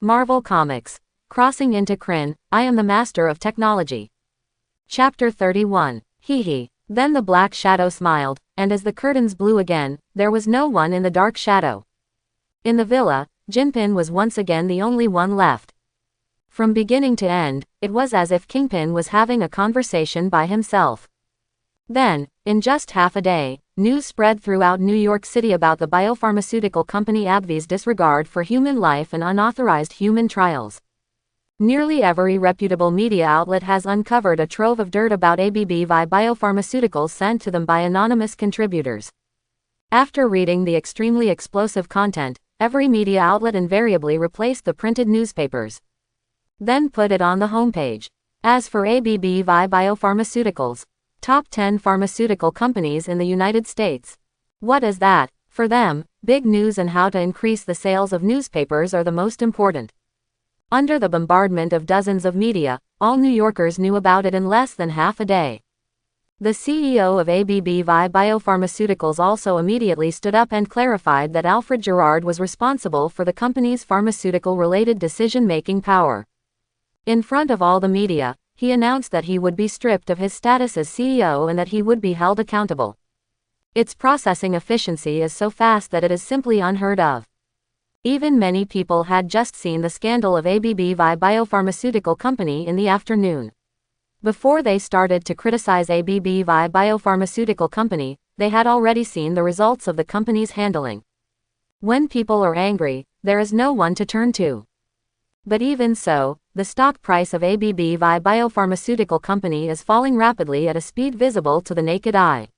Marvel Comics. Crossing into Krynn, I am the master of technology. Chapter 31. Hee hee. Then the black shadow smiled, and as the curtains blew again, there was no one in the dark shadow. In the villa, Jinpin was once again the only one left. From beginning to end, it was as if Kingpin was having a conversation by himself. Then, in just half a day, news spread throughout New York City about the biopharmaceutical company AbbVie's disregard for human life and unauthorized human trials. Nearly every reputable media outlet has uncovered a trove of dirt about AbbVie biopharmaceuticals sent to them by anonymous contributors. After reading the extremely explosive content, every media outlet invariably replaced the printed newspapers. Then put it on the homepage. As for AbbVie biopharmaceuticals, top 10 pharmaceutical companies in the United States. What is that? For them, big news and how to increase the sales of newspapers are the most important. Under the bombardment of dozens of media, all New Yorkers knew about it in less than half a day. The CEO of AbbVie Biopharmaceuticals also immediately stood up and clarified that Alfred Gerard was responsible for the company's pharmaceutical-related decision-making power. In front of all the media, he announced that he would be stripped of his status as CEO and that he would be held accountable. Its processing efficiency is so fast that it is simply unheard of. Even many people had just seen the scandal of AbbVie Biopharmaceutical Company in the afternoon. Before they started to criticize AbbVie Biopharmaceutical Company, they had already seen the results of the company's handling. When people are angry, there is no one to turn to. But even so, the stock price of AbbVie Biopharmaceutical Company is falling rapidly at a speed visible to the naked eye.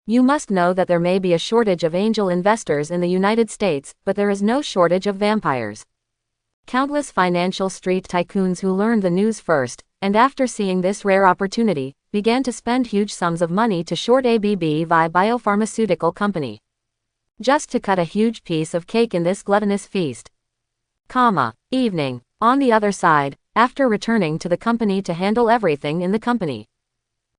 You must know that there may be a shortage of angel investors in the United States, but there is no shortage of vampires. Countless financial street tycoons who learned the news first, and after seeing this rare opportunity, began to spend huge sums of money to short AbbVie Biopharmaceutical Company. Just to cut a huge piece of cake in this gluttonous feast. Evening. On the other side, after returning to the company to handle everything in the company,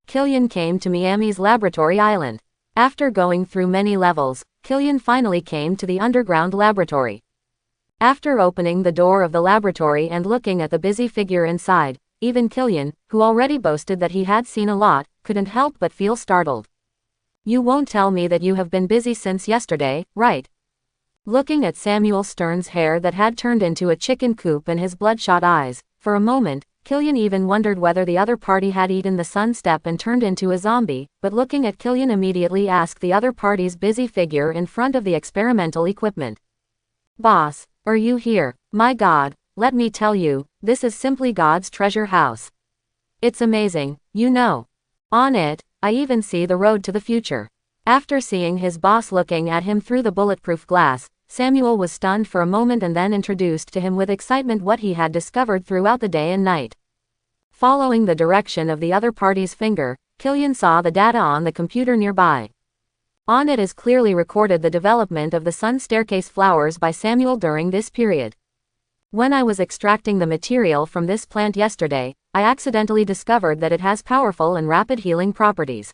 Killian came to Miami's Laboratory Island. After going through many levels, Killian finally came to the underground laboratory. After opening the door of the laboratory and looking at the busy figure inside, even Killian, who already boasted that he had seen a lot, couldn't help but feel startled. You won't tell me that you have been busy since yesterday, right? Looking at Samuel Stern's hair that had turned into a chicken coop and his bloodshot eyes, for a moment, Killian even wondered whether the other party had eaten the sun step and turned into a zombie, but looking at Killian immediately asked the other party's busy figure in front of the experimental equipment. Boss, are you here? My God, let me tell you, this is simply God's treasure house. It's amazing, you know. On it, I even see the road to the future. After seeing his boss looking at him through the bulletproof glass, Samuel was stunned for a moment and then introduced to him with excitement what he had discovered throughout the day and night. Following the direction of the other party's finger, Killian saw the data on the computer nearby. On it is clearly recorded the development of the sun staircase flowers by Samuel during this period. When I was extracting the material from this plant yesterday, I accidentally discovered that it has powerful and rapid healing properties.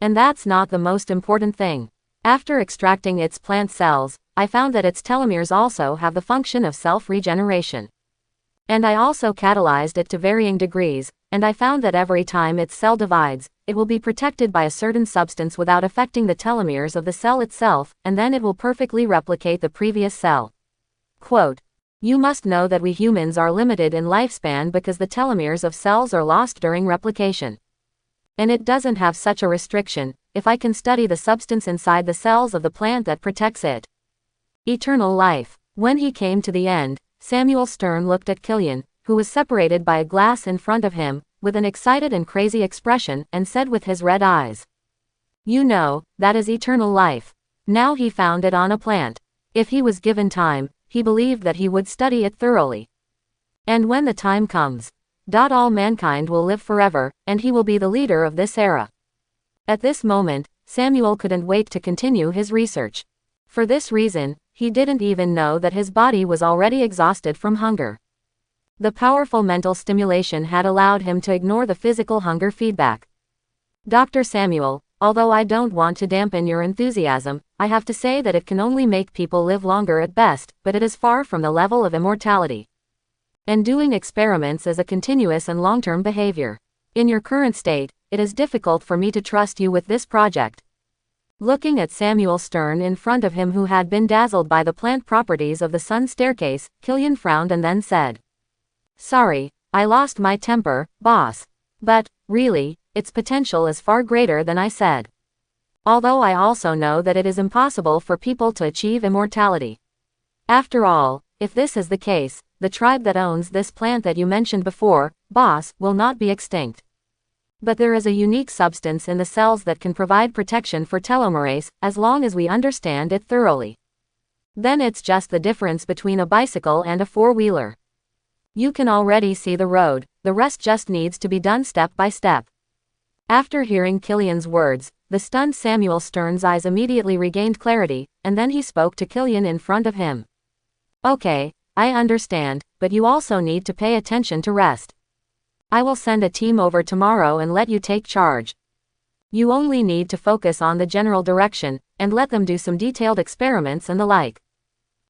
And that's not the most important thing. After extracting its plant cells, I found that its telomeres also have the function of self-regeneration. And I also catalyzed it to varying degrees, and I found that every time its cell divides, it will be protected by a certain substance without affecting the telomeres of the cell itself, and then it will perfectly replicate the previous cell. Quote, you must know that we humans are limited in lifespan because the telomeres of cells are lost during replication. And it doesn't have such a restriction, if I can study the substance inside the cells of the plant that protects it. Eternal life. When he came to the end, Samuel Stern looked at Killian, who was separated by a glass in front of him, with an excited and crazy expression, and said with his red eyes, you know, that is eternal life. Now he found it on a plant. If he was given time, he believed that he would study it thoroughly. And when the time comes, all mankind will live forever, and he will be the leader of this era. At this moment, Samuel couldn't wait to continue his research. For this reason, he didn't even know that his body was already exhausted from hunger. The powerful mental stimulation had allowed him to ignore the physical hunger feedback. Dr. Samuel, although I don't want to dampen your enthusiasm, I have to say that it can only make people live longer at best, but it is far from the level of immortality. And doing experiments is a continuous and long-term behavior. In your current state, it is difficult for me to trust you with this project. Looking at Samuel Stern in front of him, who had been dazzled by the plant properties of the sun staircase, Killian frowned and then said, "Sorry, I lost my temper, boss. But, really, its potential is far greater than I said. Although I also know that it is impossible for people to achieve immortality. After all, if this is the case, the tribe that owns this plant that you mentioned before, boss, will not be extinct. But there is a unique substance in the cells that can provide protection for telomerase, as long as we understand it thoroughly. Then it's just the difference between a bicycle and a four-wheeler. You can already see the road, the rest just needs to be done step by step." After hearing Killian's words, the stunned Samuel Stern's eyes immediately regained clarity, and then he spoke to Killian in front of him. "Okay, I understand, but you also need to pay attention to rest. I will send a team over tomorrow and let you take charge. You only need to focus on the general direction, and let them do some detailed experiments and the like.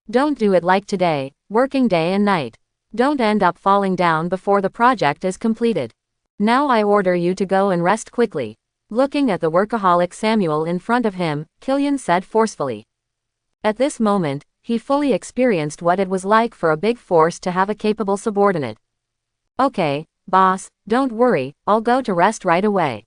Don't do it like today, working day and night. Don't end up falling down before the project is completed. Now I order you to go and rest quickly." Looking at the workaholic Samuel in front of him, Killian said forcefully. At this moment, he fully experienced what it was like for a big force to have a capable subordinate. "Okay, boss, don't worry, I'll go to rest right away."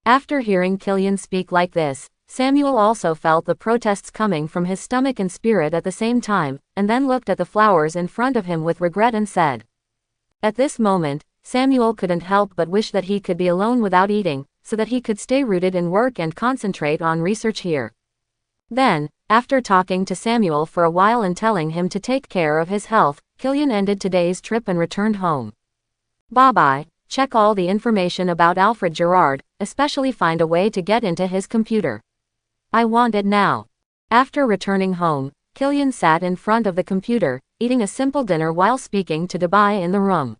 After hearing Killian speak like this, Samuel also felt the protests coming from his stomach and spirit at the same time, and then looked at the flowers in front of him with regret and said. At this moment, Samuel couldn't help but wish that he could be alone without eating, so that he could stay rooted in work and concentrate on research here. Then, after talking to Samuel for a while and telling him to take care of his health, Killian ended today's trip and returned home. Bye-bye, check all the information about Alfred Gerard, especially find a way to get into his computer. I want it now. After returning home, Killian sat in front of the computer, eating a simple dinner while speaking to Dubai in the room.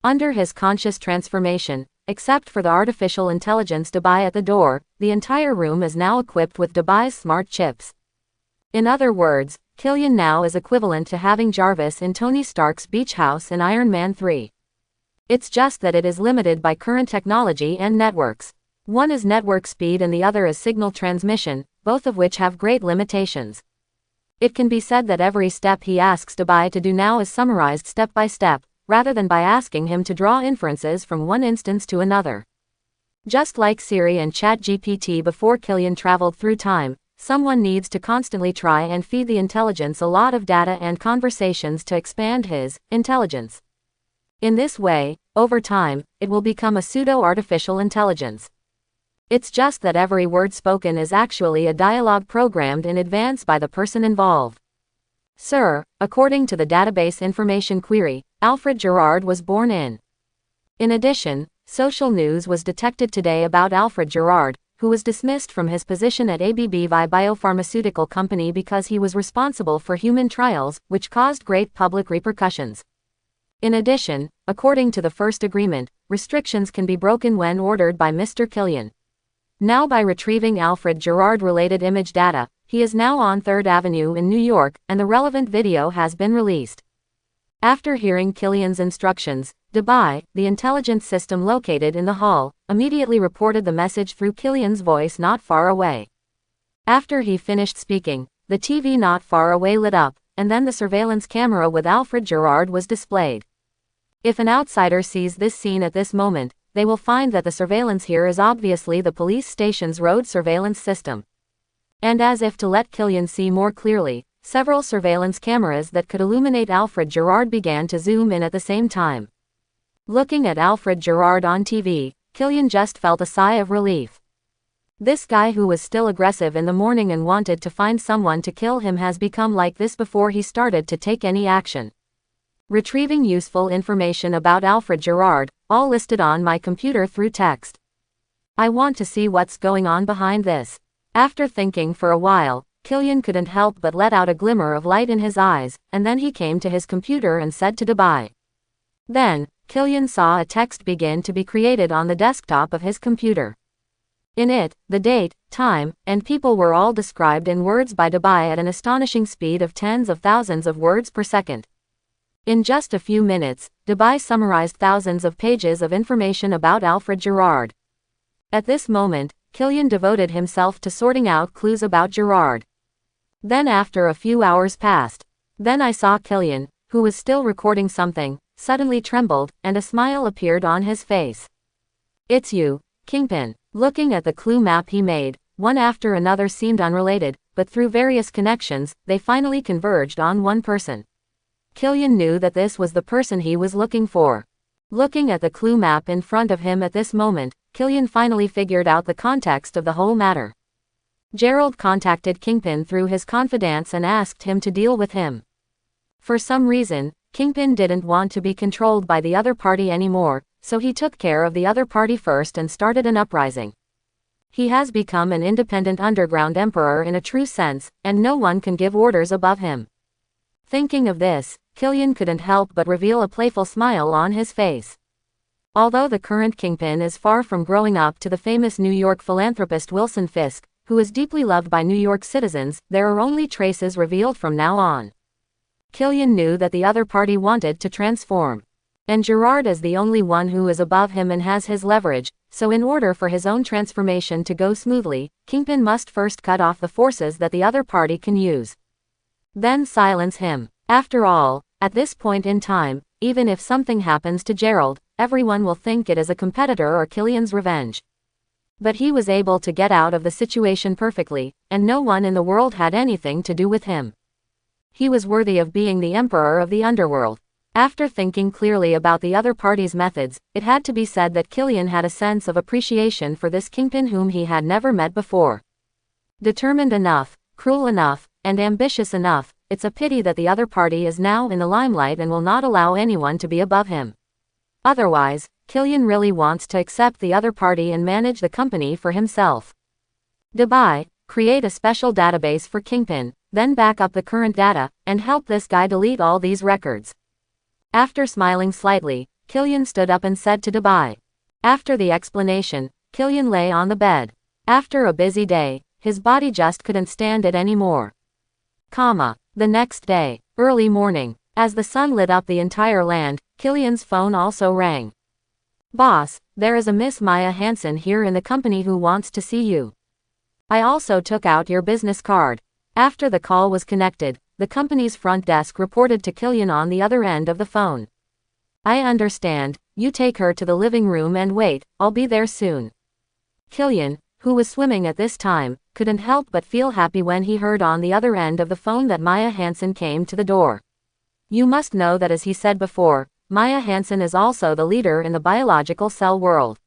Under his conscious transformation, except for the artificial intelligence Dubai at the door, the entire room is now equipped with Dubai's smart chips. In other words, Killian now is equivalent to having Jarvis in Tony Stark's beach house in Iron Man 3. It's just that it is limited by current technology and networks. One is network speed and the other is signal transmission, both of which have great limitations. It can be said that every step he asks Dubai to do now is summarized step by step, rather than by asking him to draw inferences from one instance to another. Just like Siri and ChatGPT before Killian traveled through time, someone needs to constantly try and feed the intelligence a lot of data and conversations to expand his intelligence. In this way, over time, it will become a pseudo-artificial intelligence. It's just that every word spoken is actually a dialogue programmed in advance by the person involved. Sir, according to the database information query, Alfred Gerard was born in. In addition, social news was detected today about Alfred Gerard, who was dismissed from his position at ABB biopharmaceutical company because he was responsible for human trials, which caused great public repercussions. In addition, according to the first agreement, restrictions can be broken when ordered by Mr. Killian. Now by retrieving Alfred Gerard-related image data, he is now on 3rd Avenue in New York, and the relevant video has been released. After hearing Killian's instructions, Dubai, the intelligence system located in the hall, immediately reported the message through Killian's voice not far away. After he finished speaking, the TV not far away lit up, and then the surveillance camera with Alfred Gerard was displayed. If an outsider sees this scene at this moment, they will find that the surveillance here is obviously the police station's road surveillance system. And as if to let Killian see more clearly, several surveillance cameras that could illuminate Alfred Gerard began to zoom in at the same time. Looking at Alfred Gerard on TV, Killian just felt a sigh of relief. This guy who was still aggressive in the morning and wanted to find someone to kill him has become like this before he started to take any action. Retrieving useful information about Alfred Gerard, all listed on my computer through text. I want to see what's going on behind this. After thinking for a while, Killian couldn't help but let out a glimmer of light in his eyes, and then he came to his computer and said to Dubai. Then, Killian saw a text begin to be created on the desktop of his computer. In it, the date, time, and people were all described in words by Dubai at an astonishing speed of tens of thousands of words per second. In just a few minutes, Dubai summarized thousands of pages of information about Alfred Gerard. At this moment, Krynn devoted himself to sorting out clues about Gerard. Then after a few hours passed. Then I saw Krynn, who was still recording something, suddenly trembled, and a smile appeared on his face. "It's you, Kingpin." Looking at the clue map he made, one after another seemed unrelated, but through various connections, they finally converged on one person. Krynn knew that this was the person he was looking for. Looking at the clue map in front of him at this moment, Krynn finally figured out the context of the whole matter. Gerald contacted Kingpin through his confidants and asked him to deal with him. For some reason, Kingpin didn't want to be controlled by the other party anymore, so he took care of the other party first and started an uprising. He has become an independent underground emperor in a true sense, and no one can give orders above him. Thinking of this, Krynn couldn't help but reveal a playful smile on his face. Although the current Kingpin is far from growing up to the famous New York philanthropist Wilson Fisk, who is deeply loved by New York citizens, there are only traces revealed from now on. Krynn knew that the other party wanted to transform. And Gerard is the only one who is above him and has his leverage, so in order for his own transformation to go smoothly, Kingpin must first cut off the forces that the other party can use. Then silence him. After all, at this point in time, even if something happens to Gerald, everyone will think it is a competitor or Kylian's revenge. But he was able to get out of the situation perfectly, and no one in the world had anything to do with him. He was worthy of being the emperor of the underworld. After thinking clearly about the other party's methods, it had to be said that Krynn had a sense of appreciation for this Kingpin whom he had never met before. Determined enough, cruel enough, and ambitious enough, it's a pity that the other party is now in the limelight and will not allow anyone to be above him. Otherwise, Krynn really wants to accept the other party and manage the company for himself. Dubai, create a special database for Kingpin, then back up the current data, and help this guy delete all these records. After smiling slightly, Krynn stood up and said to Dubai. After the explanation, Krynn lay on the bed. After a busy day, his body just couldn't stand it anymore. The next day, early morning, as the sun lit up the entire land, Kylian's phone also rang. "Boss, there is a Miss Maya Hansen here in the company who wants to see you. I also took out your business card." After the call was connected, the company's front desk reported to Krynn on the other end of the phone. "I understand, you take her to the living room and wait, I'll be there soon." Krynn, who was swimming at this time, couldn't help but feel happy when he heard on the other end of the phone that Maya Hansen came to the door. You must know that, as he said before, Maya Hansen is also the leader in the biological cell world.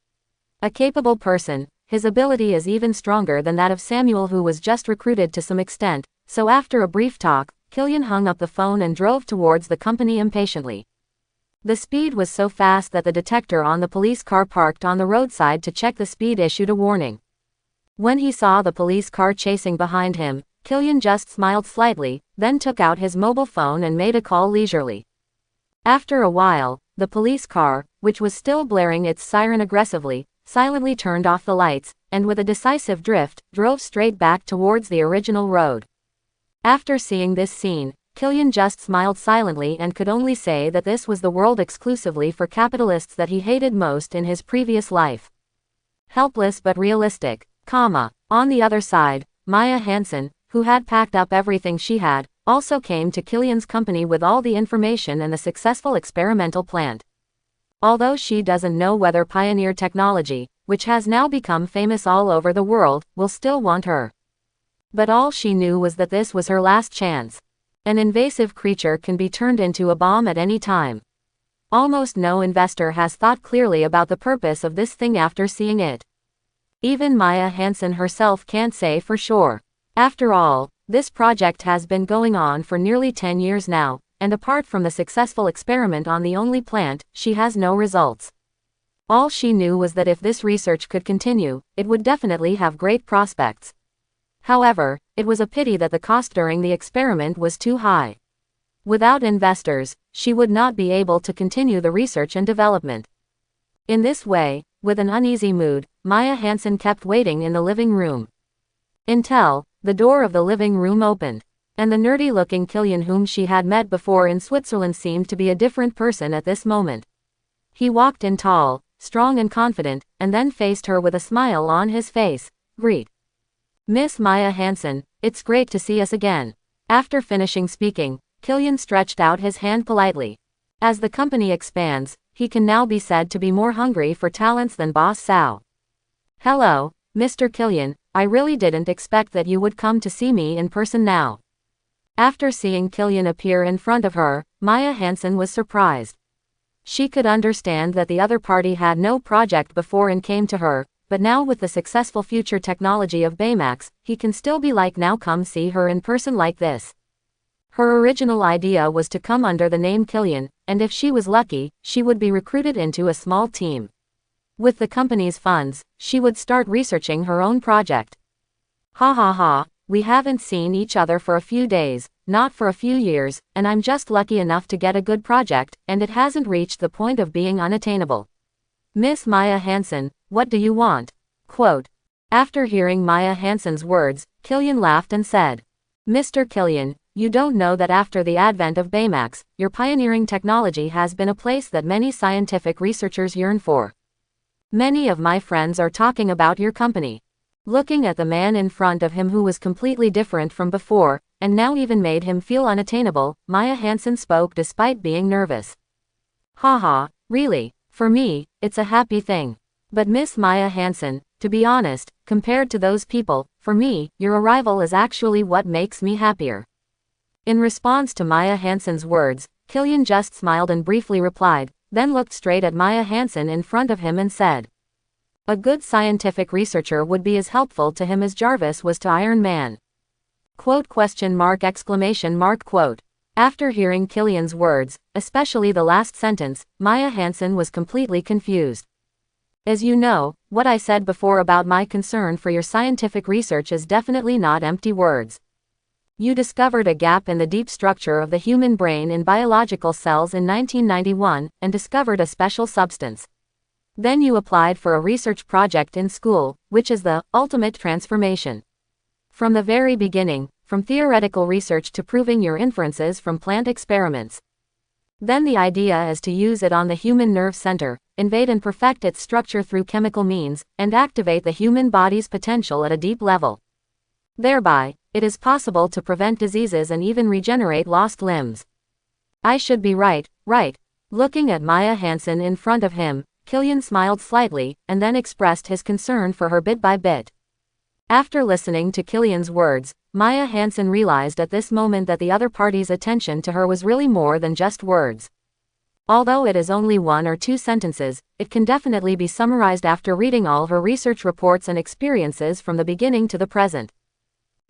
A capable person, his ability is even stronger than that of Samuel, who was just recruited to some extent, so after a brief talk, Krynn hung up the phone and drove towards the company impatiently. The speed was so fast that the detector on the police car parked on the roadside to check the speed issued a warning. When he saw the police car chasing behind him, Krynn just smiled slightly, then took out his mobile phone and made a call leisurely. After a while, the police car, which was still blaring its siren aggressively, silently turned off the lights, and with a decisive drift, drove straight back towards the original road. After seeing this scene, Krynn just smiled silently and could only say that this was the world exclusively for capitalists that he hated most in his previous life. Helpless but realistic, On the other side, Maya Hansen, who had packed up everything she had, also came to Kylian's company with all the information and the successful experimental plant. Although she doesn't know whether Pioneer technology, which has now become famous all over the world, will still want her. But all she knew was that this was her last chance. An invasive creature can be turned into a bomb at any time. Almost no investor has thought clearly about the purpose of this thing after seeing it. Even Maya Hansen herself can't say for sure. After all, this project has been going on for nearly 10 years now, and apart from the successful experiment on the only plant, she has no results. All she knew was that if this research could continue, it would definitely have great prospects. However, it was a pity that the cost during the experiment was too high. Without investors, she would not be able to continue the research and development. In this way, with an uneasy mood, Maya Hansen kept waiting in the living room. Until the door of the living room opened, and the nerdy-looking Killian whom she had met before in Switzerland seemed to be a different person at this moment. He walked in tall, strong and confident, and then faced her with a smile on his face. "Greet. Miss Maya Hansen, it's great to see us again." After finishing speaking, Killian stretched out his hand politely. As the company expands, he can now be said to be more hungry for talents than Boss Sao. "Hello, Mr. Killian, I really didn't expect that you would come to see me in person now." After seeing Killian appear in front of her, Maya Hansen was surprised. She could understand that the other party had no project before and came to her, but now with the successful future technology of Baymax, he can still be like, now come see her in person like this. Her original idea was to come under the name Killian, and if she was lucky, she would be recruited into a small team. With the company's funds, she would start researching her own project. "Ha ha ha, we haven't seen each other for a few days, not for a few years, and I'm just lucky enough to get a good project, and it hasn't reached the point of being unattainable. Miss Maya Hansen, what do you want?" Quote. After hearing Maya Hansen's words, Killian laughed and said, "Mr. Killian, you don't know that after the advent of Baymax, your pioneering technology has been a place that many scientific researchers yearn for. Many of my friends are talking about your company." Looking at the man in front of him who was completely different from before, and now even made him feel unattainable, Maya Hansen spoke despite being nervous. "Haha, really, for me, it's a happy thing. But Miss Maya Hansen, to be honest, compared to those people, for me, your arrival is actually what makes me happier." In response to Maya Hansen's words, Killian just smiled and briefly replied, then looked straight at Maya Hansen in front of him and said, "A good scientific researcher would be as helpful to him as Jarvis was to Iron Man." Quote? Quote. After hearing Killian's words, especially the last sentence, Maya Hansen was completely confused. "As you know, what I said before about my concern for your scientific research is definitely not empty words. You discovered a gap in the deep structure of the human brain in biological cells in 1991, and discovered a special substance. Then you applied for a research project in school, which is the ultimate transformation. From the very beginning, from theoretical research to proving your inferences from plant experiments. Then the idea is to use it on the human nerve center, invade and perfect its structure through chemical means, and activate the human body's potential at a deep level. Thereby, it is possible to prevent diseases and even regenerate lost limbs. I should be right, right?" Looking at Maya Hansen in front of him, Killian smiled slightly, and then expressed his concern for her bit by bit. After listening to Killian's words, Maya Hansen realized at this moment that the other party's attention to her was really more than just words. Although it is only 1 or 2 sentences, it can definitely be summarized after reading all her research reports and experiences from the beginning to the present.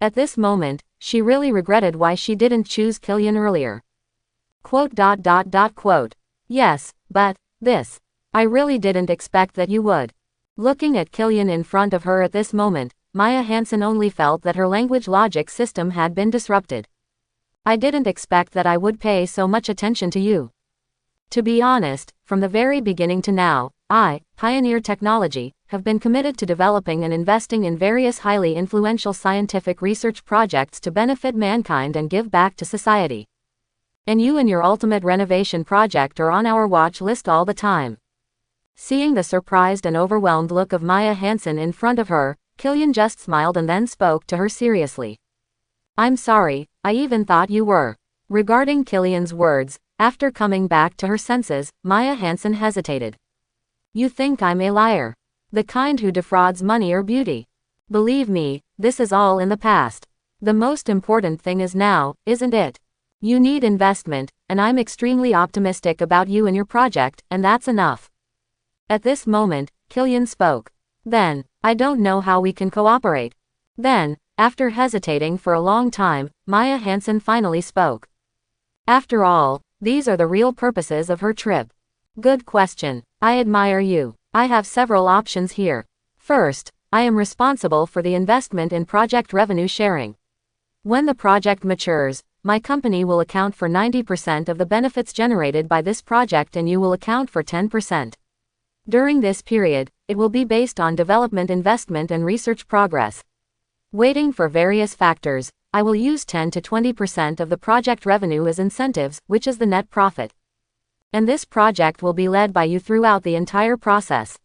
At this moment, she really regretted why she didn't choose Killian earlier. Quote. "Yes, but this. I really didn't expect that you would." Looking at Killian in front of her at this moment, Maya Hansen only felt that her language logic system had been disrupted. "I didn't expect that I would pay so much attention to you. To be honest, from the very beginning to now, I, Pioneer Technology, have been committed to developing and investing in various highly influential scientific research projects to benefit mankind and give back to society. And you and your ultimate renovation project are on our watch list all the time." Seeing the surprised and overwhelmed look of Maya Hansen in front of her, Killian just smiled and then spoke to her seriously. "I'm sorry, I even thought you were." Regarding Killian's words, after coming back to her senses, Maya Hansen hesitated. "You think I'm a liar? The kind who defrauds money or beauty? Believe me, this is all in the past. The most important thing is now, isn't it? You need investment, and I'm extremely optimistic about you and your project, and that's enough." At this moment, Killian spoke. "Then, I don't know how we can cooperate." Then, after hesitating for a long time, Maya Hansen finally spoke. After all, these are the real purposes of her trip. "Good question. I admire you. I have several options here. First, I am responsible for the investment in project revenue sharing. When the project matures, my company will account for 90% of the benefits generated by this project and you will account for 10%. During this period, it will be based on development investment and research progress. Weighting for various factors, I will use 10 to 20% of the project revenue as incentives, which is the net profit. And this project will be led by you throughout the entire process.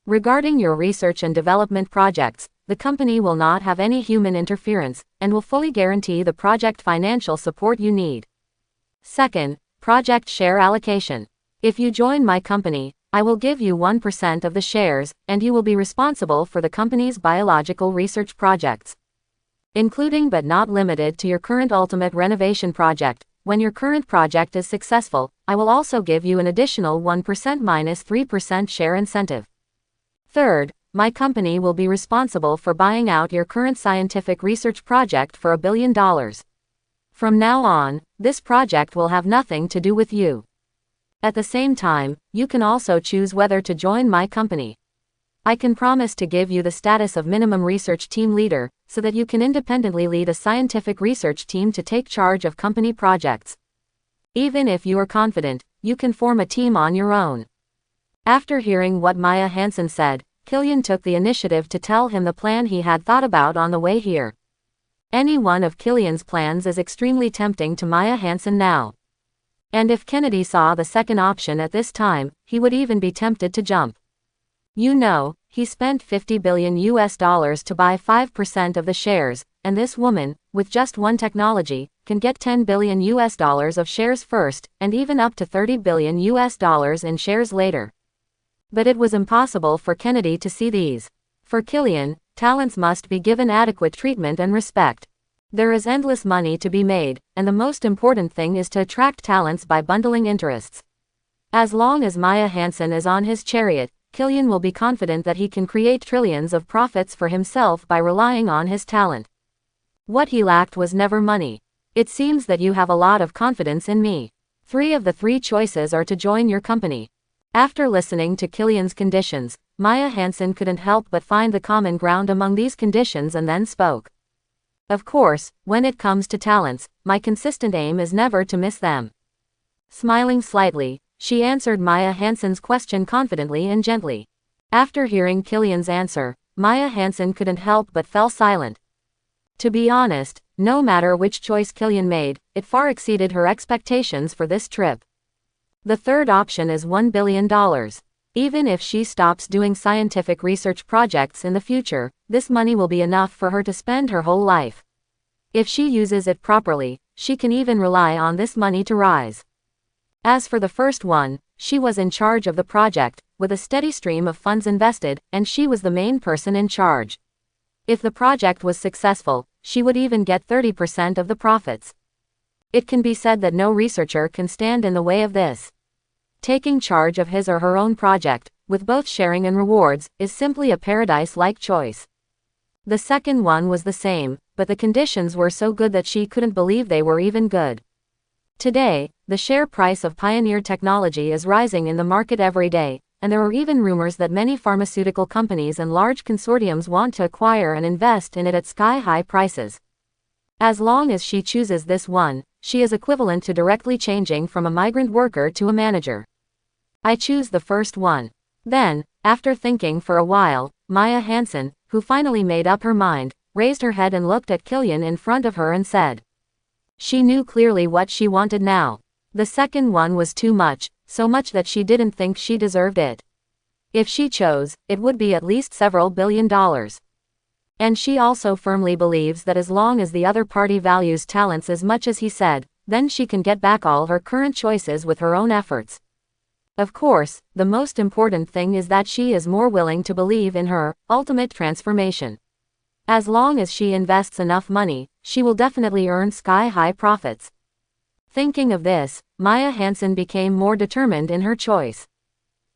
Regarding your research and development projects, the company will not have any human interference, and will fully guarantee the project financial support you need. Second, project share allocation. If you join my company, I will give you 1% of the shares, and you will be responsible for the company's biological research projects, including but not limited to your current ultimate renovation project. When your current project is successful, I will also give you an additional 1% minus 3% share incentive. Third, my company will be responsible for buying out your current scientific research project for $1 billion. From now on, this project will have nothing to do with you. At the same time, you can also choose whether to join my company. I can promise to give you the status of minimum research team leader, so that you can independently lead a scientific research team to take charge of company projects. Even if you are confident, you can form a team on your own. After hearing what Maya Hansen said, Krynn took the initiative to tell him the plan he had thought about on the way here. Any one of Krynn's plans is extremely tempting to Maya Hansen now. And if Kennedy saw the second option at this time, he would even be tempted to jump. You know, he spent $50 billion to buy 5% of the shares, and this woman, with just one technology, can get $10 billion of shares first, and even up to $30 billion in shares later. But it was impossible for Kennedy to see these. For Krynn, talents must be given adequate treatment and respect. There is endless money to be made, and the most important thing is to attract talents by bundling interests. As long as Maya Hansen is on his chariot, Krynn will be confident that he can create trillions of profits for himself by relying on his talent. What he lacked was never money. It seems that you have a lot of confidence in me. 3 of the 3 choices are to join your company. After listening to Krynn's conditions, Maya Hansen couldn't help but find the common ground among these conditions and then spoke. Of course, when it comes to talents, my consistent aim is never to miss them. Smiling slightly, she answered Maya Hansen's question confidently and gently. After hearing Krynn's answer, Maya Hansen couldn't help but fell silent. To be honest, no matter which choice Krynn made, it far exceeded her expectations for this trip. The third option is $1 billion. Even if she stops doing scientific research projects in the future, this money will be enough for her to spend her whole life. If she uses it properly, she can even rely on this money to rise. As for the first one, she was in charge of the project, with a steady stream of funds invested, and she was the main person in charge. If the project was successful, she would even get 30% of the profits. It can be said that no researcher can stand in the way of this. Taking charge of his or her own project, with both sharing and rewards, is simply a paradise-like choice. The second one was the same, but the conditions were so good that she couldn't believe they were even good. Today, the share price of pioneer technology is rising in the market every day, and there are even rumors that many pharmaceutical companies and large consortiums want to acquire and invest in it at sky-high prices. As long as she chooses this one, she is equivalent to directly changing from a migrant worker to a manager. I choose the first one. Then, after thinking for a while, Maya Hansen, who finally made up her mind, raised her head and looked at Krynn in front of her and said. She knew clearly what she wanted now. The second one was too much, so much that she didn't think she deserved it. If she chose, it would be at least several $1 billion. And she also firmly believes that as long as the other party values talents as much as he said, then she can get back all her current choices with her own efforts. Of course, the most important thing is that she is more willing to believe in her ultimate transformation. As long as she invests enough money, she will definitely earn sky-high profits. Thinking of this, Maya Hansen became more determined in her choice.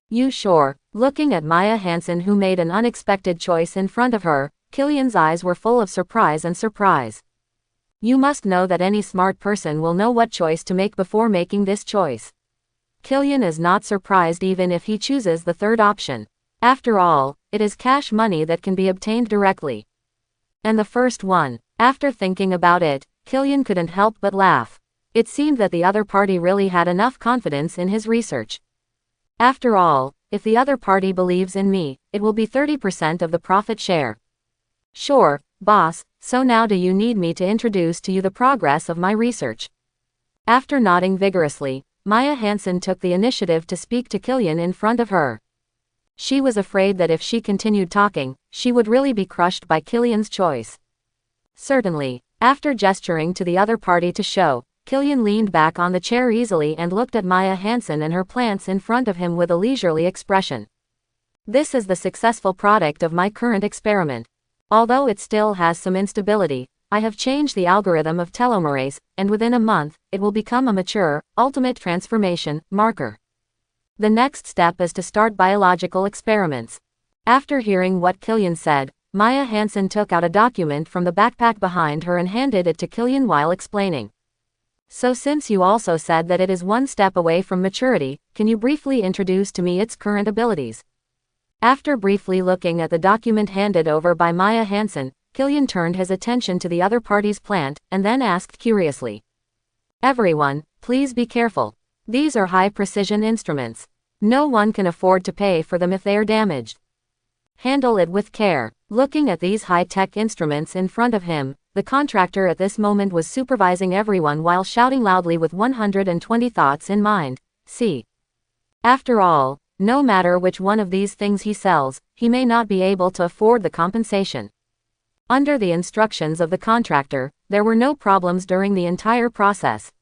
You sure? Looking at Maya Hansen, who made an unexpected choice in front of her, Krynn's eyes were full of surprise and surprise. You must know that any smart person will know what choice to make before making this choice. Krynn is not surprised even if he chooses the third option. After all, it is cash money that can be obtained directly. And the first one. After thinking about it, Krynn couldn't help but laugh. It seemed that the other party really had enough confidence in his research. After all, if the other party believes in me, it will be 30% of the profit share. Sure, boss, so now do you need me to introduce to you the progress of my research? After nodding vigorously, Maya Hansen took the initiative to speak to Killian in front of her. She was afraid that if she continued talking, she would really be crushed by Killian's choice. Certainly, after gesturing to the other party to show, Killian leaned back on the chair easily and looked at Maya Hansen and her plants in front of him with a leisurely expression. This is the successful product of my current experiment. Although it still has some instability, I have changed the algorithm of telomerase, and within a month, it will become a mature, ultimate transformation marker. The next step is to start biological experiments. After hearing what Killian said, Maya Hansen took out a document from the backpack behind her and handed it to Killian while explaining. So since you also said that it is one step away from maturity, can you briefly introduce to me its current abilities? After briefly looking at the document handed over by Maya Hansen, Killian turned his attention to the other party's plant, and then asked curiously. Everyone, please be careful. These are high-precision instruments. No one can afford to pay for them if they are damaged. Handle it with care. Looking at these high-tech instruments in front of him, the contractor at this moment was supervising everyone while shouting loudly with 120 thoughts in mind. See. After all, no matter which one of these things he sells, he may not be able to afford the compensation. Under the instructions of the contractor, there were no problems during the entire process.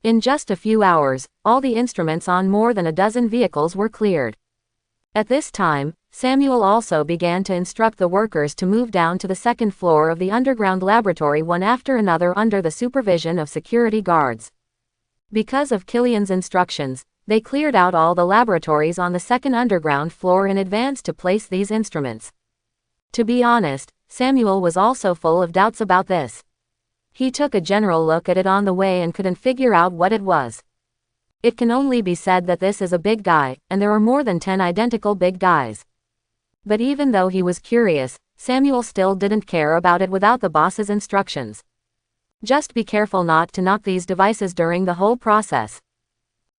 In just a few hours, all the instruments on more than a dozen vehicles were cleared. At this time, Samuel also began to instruct the workers to move down to the second floor of the underground laboratory one after another under the supervision of security guards. Because of Killian's instructions, they cleared out all the laboratories on the second underground floor in advance to place these instruments. To be honest, Samuel was also full of doubts about this. He took a general look at it on the way and couldn't figure out what it was. It can only be said that this is a big guy, and there are more than 10 identical big guys. But even though he was curious, Samuel still didn't care about it without the boss's instructions. Just be careful not to knock these devices during the whole process.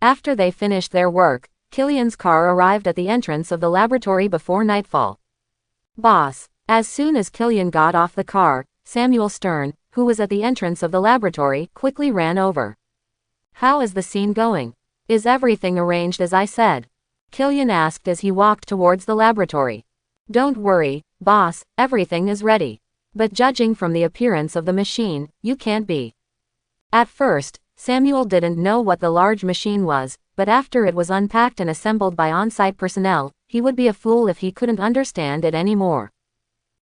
After they finished their work, Killian's car arrived at the entrance of the laboratory before nightfall. Boss. As soon as Killian got off the car, Samuel Stern, who was at the entrance of the laboratory, quickly ran over. How is the scene going? Is everything arranged as I said? Killian asked as he walked towards the laboratory. Don't worry, boss, everything is ready. But judging from the appearance of the machine, you can't be. At first, Samuel didn't know what the large machine was, but after it was unpacked and assembled by on-site personnel, he would be a fool if he couldn't understand it anymore.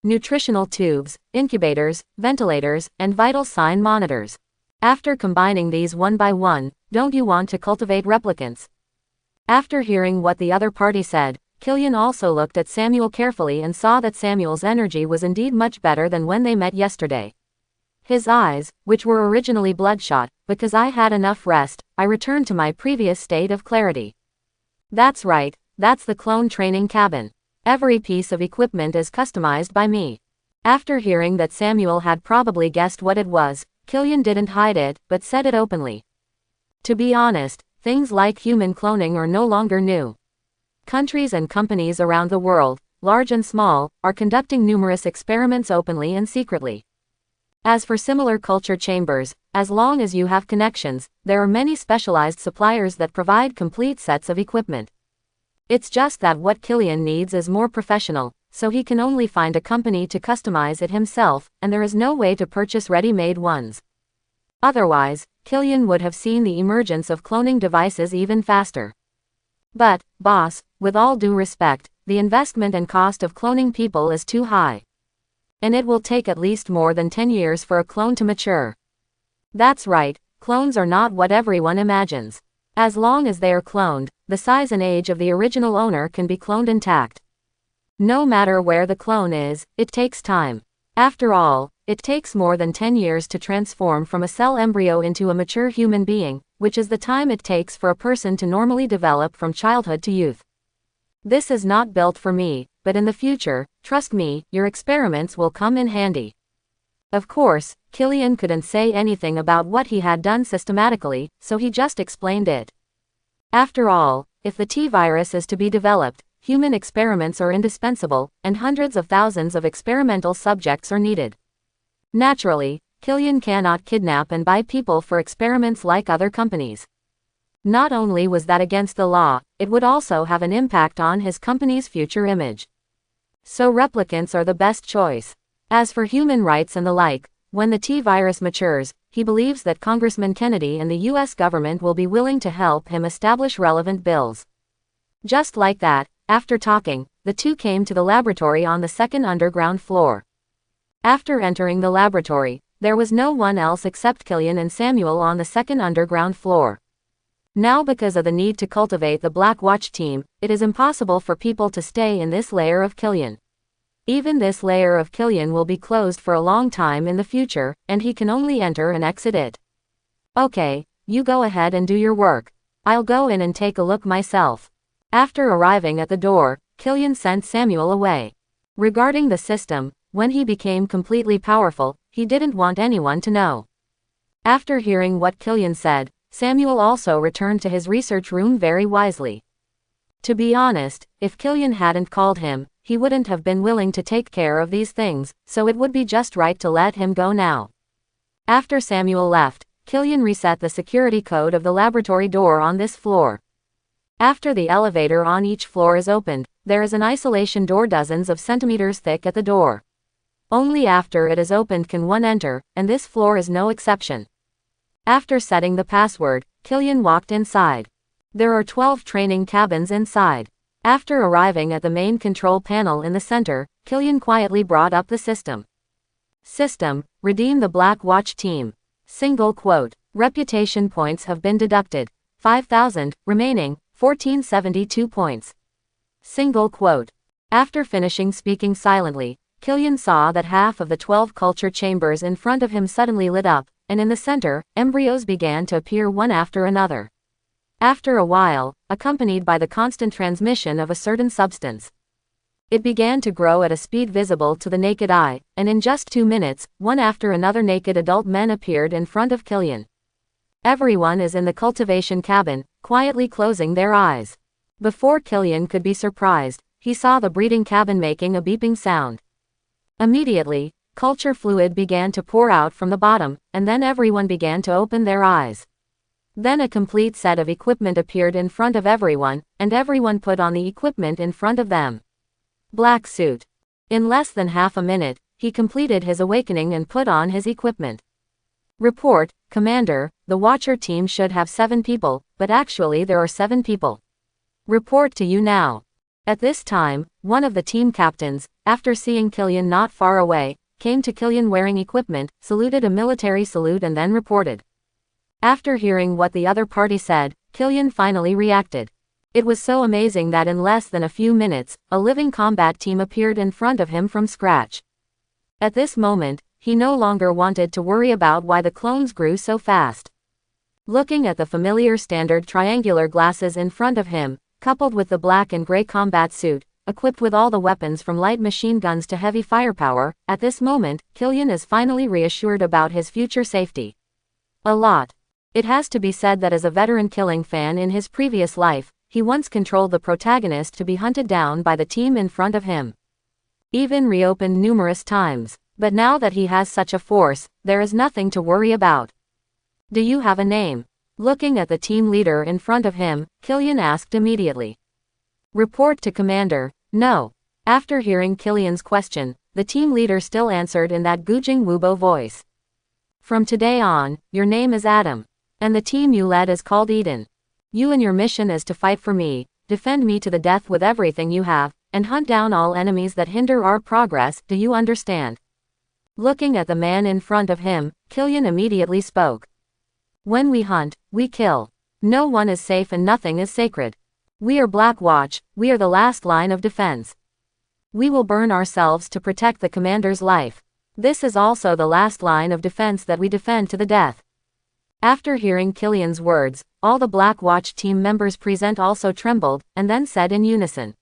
Nutritional tubes, incubators, ventilators, and vital sign monitors. After combining these one by one, don't you want to cultivate replicants? After hearing what the other party said, Killian also looked at Samuel carefully and saw that Samuel's energy was indeed much better than when they met yesterday. His eyes, which were originally bloodshot, because I had enough rest, I returned to my previous state of clarity. That's right, that's the clone training cabin. Every piece of equipment is customized by me. After hearing that Samuel had probably guessed what it was, Killian didn't hide it, but said it openly. To be honest, things like human cloning are no longer new. Countries and companies around the world, large and small, are conducting numerous experiments openly and secretly. As for similar culture chambers, as long as you have connections, there are many specialized suppliers that provide complete sets of equipment. It's just that what Killian needs is more professional, so he can only find a company to customize it himself, and there is no way to purchase ready-made ones. Otherwise, Killian would have seen the emergence of cloning devices even faster. But, boss, with all due respect, the investment and cost of cloning people is too high. And it will take at least more than 10 years for a clone to mature. That's right, clones are not what everyone imagines. As long as they are cloned, the size and age of the original owner can be cloned intact. No matter where the clone is, it takes time. After all, it takes more than 10 years to transform from a cell embryo into a mature human being, which is the time it takes for a person to normally develop from childhood to youth. This is not built for me, but in the future, trust me, your experiments will come in handy. Of course, Killian couldn't say anything about what he had done systematically, so he just explained it. After all, if the T-virus is to be developed, human experiments are indispensable, and hundreds of thousands of experimental subjects are needed. Naturally, Krynn cannot kidnap and buy people for experiments like other companies. Not only was that against the law, it would also have an impact on his company's future image. So replicants are the best choice. As for human rights and the like, when the T-virus matures, he believes that Congressman Kennedy and the U.S. government will be willing to help him establish relevant bills. Just like that, after talking, the two came to the laboratory on the second underground floor. After entering the laboratory, there was no one else except Krynn and Samuel on the second underground floor. Now, because of the need to cultivate the Black Watch team, it is impossible for people to stay in this layer of Krynn. Even this layer of Krynn will be closed for a long time in the future, and he can only enter and exit it. Okay, you go ahead and do your work. I'll go in and take a look myself. After arriving at the door, Krynn sent Samuel away. Regarding the system, when he became completely powerful, he didn't want anyone to know. After hearing what Krynn said, Samuel also returned to his research room very wisely. To be honest, if Krynn hadn't called him, he wouldn't have been willing to take care of these things, so it would be just right to let him go now. After Samuel left, Krynn reset the security code of the laboratory door on this floor. After the elevator on each floor is opened, there is an isolation door dozens of centimeters thick at the door. Only after it is opened can one enter, and this floor is no exception. After setting the password, Krynn walked inside. There are 12 training cabins inside. After arriving at the main control panel in the center, Krynn quietly brought up the system. System, redeem the Black Watch team. Single quote. Reputation points have been deducted. 5,000, remaining, 1472 points. Single quote. After finishing speaking silently, Krynn saw that half of the 12 culture chambers in front of him suddenly lit up, and in the center, embryos began to appear one after another. After a while, accompanied by the constant transmission of a certain substance, it began to grow at a speed visible to the naked eye, and in just 2 minutes, one after another naked adult men appeared in front of Krynn. Everyone is in the cultivation cabin, quietly closing their eyes. Before Krynn could be surprised, he saw the breeding cabin making a beeping sound. Immediately, culture fluid began to pour out from the bottom, and then everyone began to open their eyes. Then a complete set of equipment appeared in front of everyone, and everyone put on the equipment in front of them. Black suit. In less than half a minute, he completed his awakening and put on his equipment. Report, Commander, the Watcher team should have 7 people, but actually there are 7 people. Report to you now. At this time, one of the team captains, after seeing Krynn not far away, came to Krynn wearing equipment, saluted a military salute and then reported. After hearing what the other party said, Krynn finally reacted. It was so amazing that in less than a few minutes, a living combat team appeared in front of him from scratch. At this moment, he no longer wanted to worry about why the clones grew so fast. Looking at the familiar standard triangular glasses in front of him, coupled with the black and gray combat suit, equipped with all the weapons from light machine guns to heavy firepower, at this moment, Krynn is finally reassured about his future safety. A lot. It has to be said that as a veteran killing fan in his previous life, he once controlled the protagonist to be hunted down by the team in front of him. Even reopened numerous times, but now that he has such a force, there is nothing to worry about. Do you have a name? Looking at the team leader in front of him, Krynn asked immediately. Report to Commander, no. After hearing Kyllian's question, the team leader still answered in that Gujing Wubo voice. From today on, your name is Adam. And the team you led is called Eden. You and your mission is to fight for me, defend me to the death with everything you have, and hunt down all enemies that hinder our progress, do you understand? Looking at the man in front of him, Krynn immediately spoke. When we hunt, we kill. No one is safe and nothing is sacred. We are Black Watch, we are the last line of defense. We will burn ourselves to protect the commander's life. This is also the last line of defense that we defend to the death. After hearing Kyllian's words, all the Black Watch team members present also trembled, and then said in unison.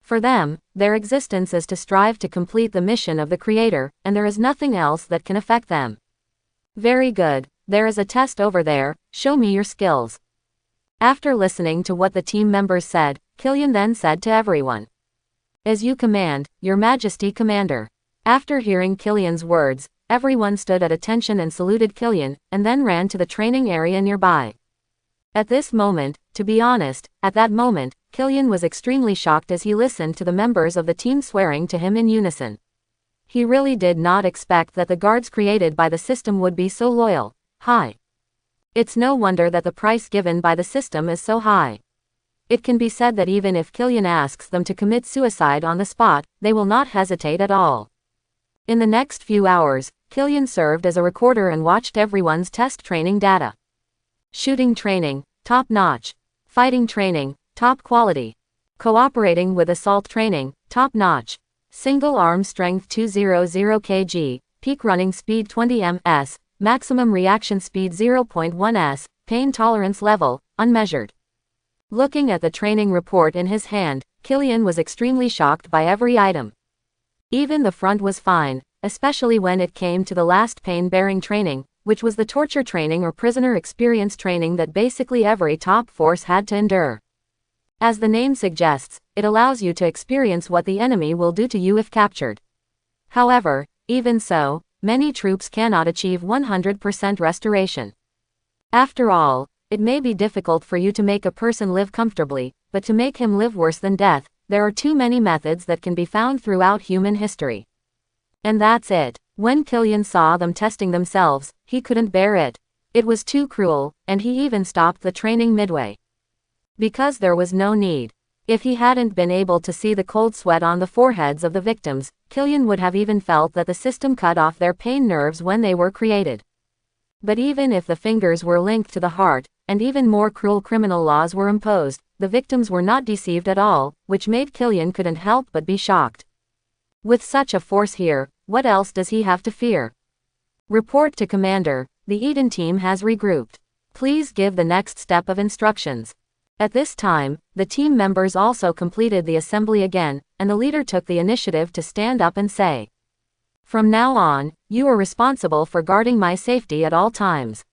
For them, their existence is to strive to complete the mission of the Creator, and there is nothing else that can affect them. Very good, there is a test over there, show me your skills. After listening to what the team members said, Krynn then said to everyone, "As you command, Your Majesty Commander." After hearing Krynn's words, everyone stood at attention and saluted Krynn, and then ran to the training area nearby. At this moment, to be honest, at that moment, Krynn was extremely shocked as he listened to the members of the team swearing to him in unison. He really did not expect that the guards created by the system would be so loyal. High. It's no wonder that the price given by the system is so high. It can be said that even if Krynn asks them to commit suicide on the spot, they will not hesitate at all. In the next few hours, Krynn served as a recorder and watched everyone's test training data. Shooting training, top-notch. Fighting training, top quality. Cooperating with assault training, top-notch. Single arm strength 200 kg, peak running speed 20 ms, maximum reaction speed 0.1 s, pain tolerance level, unmeasured. Looking at the training report in his hand, Krynn was extremely shocked by every item. Even the front was fine, especially when it came to the last pain-bearing training, which was the torture training or prisoner experience training that basically every top force had to endure. As the name suggests, it allows you to experience what the enemy will do to you if captured. However, even so, many troops cannot achieve 100% restoration. After all, it may be difficult for you to make a person live comfortably, but to make him live worse than death, there are too many methods that can be found throughout human history. And that's it. When Krynn saw them testing themselves, he couldn't bear it. It was too cruel, and he even stopped the training midway. Because there was no need. If he hadn't been able to see the cold sweat on the foreheads of the victims, Krynn would have even felt that the system cut off their pain nerves when they were created. But even if the fingers were linked to the heart, and even more cruel criminal laws were imposed, the victims were not deceived at all, which made Krynn couldn't help but be shocked. With such a force here, what else does he have to fear? Report to Commander, the Eden team has regrouped. Please give the next step of instructions. At this time, the team members also completed the assembly again, and the leader took the initiative to stand up and say, "From now on, you are responsible for guarding my safety at all times."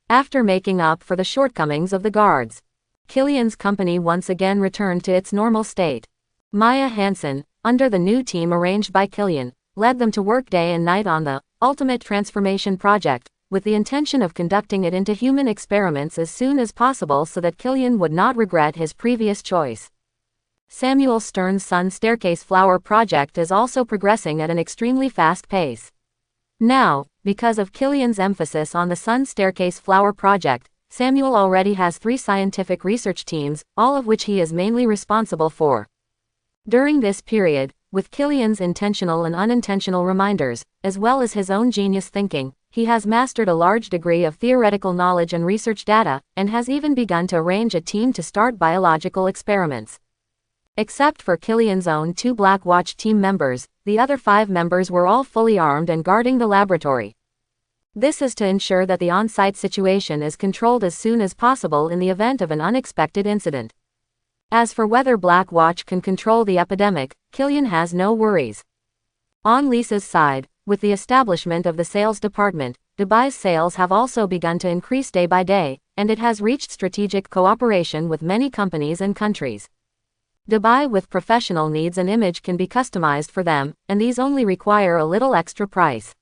After making up for the shortcomings of the guards, Krynn's company once again returned to its normal state. Maya Hansen, under the new team arranged by Krynn, led them to work day and night on the Ultimate Transformation Project, with the intention of conducting it into human experiments as soon as possible so that Krynn would not regret his previous choice. Samuel Stern's Sun Staircase Flower project is also progressing at an extremely fast pace. Now, because of Krynn's emphasis on the Sun Staircase Flower project, Samuel already has 3 scientific research teams, all of which he is mainly responsible for. During this period, with Krynn's intentional and unintentional reminders, as well as his own genius thinking, he has mastered a large degree of theoretical knowledge and research data, and has even begun to arrange a team to start biological experiments. Except for Krynn's own 2 Black Watch team members, the other 5 members were all fully armed and guarding the laboratory. This is to ensure that the on-site situation is controlled as soon as possible in the event of an unexpected incident. As for whether Black Watch can control the epidemic, Krynn has no worries. On Lisa's side, with the establishment of the sales department, Dubai's sales have also begun to increase day by day, and it has reached strategic cooperation with many companies and countries. Dubai with professional needs and image can be customized for them, and these only require a little extra price.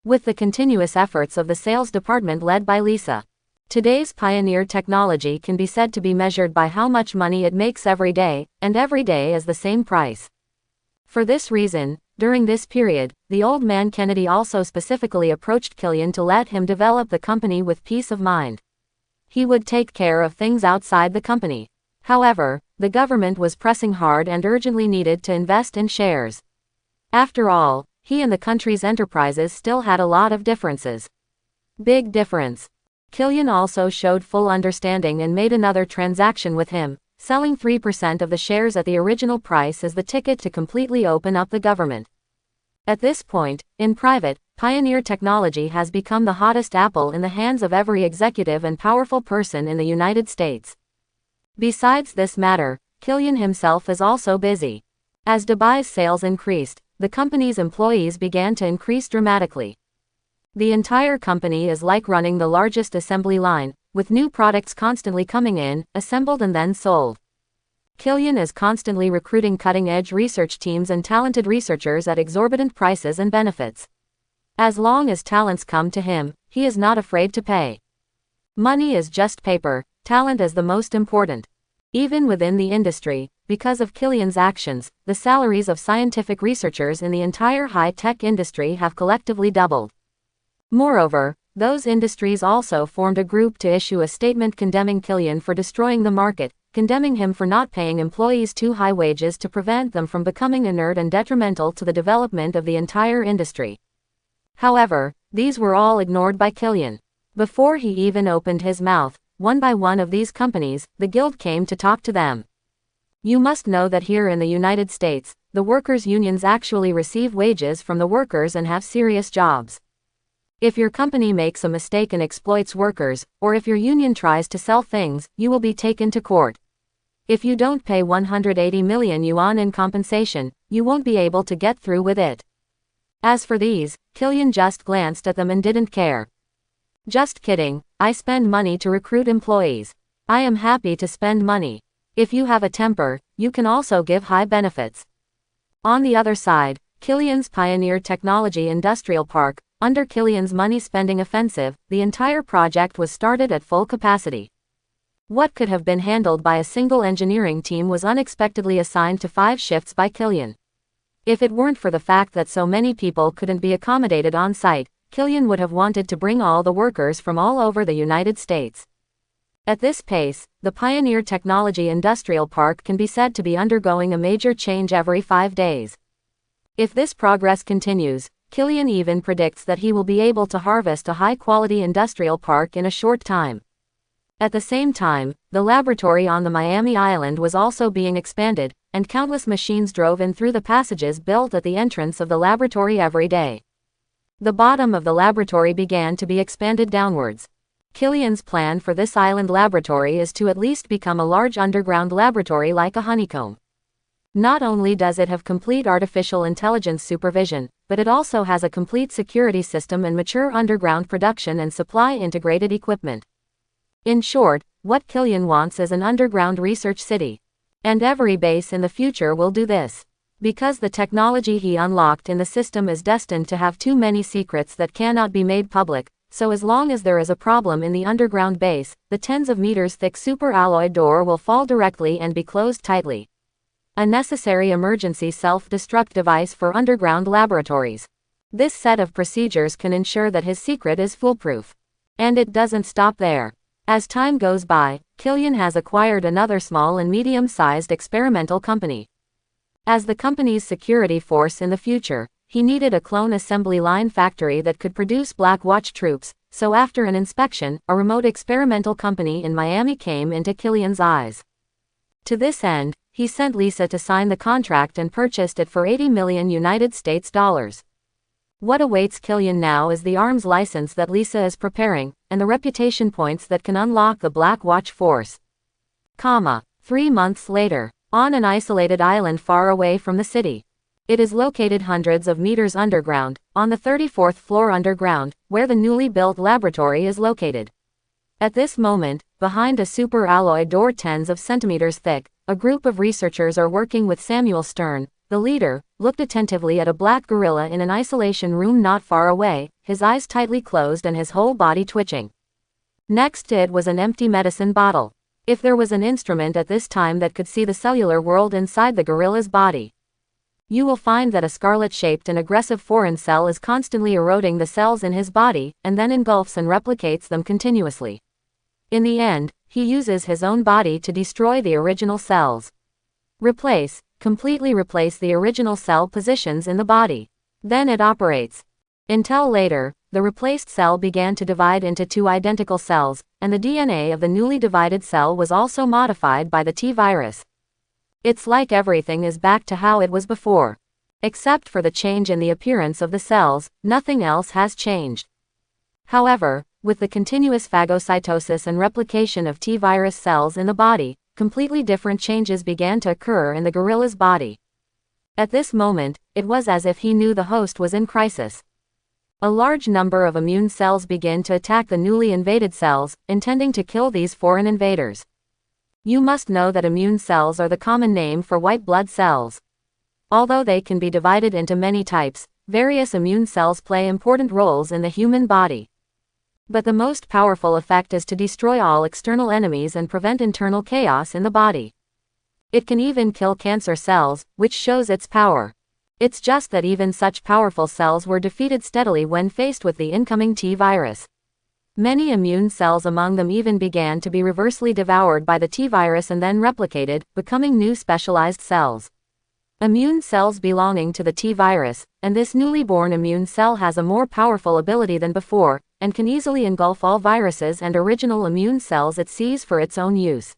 With the continuous efforts of the sales department led by Lisa, today's pioneer technology can be said to be measured by how much money it makes every day, and every day is the same price. For this reason, during this period, the old man Kennedy also specifically approached Krynn to let him develop the company with peace of mind. He would take care of things outside the company. However, the government was pressing hard and urgently needed to invest in shares. After all, he and the country's enterprises still had a lot of differences. Big difference. Krynn also showed full understanding and made another transaction with him, selling 3% of the shares at the original price as the ticket to completely open up the government. At this point, in private, pioneer technology has become the hottest apple in the hands of every executive and powerful person in the United States. Besides this matter, Krynn himself is also busy. As Dubai's sales increased, the company's employees began to increase dramatically. The entire company is like running the largest assembly line, with new products constantly coming in, assembled and then sold. Krynn is constantly recruiting cutting-edge research teams and talented researchers at exorbitant prices and benefits. As long as talents come to him, he is not afraid to pay. Money is just paper, talent is the most important. Even within the industry, because of Krynn's actions, the salaries of scientific researchers in the entire high-tech industry have collectively doubled. Moreover, those industries also formed a group to issue a statement condemning Krynn for destroying the market, condemning him for not paying employees too high wages to prevent them from becoming inert and detrimental to the development of the entire industry. However, these were all ignored by Krynn. Before he even opened his mouth, one by one of these companies, the guild came to talk to them. You must know that here in the United States, the workers' unions actually receive wages from the workers and have serious jobs. If your company makes a mistake and exploits workers, or if your union tries to sell things, you will be taken to court. If you don't pay 180 million yuan in compensation, you won't be able to get through with it. As for these, Krynn just glanced at them and didn't care. Just kidding, I spend money to recruit employees. I am happy to spend money. If you have a temper, you can also give high benefits. On the other side, Krynn's Pioneer Technology Industrial Park, under Krynn's money-spending offensive, the entire project was started at full capacity. What could have been handled by a single engineering team was unexpectedly assigned to 5 shifts by Krynn. If it weren't for the fact that so many people couldn't be accommodated on site, Krynn would have wanted to bring all the workers from all over the United States. At this pace, the Pioneer Technology Industrial Park can be said to be undergoing a major change every 5 days. If this progress continues, Krynn even predicts that he will be able to harvest a high-quality industrial park in a short time. At the same time, the laboratory on the Miami island was also being expanded, and countless machines drove in through the passages built at the entrance of the laboratory every day. The bottom of the laboratory began to be expanded downwards. Krynn's plan for this island laboratory is to at least become a large underground laboratory like a honeycomb. Not only does it have complete artificial intelligence supervision, but it also has a complete security system and mature underground production and supply integrated equipment. In short, what Krynn wants is an underground research city. And every base in the future will do this. Because the technology he unlocked in the system is destined to have too many secrets that cannot be made public, so as long as there is a problem in the underground base, the tens of meters thick super alloy door will fall directly and be closed tightly. A necessary emergency self-destruct device for underground laboratories. This set of procedures can ensure that his secret is foolproof. And it doesn't stop there. As time goes by, Krynn has acquired another small and medium-sized experimental company. As the company's security force in the future, he needed a clone assembly line factory that could produce Black Watch troops, so after an inspection, a remote experimental company in Miami came into Krynn's eyes. To this end, he sent Lisa to sign the contract and purchased it for 80 million United States dollars. What awaits Krynn now is the arms license that Lisa is preparing, and the reputation points that can unlock the Black Watch force. 3 months later, on an isolated island far away from the city. It is located hundreds of meters underground, on the 34th floor underground, where the newly built laboratory is located. At this moment, behind a super alloy door tens of centimeters thick, a group of researchers are working with Samuel Stern, the leader, looked attentively at a black gorilla in an isolation room not far away, his eyes tightly closed and his whole body twitching. Next to it was an empty medicine bottle. If there was an instrument at this time that could see the cellular world inside the gorilla's body, you will find that a scarlet-shaped and aggressive foreign cell is constantly eroding the cells in his body, and then engulfs and replicates them continuously. In the end, he uses his own body to destroy the original cells. Completely replace the original cell positions in the body. Then it operates. Until later, the replaced cell began to divide into 2 identical cells, and the DNA of the newly divided cell was also modified by the T-virus. It's like everything is back to how it was before. Except for the change in the appearance of the cells, nothing else has changed. However, with the continuous phagocytosis and replication of T-virus cells in the body, completely different changes began to occur in the gorilla's body. At this moment, it was as if he knew the host was in crisis. A large number of immune cells begin to attack the newly invaded cells, intending to kill these foreign invaders. You must know that immune cells are the common name for white blood cells. Although they can be divided into many types, various immune cells play important roles in the human body. But the most powerful effect is to destroy all external enemies and prevent internal chaos in the body. It can even kill cancer cells, which shows its power. It's just that even such powerful cells were defeated steadily when faced with the incoming T virus. Many immune cells among them even began to be reversely devoured by the T virus and then replicated, becoming new specialized cells. Immune cells belonging to the T virus, and this newly born immune cell has a more powerful ability than before, and can easily engulf all viruses and original immune cells it sees for its own use.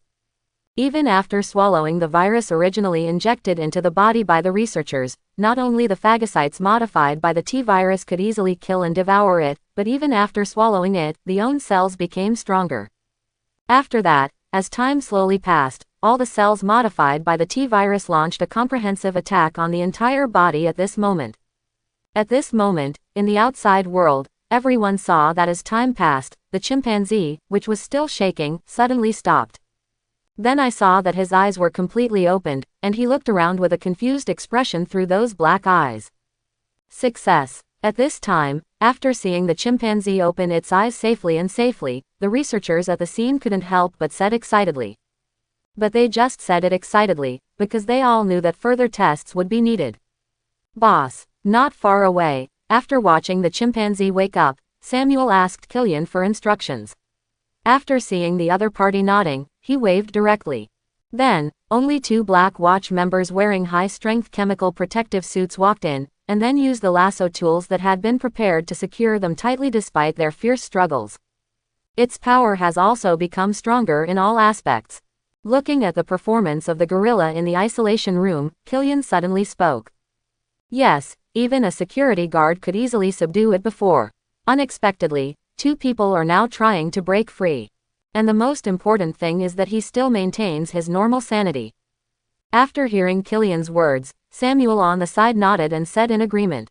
Even after swallowing the virus originally injected into the body by the researchers, not only the phagocytes modified by the T virus could easily kill and devour it, but even after swallowing it, the own cells became stronger. After that, as time slowly passed, all the cells modified by the T virus launched a comprehensive attack on the entire body at this moment. At this moment, in the outside world, everyone saw that as time passed, the chimpanzee, which was still shaking, suddenly stopped. Then I saw that his eyes were completely opened, and he looked around with a confused expression through those black eyes. Success. At this time, after seeing the chimpanzee open its eyes safely, the researchers at the scene couldn't help but said excitedly. But they just said it excitedly, because they all knew that further tests would be needed. Boss. Not far away, after watching the chimpanzee wake up, Samuel asked Krynn for instructions. After seeing the other party nodding, he waved directly. Then, only 2 Black Watch members wearing high-strength chemical protective suits walked in, and then used the lasso tools that had been prepared to secure them tightly despite their fierce struggles. Its power has also become stronger in all aspects. Looking at the performance of the gorilla in the isolation room, Krynn suddenly spoke. Yes, even a security guard could easily subdue it before. Unexpectedly, 2 people are now trying to break free. And the most important thing is that he still maintains his normal sanity. After hearing Krynn's words, Samuel on the side nodded and said in agreement.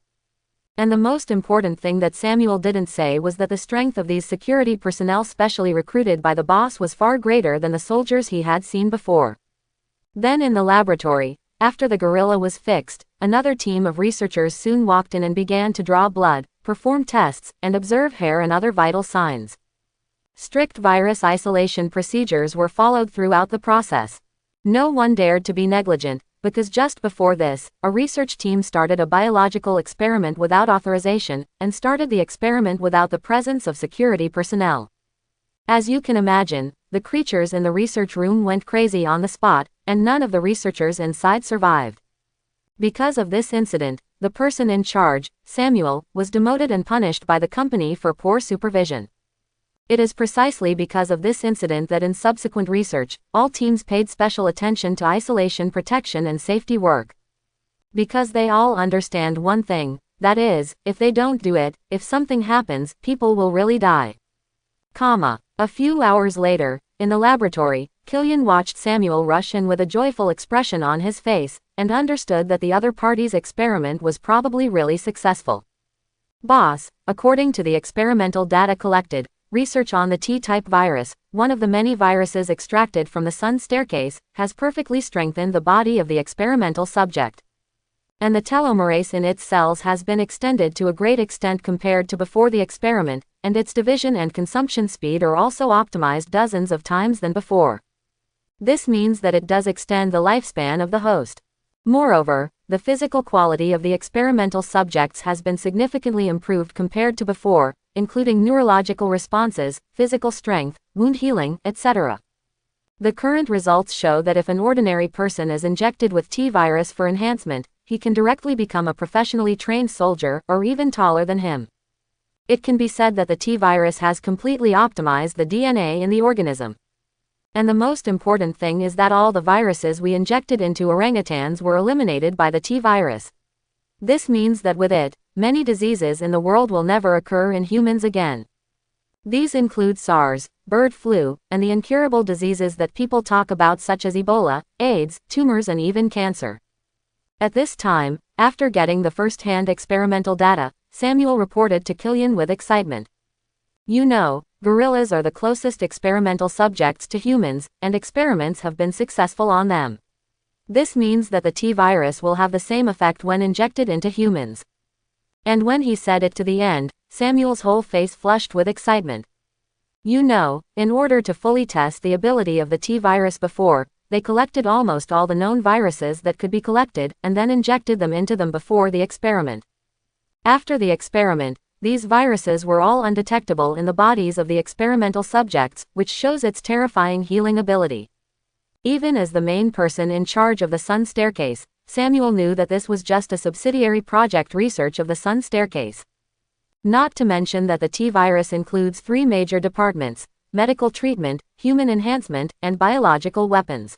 And the most important thing that Samuel didn't say was that the strength of these security personnel specially recruited by the boss was far greater than the soldiers he had seen before. Then in the laboratory, after the gorilla was fixed, another team of researchers soon walked in and began to draw blood, perform tests, and observe hair and other vital signs. Strict virus isolation procedures were followed throughout the process. No one dared to be negligent, because just before this, a research team started a biological experiment without authorization, and started the experiment without the presence of security personnel. As you can imagine, the creatures in the research room went crazy on the spot, and none of the researchers inside survived. Because of this incident, the person in charge, Samuel, was demoted and punished by the company for poor supervision. It is precisely because of this incident that in subsequent research, all teams paid special attention to isolation protection and safety work. Because they all understand one thing, that is, if they don't do it, if something happens, people will really die. A few hours later, in the laboratory, Krynn watched Samuel rush in with a joyful expression on his face, and understood that the other party's experiment was probably really successful. Boss, according to the experimental data collected, research on the T-type virus, one of the many viruses extracted from the sun staircase, has perfectly strengthened the body of the experimental subject. And the telomerase in its cells has been extended to a great extent compared to before the experiment, and its division and consumption speed are also optimized dozens of times than before. This means that it does extend the lifespan of the host. Moreover, the physical quality of the experimental subjects has been significantly improved compared to before, including neurological responses, physical strength, wound healing, etc. The current results show that if an ordinary person is injected with T-virus for enhancement, he can directly become a professionally trained soldier, or even taller than him. It can be said that the T-virus has completely optimized the DNA in the organism. And the most important thing is that all the viruses we injected into orangutans were eliminated by the T-virus. This means that with it, many diseases in the world will never occur in humans again. These include SARS, bird flu, and the incurable diseases that people talk about such as Ebola, AIDS, tumors and even cancer. At this time, after getting the first-hand experimental data, Samuel reported to Killian with excitement. You know, gorillas are the closest experimental subjects to humans, and experiments have been successful on them. This means that the T-virus will have the same effect when injected into humans. And when he said it to the end, Samuel's whole face flushed with excitement. You know, in order to fully test the ability of the T-virus before, they collected almost all the known viruses that could be collected, and then injected them into them before the experiment. After the experiment, these viruses were all undetectable in the bodies of the experimental subjects, which shows its terrifying healing ability. Even as the main person in charge of the Sun Staircase, Samuel knew that this was just a subsidiary project research of the Sun Staircase. Not to mention that the T-virus includes 3 major departments: medical treatment, human enhancement, and biological weapons.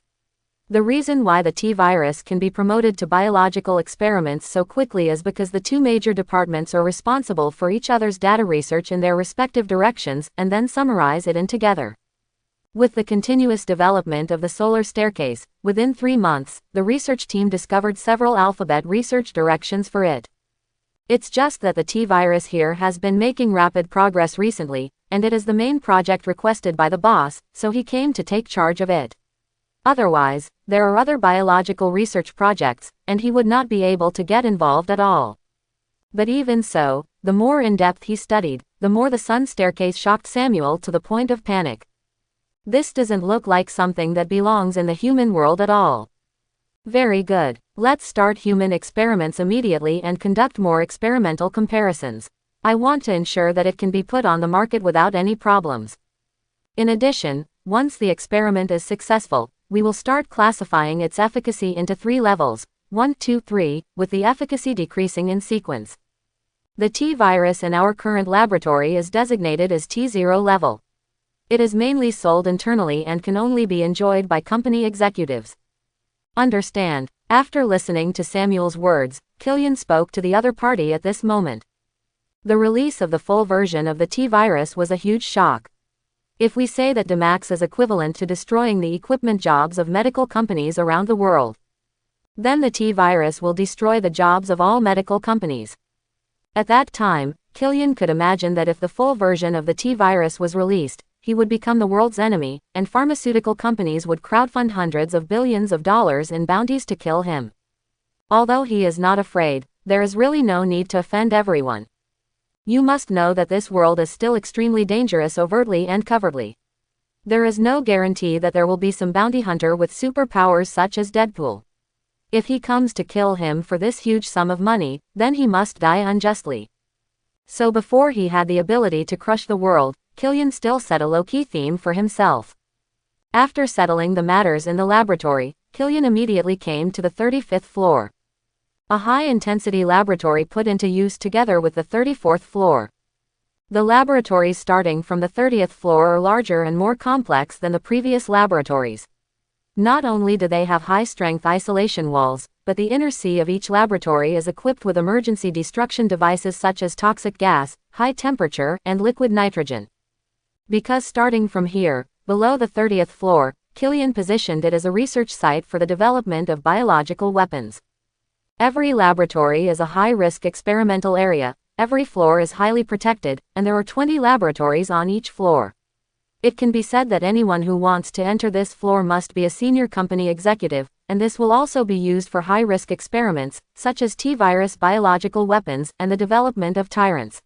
The reason why the T-virus can be promoted to biological experiments so quickly is because the 2 major departments are responsible for each other's data research in their respective directions and then summarize it in together. With the continuous development of the solar staircase, within 3 months, the research team discovered several alphabet research directions for it. It's just that the T-virus here has been making rapid progress recently, and it is the main project requested by the boss, so he came to take charge of it. Otherwise, there are other biological research projects, and he would not be able to get involved at all. But even so, the more in-depth he studied, the more the Sun Staircase shocked Samuel to the point of panic. This doesn't look like something that belongs in the human world at all. Very good. Let's start human experiments immediately and conduct more experimental comparisons. I want to ensure that it can be put on the market without any problems. In addition, once the experiment is successful, we will start classifying its efficacy into 3 levels, 1, 2, 3, with the efficacy decreasing in sequence. The T-virus in our current laboratory is designated as T0 level. It is mainly sold internally and can only be enjoyed by company executives. Understand? After listening to Samuel's words, Killian spoke to the other party at this moment. The release of the full version of the T-virus was a huge shock. If we say that Dmax is equivalent to destroying the equipment jobs of medical companies around the world, then the T-virus will destroy the jobs of all medical companies. At that time, Killian could imagine that if the full version of the T-virus was released, he would become the world's enemy, and pharmaceutical companies would crowdfund hundreds of billions of dollars in bounties to kill him. Although he is not afraid, there is really no need to offend everyone. You must know that this world is still extremely dangerous overtly and covertly. There is no guarantee that there will be some bounty hunter with superpowers such as Deadpool. If he comes to kill him for this huge sum of money, then he must die unjustly. So before he had the ability to crush the world, Killian still set a low-key theme for himself. After settling the matters in the laboratory, Killian immediately came to the 35th floor. A high-intensity laboratory put into use together with the 34th floor. The laboratories starting from the 30th floor are larger and more complex than the previous laboratories. Not only do they have high-strength isolation walls, but the inner sea of each laboratory is equipped with emergency destruction devices such as toxic gas, high temperature, and liquid nitrogen. Because starting from here, below the 30th floor, Killian positioned it as a research site for the development of biological weapons. Every laboratory is a high-risk experimental area, every floor is highly protected, and there are 20 laboratories on each floor. It can be said that anyone who wants to enter this floor must be a senior company executive, and this will also be used for high-risk experiments, such as T-virus biological weapons and the development of tyrants.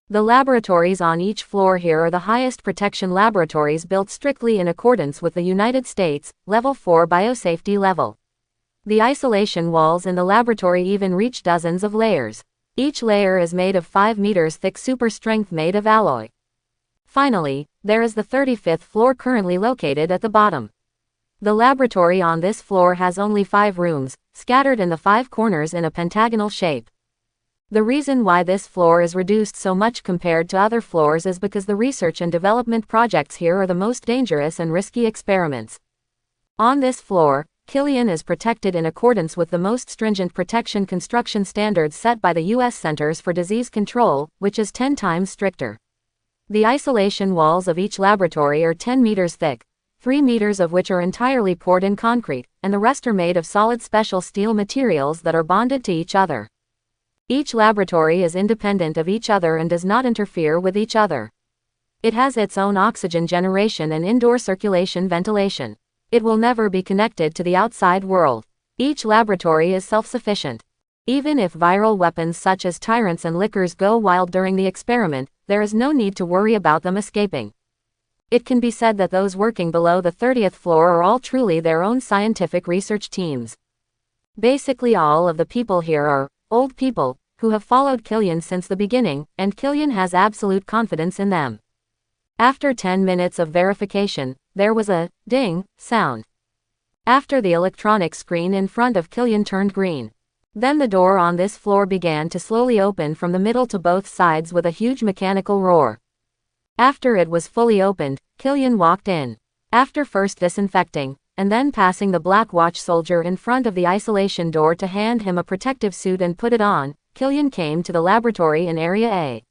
The laboratories on each floor here are the highest protection laboratories built strictly in accordance with the United States, Level 4 biosafety level. The isolation walls in the laboratory even reach dozens of layers. Each layer is made of 5 meters thick super strength made of alloy. Finally, there is the 35th floor currently located at the bottom. The laboratory on this floor has only 5 rooms, scattered in the 5 corners in a pentagonal shape. The reason why this floor is reduced so much compared to other floors is because the research and development projects here are the most dangerous and risky experiments. On this floor, Killian is protected in accordance with the most stringent protection construction standards set by the U.S. Centers for Disease Control, which is 10 times stricter. The isolation walls of each laboratory are 10 meters thick, 3 meters of which are entirely poured in concrete, and the rest are made of solid special steel materials that are bonded to each other. Each laboratory is independent of each other and does not interfere with each other. It has its own oxygen generation and indoor circulation ventilation. It will never be connected to the outside world. Each laboratory is self-sufficient. Even if viral weapons such as tyrants and lickers go wild during the experiment, there is no need to worry about them escaping. It can be said that those working below the 30th floor are all truly their own scientific research teams. Basically all of the people here are old people who have followed Krynn since the beginning, and Krynn has absolute confidence in them. After 10 minutes of verification, there was a ding sound. After the electronic screen in front of Krynn turned green. Then the door on this floor began to slowly open from the middle to both sides with a huge mechanical roar. After it was fully opened, Krynn walked in. After first disinfecting, and then passing the black watch soldier in front of the isolation door to hand him a protective suit and put it on, Krynn came to the laboratory in Area A.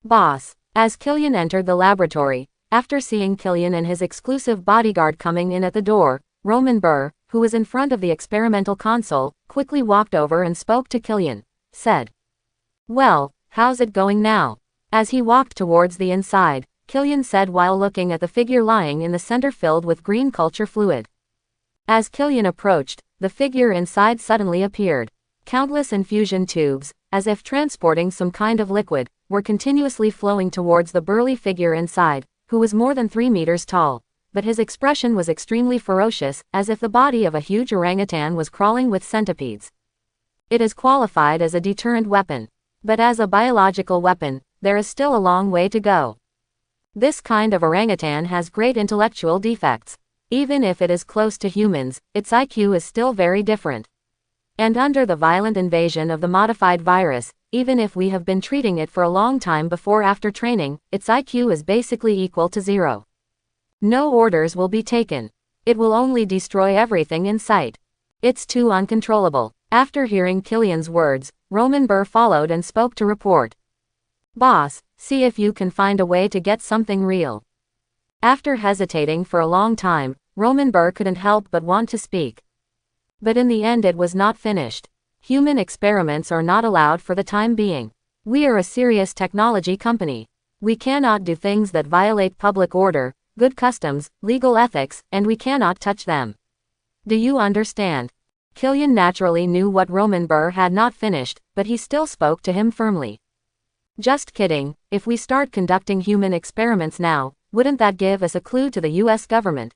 Boss. As Krynn entered the laboratory, after seeing Krynn and his exclusive bodyguard coming in at the door, Roman Burr, who was in front of the experimental console, quickly walked over and spoke to Krynn, said, "Well, how's it going now?" As he walked towards the inside, Krynn said while looking at the figure lying in the center filled with green culture fluid. As Krynn approached, the figure inside suddenly appeared. Countless infusion tubes, as if transporting some kind of liquid, were continuously flowing towards the burly figure inside, who was more than 3 meters tall. But his expression was extremely ferocious, as if the body of a huge orangutan was crawling with centipedes. It is qualified as a deterrent weapon. But as a biological weapon, there is still a long way to go. This kind of orangutan has great intellectual defects. Even if it is close to humans, its IQ is still very different. And under the violent invasion of the modified virus, even if we have been treating it for a long time before after training, its IQ is basically equal to 0. No orders will be taken. It will only destroy everything in sight. It's too uncontrollable. After hearing Kynn's words, Roman Burr followed and spoke to report. "Boss, see if you can find a way to get something real." After hesitating for a long time, Roman Burr couldn't help but want to speak. But in the end it was not finished. Human experiments are not allowed for the time being. We are a serious technology company. We cannot do things that violate public order, good customs, legal ethics, and we cannot touch them. Do you understand? Krynn naturally knew what Roman Burr had not finished, but he still spoke to him firmly. "Just kidding, if we start conducting human experiments now, wouldn't that give us a clue to the US government?"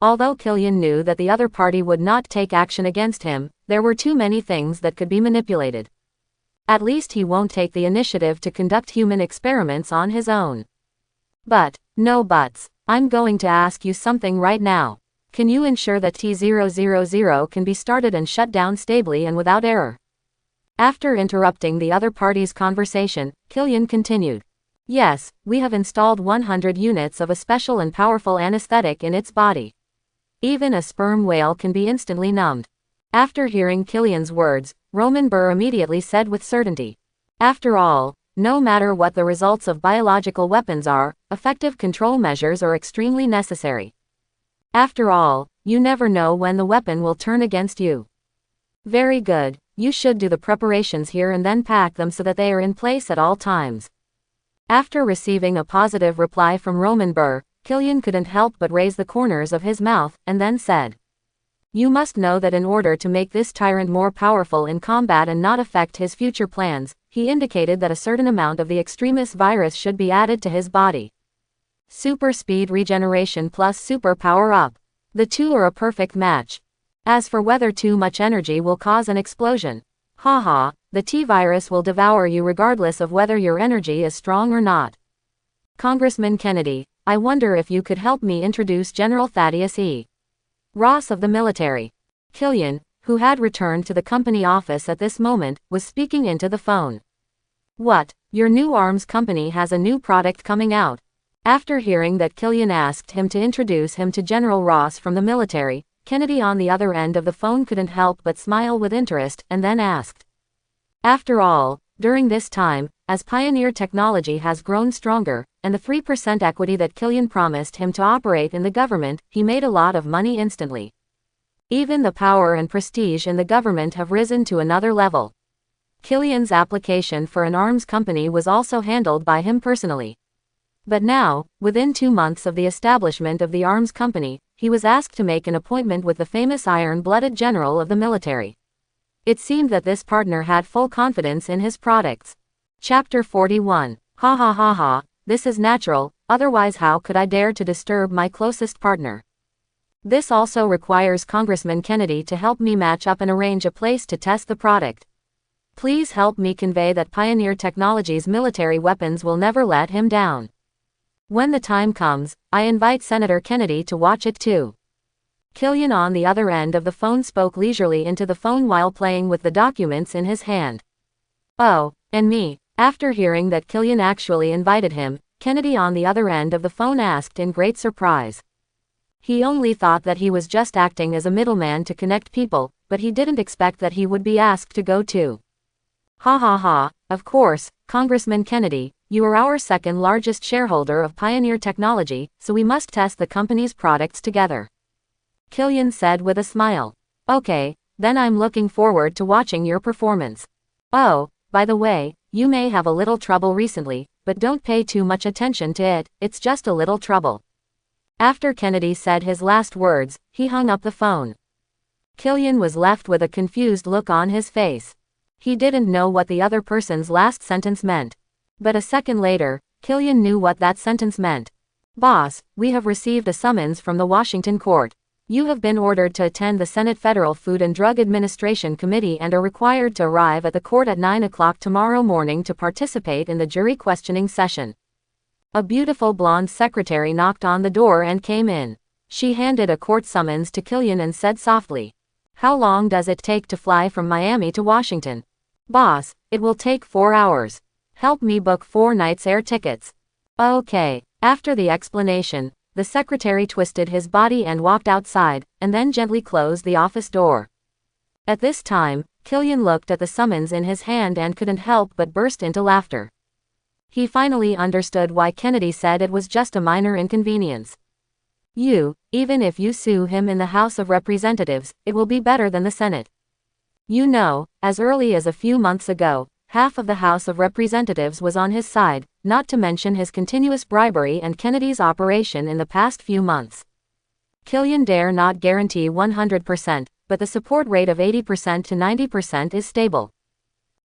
Although Krynn knew that the other party would not take action against him, there were too many things that could be manipulated. At least he won't take the initiative to conduct human experiments on his own. But, no buts. I'm going to ask you something right now. Can you ensure that T000 can be started and shut down stably and without error? After interrupting the other party's conversation, Krynn continued. "Yes, we have installed 100 units of a special and powerful anesthetic in its body. Even a sperm whale can be instantly numbed." After hearing Kynn's words, Roman Burr immediately said with certainty, "After all, no matter what the results of biological weapons are, effective control measures are extremely necessary. After all, you never know when the weapon will turn against you." "Very good, you should do the preparations here and then pack them so that they are in place at all times." After receiving a positive reply from Roman Burr, Krynn couldn't help but raise the corners of his mouth, and then said, "You must know that in order to make this tyrant more powerful in combat and not affect his future plans, he indicated that a certain amount of the extremis virus should be added to his body. Super speed regeneration plus super power up. The two are a perfect match. As for whether too much energy will cause an explosion, haha, the T-virus will devour you regardless of whether your energy is strong or not. Congressman Kennedy, I wonder if you could help me introduce General Thaddeus E. Ross of the military." Krynn, who had returned to the company office at this moment, was speaking into the phone. "What, your new arms company has a new product coming out?" After hearing that Krynn asked him to introduce him to General Ross from the military, Kennedy on the other end of the phone couldn't help but smile with interest and then asked. After all, during this time, as Pioneer technology has grown stronger, and the 3% equity that Krynn promised him to operate in the government, he made a lot of money instantly. Even the power and prestige in the government have risen to another level. Killian's application for an arms company was also handled by him personally. But now, within 2 months of the establishment of the arms company, he was asked to make an appointment with the famous iron-blooded general of the military. It seemed that this partner had full confidence in his products. Chapter 41. Ha ha ha ha, this is natural, otherwise how could I dare to disturb my closest partner? This also requires Congressman Kennedy to help me match up and arrange a place to test the product. Please help me convey that Pioneer Technologies' military weapons will never let him down. When the time comes, I invite Senator Kennedy to watch it too. Killian on the other end of the phone spoke leisurely into the phone while playing with the documents in his hand. Oh, and me. After hearing that Killian actually invited him, Kennedy on the other end of the phone asked in great surprise. He only thought that he was just acting as a middleman to connect people, but he didn't expect that he would be asked to go too. Ha ha ha, of course, Congressman Kennedy, you are our second largest shareholder of Pioneer Technology, so we must test the company's products together. Killian said with a smile. Okay, then I'm looking forward to watching your performance. Oh, by the way, you may have a little trouble recently, but don't pay too much attention to it, it's just a little trouble. After Kennedy said his last words, he hung up the phone. Killian was left with a confused look on his face. He didn't know what the other person's last sentence meant. But a second later, Killian knew what that sentence meant. Boss, we have received a summons from the Washington court. You have been ordered to attend the Senate Federal Food and Drug Administration Committee and are required to arrive at the court at 9 o'clock tomorrow morning to participate in the jury questioning session. A beautiful blonde secretary knocked on the door and came in. She handed a court summons to Killian and said softly, "How long does it take to fly from Miami to Washington?" "Boss, it will take 4 hours. Help me book 4 nights air tickets." Okay. After the explanation, the secretary twisted his body and walked outside, and then gently closed the office door. At this time, Killian looked at the summons in his hand and couldn't help but burst into laughter. He finally understood why Kennedy said it was just a minor inconvenience. Even if you sue him in the House of Representatives, it will be better than the Senate. You know, as early as a few months ago, half of the House of Representatives was on his side, not to mention his continuous bribery and Kennedy's operation in the past few months. Killian dare not guarantee 100%, but the support rate of 80% to 90% is stable.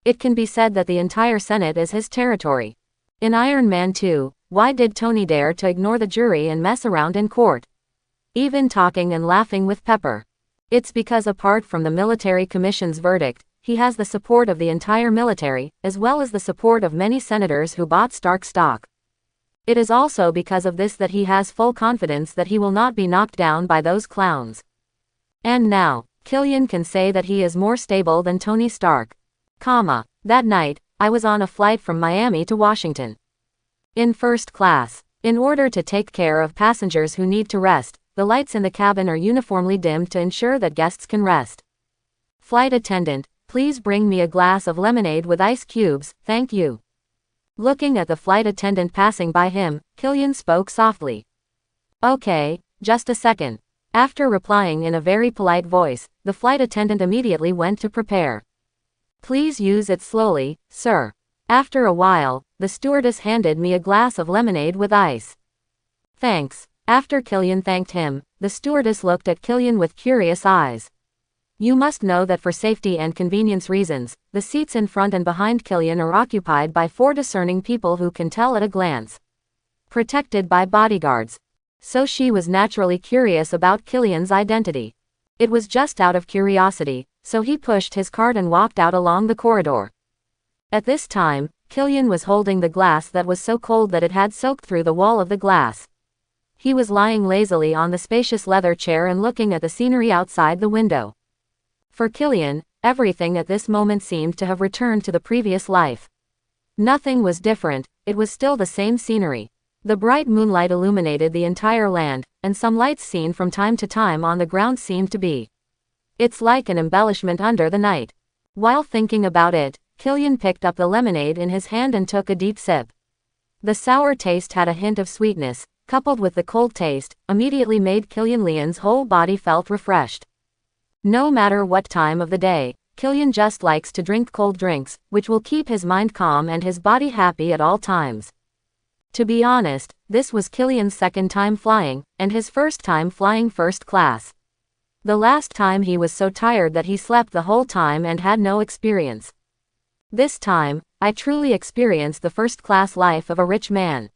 It can be said that the entire Senate is his territory. In Iron Man 2, why did Tony dare to ignore the jury and mess around in court? Even talking and laughing with Pepper. It's because apart from the military commission's verdict, he has the support of the entire military, as well as the support of many senators who bought Stark stock. It is also because of this that he has full confidence that he will not be knocked down by those clowns. And now, Killian can say that he is more stable than Tony Stark. That night, I was on a flight from Miami to Washington. In first class. In order to take care of passengers who need to rest, the lights in the cabin are uniformly dimmed to ensure that guests can rest. Flight attendant, please bring me a glass of lemonade with ice cubes, thank you. Looking at the flight attendant passing by him, Killian spoke softly. Okay, just a second. After replying in a very polite voice, the flight attendant immediately went to prepare. Please use it slowly, sir. After a while, the stewardess handed me a glass of lemonade with ice. Thanks. After Killian thanked him, the stewardess looked at Killian with curious eyes. You must know that for safety and convenience reasons, the seats in front and behind Killian are occupied by 4 discerning people who can tell at a glance. Protected by bodyguards. So she was naturally curious about Killian's identity. It was just out of curiosity, so he pushed his cart and walked out along the corridor. At this time, Killian was holding the glass that was so cold that it had soaked through the wall of the glass. He was lying lazily on the spacious leather chair and looking at the scenery outside the window. For Killian, everything at this moment seemed to have returned to the previous life. Nothing was different, it was still the same scenery. The bright moonlight illuminated the entire land, and some lights seen from time to time on the ground seemed to be. It's like an embellishment under the night. While thinking about it, Killian picked up the lemonade in his hand and took a deep sip. The sour taste had a hint of sweetness, coupled with the cold taste, immediately made Killian's whole body felt refreshed. No matter what time of the day, Killian just likes to drink cold drinks, which will keep his mind calm and his body happy at all times. To be honest, this was Killian's second time flying, and his first time flying first class. The last time he was so tired that he slept the whole time and had no experience. This time, I truly experienced the first-class life of a rich man.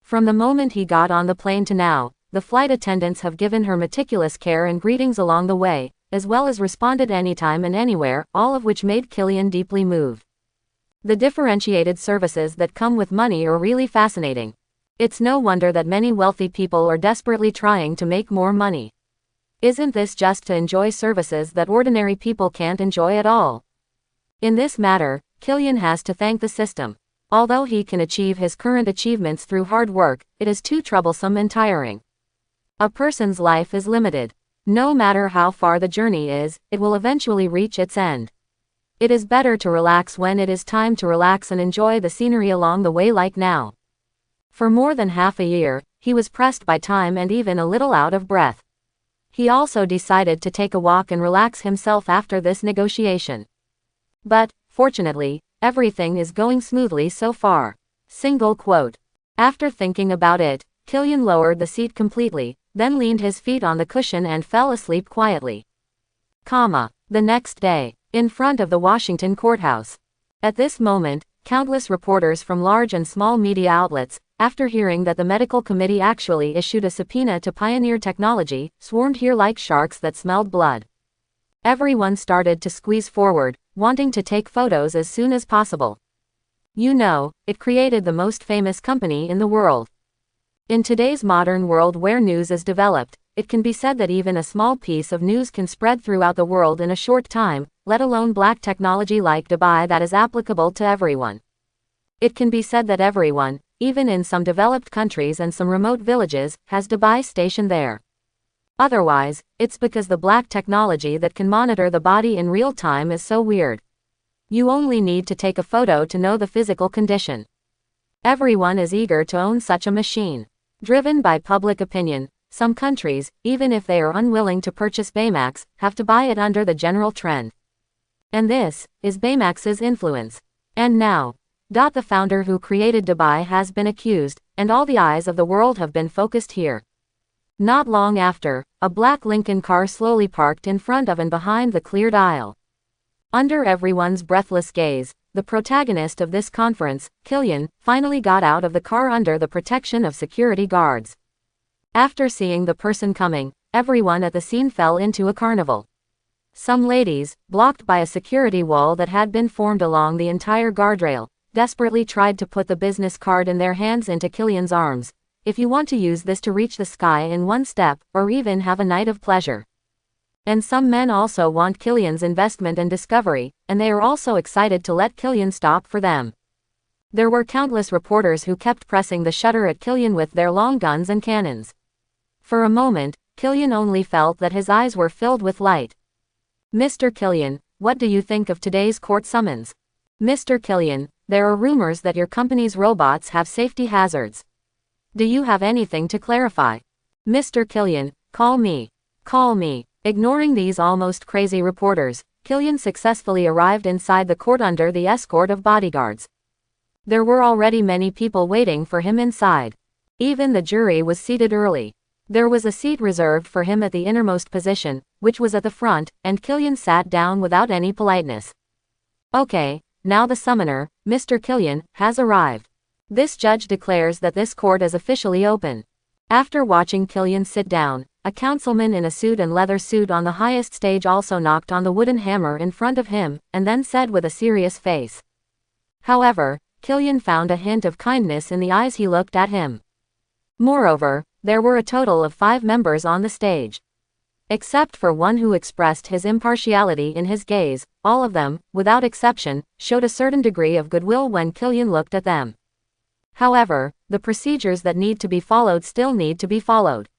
From the moment he got on the plane to now, the flight attendants have given her meticulous care and greetings along the way, as well as responded anytime and anywhere, all of which made Killian deeply moved. The differentiated services that come with money are really fascinating. It's no wonder that many wealthy people are desperately trying to make more money. Isn't this just to enjoy services that ordinary people can't enjoy at all? In this matter, Killian has to thank the system. Although he can achieve his current achievements through hard work, it is too troublesome and tiring. A person's life is limited. No matter how far the journey is, it will eventually reach its end. It is better to relax when it is time to relax and enjoy the scenery along the way, like now. For more than half a year, he was pressed by time and even a little out of breath. He also decided to take a walk and relax himself after this negotiation. But, fortunately, everything is going smoothly so far. Single quote. After thinking about it, Killian lowered the seat completely, then leaned his feet on the cushion and fell asleep quietly. The next day, in front of the Washington courthouse. At this moment, countless reporters from large and small media outlets, after hearing that the medical committee actually issued a subpoena to Pioneer Technology, swarmed here like sharks that smelled blood. Everyone started to squeeze forward, wanting to take photos as soon as possible. You know, it created the most famous company in the world. In today's modern world where news is developed, it can be said that even a small piece of news can spread throughout the world in a short time, let alone black technology like Dubai that is applicable to everyone. It can be said that everyone, even in some developed countries and some remote villages, has Dubai stationed there. Otherwise, it's because the black technology that can monitor the body in real time is so weird. You only need to take a photo to know the physical condition. Everyone is eager to own such a machine. Driven by public opinion, some countries, even if they are unwilling to purchase Baymax, have to buy it under the general trend. And this is Baymax's influence. And now, the founder who created Dubai has been accused, and all the eyes of the world have been focused here. Not long after, a black Lincoln car slowly parked in front of and behind the cleared aisle. Under everyone's breathless gaze, the protagonist of this conference, Killian, finally got out of the car under the protection of security guards. After seeing the person coming, everyone at the scene fell into a carnival. Some ladies, blocked by a security wall that had been formed along the entire guardrail, desperately tried to put the business card in their hands into Killian's arms. If you want to use this to reach the sky in one step, or even have a night of pleasure. And some men also want Killian's investment and discovery, and they are also excited to let Killian stop for them. There were countless reporters who kept pressing the shutter at Killian with their long guns and cannons. For a moment, Killian only felt that his eyes were filled with light. Mr. Killian, what do you think of today's court summons? Mr. Killian, there are rumors that your company's robots have safety hazards. Do you have anything to clarify? Mr. Killian, call me. Call me. Ignoring these almost crazy reporters, Killian successfully arrived inside the court under the escort of bodyguards. There were already many people waiting for him inside. Even the jury was seated early. There was a seat reserved for him at the innermost position, which was at the front, and Killian sat down without any politeness. Okay, now the summoner, Mr. Killian, has arrived. This judge declares that this court is officially open. After watching Killian sit down, a councilman in a suit and leather suit on the highest stage also knocked on the wooden hammer in front of him, and then said with a serious face. However, Killian found a hint of kindness in the eyes he looked at him. Moreover, there were a total of 5 members on the stage. Except for one who expressed his impartiality in his gaze, all of them, without exception, showed a certain degree of goodwill when Killian looked at them. However, the procedures that need to be followed still need to be followed.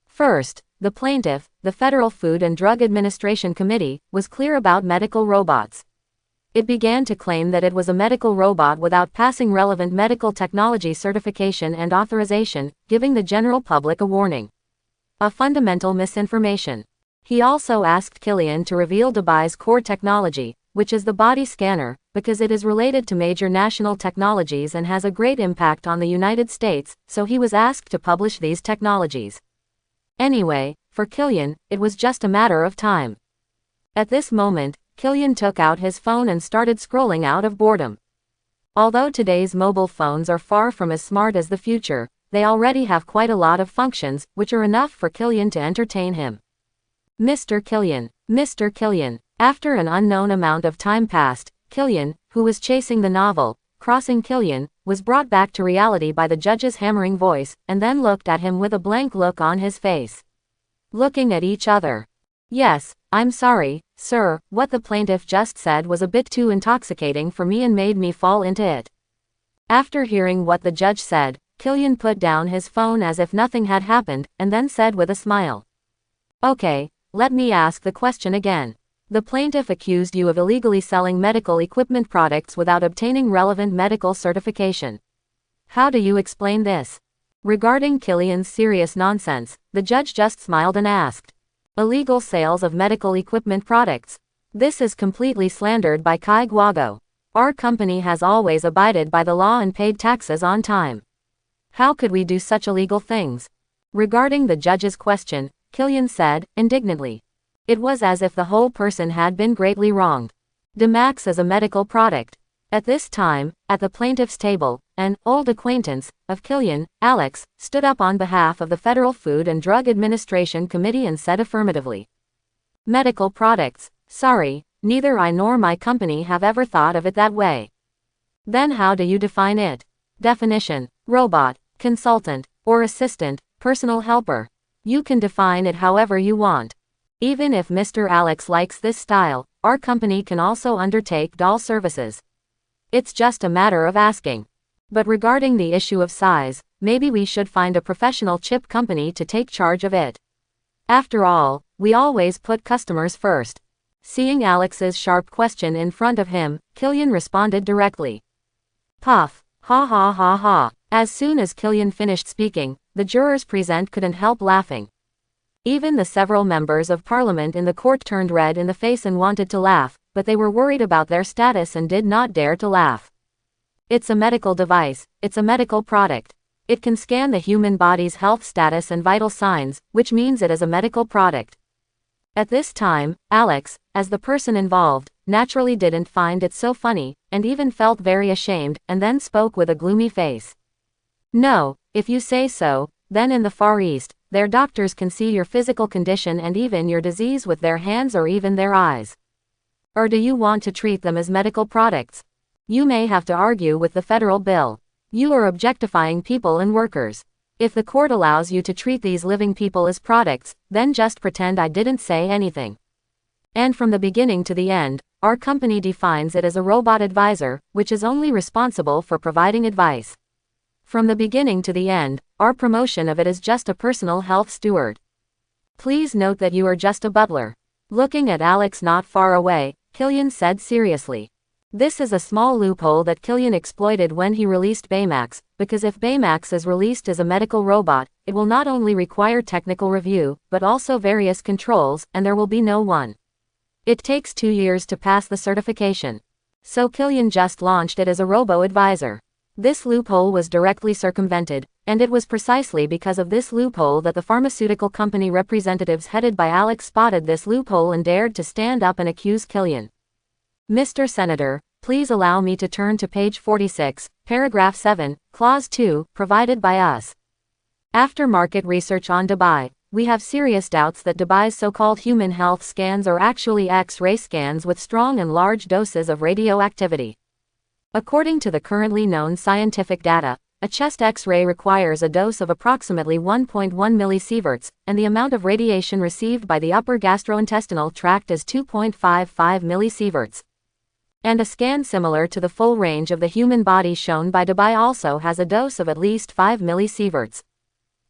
First, the plaintiff, the Federal Food and Drug Administration Committee, was clear about medical robots. It began to claim that it was a medical robot without passing relevant medical technology certification and authorization, giving the general public a warning. A fundamental misinformation. He also asked Killian to reveal Dubai's core technology, which is the body scanner, because it is related to major national technologies and has a great impact on the United States, so he was asked to publish these technologies. Anyway, for Killian, it was just a matter of time. At this moment, Killian took out his phone and started scrolling out of boredom. Although today's mobile phones are far from as smart as the future, they already have quite a lot of functions, which are enough for Killian to entertain him. Mr. Killian. Mr. Killian. After an unknown amount of time passed, Killian, who was chasing the novel, Crossing Killian, was brought back to reality by the judge's hammering voice, and then looked at him with a blank look on his face. Looking at each other. Yes, I'm sorry, sir, what the plaintiff just said was a bit too intoxicating for me and made me fall into it. After hearing what the judge said, Killian put down his phone as if nothing had happened, and then said with a smile. Okay, let me ask the question again. The plaintiff accused you of illegally selling medical equipment products without obtaining relevant medical certification. How do you explain this? Regarding Killian's serious nonsense, the judge just smiled and asked. Illegal sales of medical equipment products. This is completely slandered by Kai Guago. Our company has always abided by the law and paid taxes on time. How could we do such illegal things? Regarding the judge's question, Killian said, indignantly. It was as if the whole person had been greatly wronged. Demax is a medical product. At this time, at the plaintiff's table, an old acquaintance of Killian, Alex, stood up on behalf of the Federal Food and Drug Administration Committee and said affirmatively. Medical products. Sorry, neither I nor my company have ever thought of it that way. Then how do you define it? Definition: robot, consultant, or assistant, personal helper. You can define it however you want. Even if Mr. Alex likes this style, our company can also undertake doll services. It's just a matter of asking. But regarding the issue of size, maybe we should find a professional chip company to take charge of it. After all, we always put customers first. Seeing Alex's sharp question in front of him, Killian responded directly. Puff. Ha ha ha ha. As soon as Killian finished speaking, the jurors present couldn't help laughing. Even the several members of parliament in the court turned red in the face and wanted to laugh, but they were worried about their status and did not dare to laugh. It's a medical device, it's a medical product. It can scan the human body's health status and vital signs, which means it is a medical product. At this time, Alex, as the person involved, naturally didn't find it so funny, and even felt very ashamed, and then spoke with a gloomy face. No, if you say so, then in the Far East, their doctors can see your physical condition and even your disease with their hands or even their eyes. Or do you want to treat them as medical products? You may have to argue with the federal bill. You are objectifying people and workers. If the court allows you to treat these living people as products, then just pretend I didn't say anything. And from the beginning to the end, our company defines it as a robot advisor, which is only responsible for providing advice. From the beginning to the end, our promotion of it is just a personal health steward. Please note that you are just a butler. Looking at Alex not far away, Killian said seriously. This is a small loophole that Killian exploited when he released Baymax, because if Baymax is released as a medical robot, it will not only require technical review, but also various controls, and there will be no one. It takes 2 years to pass the certification. So Killian just launched it as a robo-advisor. This loophole was directly circumvented, and it was precisely because of this loophole that the pharmaceutical company representatives headed by Alex spotted this loophole and dared to stand up and accuse Killian. Mr. Senator, please allow me to turn to page 46, paragraph 7, clause 2, provided by us. After market research on Dubai, we have serious doubts that Dubai's so-called human health scans are actually X-ray scans with strong and large doses of radioactivity. According to the currently known scientific data, a chest X-ray requires a dose of approximately 1.1 millisieverts, and the amount of radiation received by the upper gastrointestinal tract is 2.55 millisieverts. And a scan similar to the full range of the human body shown by Dubai also has a dose of at least 5 millisieverts.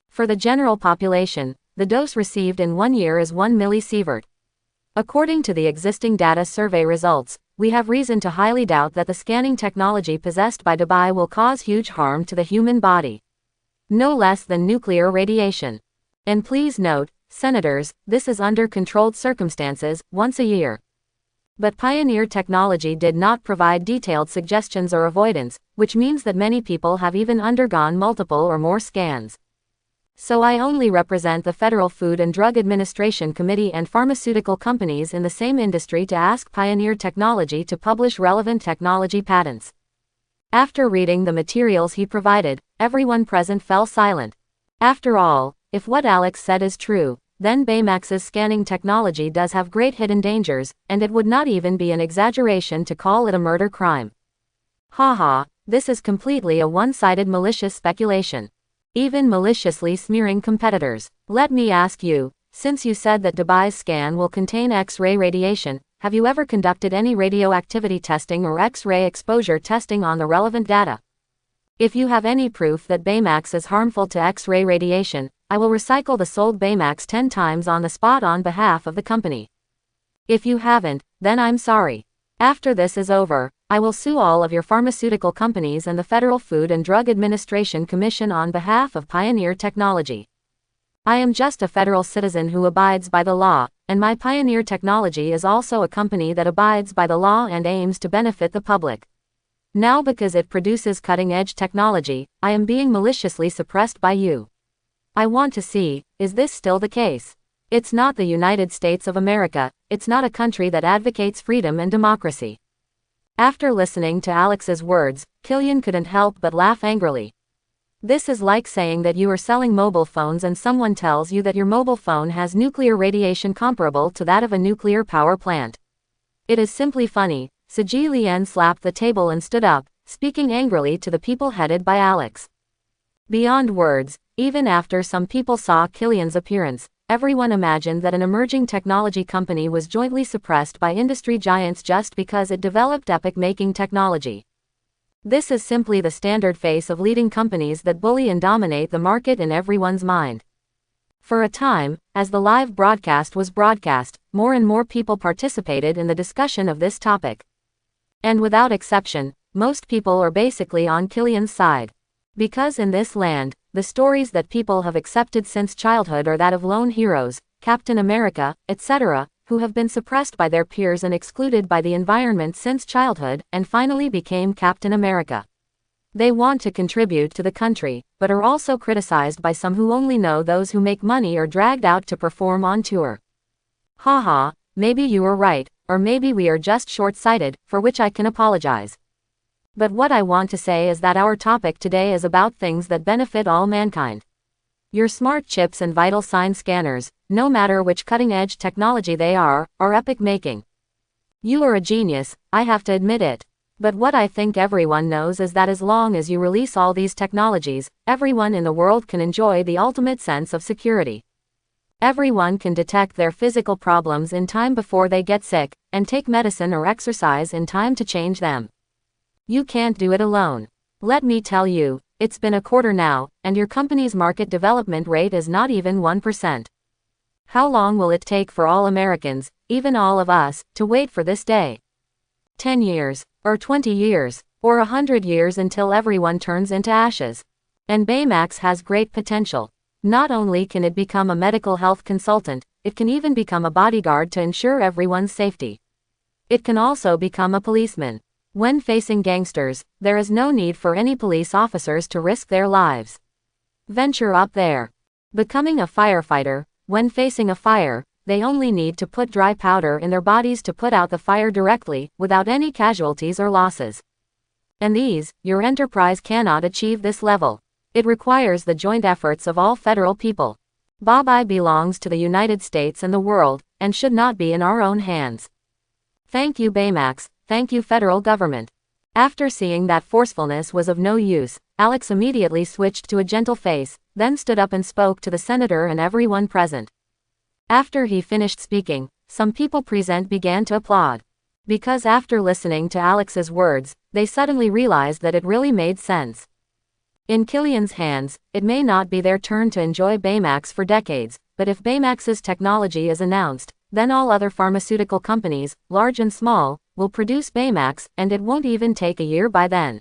For the general population, the dose received in 1 year is 1 millisievert. According to the existing data survey results, we have reason to highly doubt that the scanning technology possessed by Dubai will cause huge harm to the human body. No less than nuclear radiation. And please note, Senators, this is under controlled circumstances, once a year. But Pioneer Technology did not provide detailed suggestions or avoidance, which means that many people have even undergone multiple or more scans. So I only represent the Federal Food and Drug Administration Committee and pharmaceutical companies in the same industry to ask Pioneer Technology to publish relevant technology patents. After reading the materials he provided, everyone present fell silent. After all, if what Alex said is true, then Baymax's scanning technology does have great hidden dangers, and it would not even be an exaggeration to call it a murder crime. Haha, this is completely a one-sided malicious speculation. Even maliciously smearing competitors. Let me ask you, since you said that Dubai's scan will contain X-ray radiation, have you ever conducted any radioactivity testing or X-ray exposure testing on the relevant data? If you have any proof that Baymax is harmful to X-ray radiation, I will recycle the sold Baymax 10 times on the spot on behalf of the company. If you haven't, then I'm sorry. After this is over, I will sue all of your pharmaceutical companies and the Federal Food and Drug Administration Commission on behalf of Pioneer Technology. I am just a federal citizen who abides by the law, and my Pioneer Technology is also a company that abides by the law and aims to benefit the public. Now because it produces cutting-edge technology, I am being maliciously suppressed by you. I want to see, is this still the case? It's not the United States of America, it's not a country that advocates freedom and democracy. After listening to Alex's words, Killian couldn't help but laugh angrily. This is like saying that you are selling mobile phones and someone tells you that your mobile phone has nuclear radiation comparable to that of a nuclear power plant. It is simply funny. Ji Lian slapped the table and stood up, speaking angrily to the people headed by Alex. Beyond words, even after some people saw Killian's appearance, everyone imagined that an emerging technology company was jointly suppressed by industry giants just because it developed epic-making technology. This is simply the standard face of leading companies that bully and dominate the market in everyone's mind. For a time, as the live broadcast was broadcast, more and more people participated in the discussion of this topic. And without exception, most people are basically on Killian's side. Because in this land, the stories that people have accepted since childhood are that of lone heroes, Captain America, etc., who have been suppressed by their peers and excluded by the environment since childhood, and finally became Captain America. They want to contribute to the country, but are also criticized by some who only know those who make money or dragged out to perform on tour. Haha, maybe you are right, or maybe we are just short-sighted, for which I can apologize. But what I want to say is that our topic today is about things that benefit all mankind. Your smart chips and vital sign scanners, no matter which cutting-edge technology they are epic-making. You are a genius, I have to admit it. But what I think everyone knows is that as long as you release all these technologies, everyone in the world can enjoy the ultimate sense of security. Everyone can detect their physical problems in time before they get sick, and take medicine or exercise in time to change them. You can't do it alone. Let me tell you, it's been a quarter now, and your company's market development rate is not even 1%. How long will it take for all Americans, even all of us, to wait for this day? 10 years, or 20 years, or 100 years until everyone turns into ashes. And Baymax has great potential. Not only can it become a medical health consultant, it can even become a bodyguard to ensure everyone's safety. It can also become a policeman. When facing gangsters, there is no need for any police officers to risk their lives. Venture up there. Becoming a firefighter, when facing a fire, they only need to put dry powder in their bodies to put out the fire directly, without any casualties or losses. And your enterprise cannot achieve this level. It requires the joint efforts of all federal people. Babai belongs to the United States and the world, and should not be in our own hands. Thank you Baymax, thank you federal government. After seeing that forcefulness was of no use, Alex immediately switched to a gentle face, then stood up and spoke to the senator and everyone present. After he finished speaking, some people present began to applaud. Because after listening to Alex's words, they suddenly realized that it really made sense. In Killian's hands, it may not be their turn to enjoy Baymax for decades, but if Baymax's technology is announced, then all other pharmaceutical companies, large and small, will produce Baymax, and it won't even take a year by then.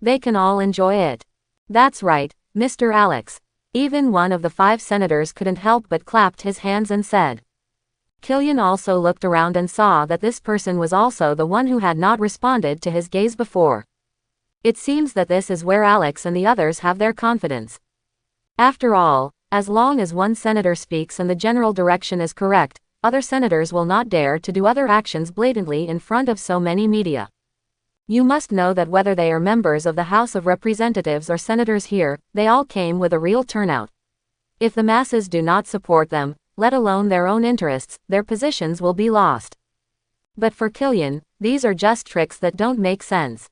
They can all enjoy it. That's right, Mr. Alex. Even one of the 5 senators couldn't help but clapped his hands and said. Krynn also looked around and saw that this person was also the one who had not responded to his gaze before. It seems that this is where Alex and the others have their confidence. After all, as long as one senator speaks and the general direction is correct, other senators will not dare to do other actions blatantly in front of so many media. You must know that whether they are members of the House of Representatives or senators here, they all came with a real turnout. If the masses do not support them, let alone their own interests, their positions will be lost. But for Krynn, these are just tricks that don't make sense.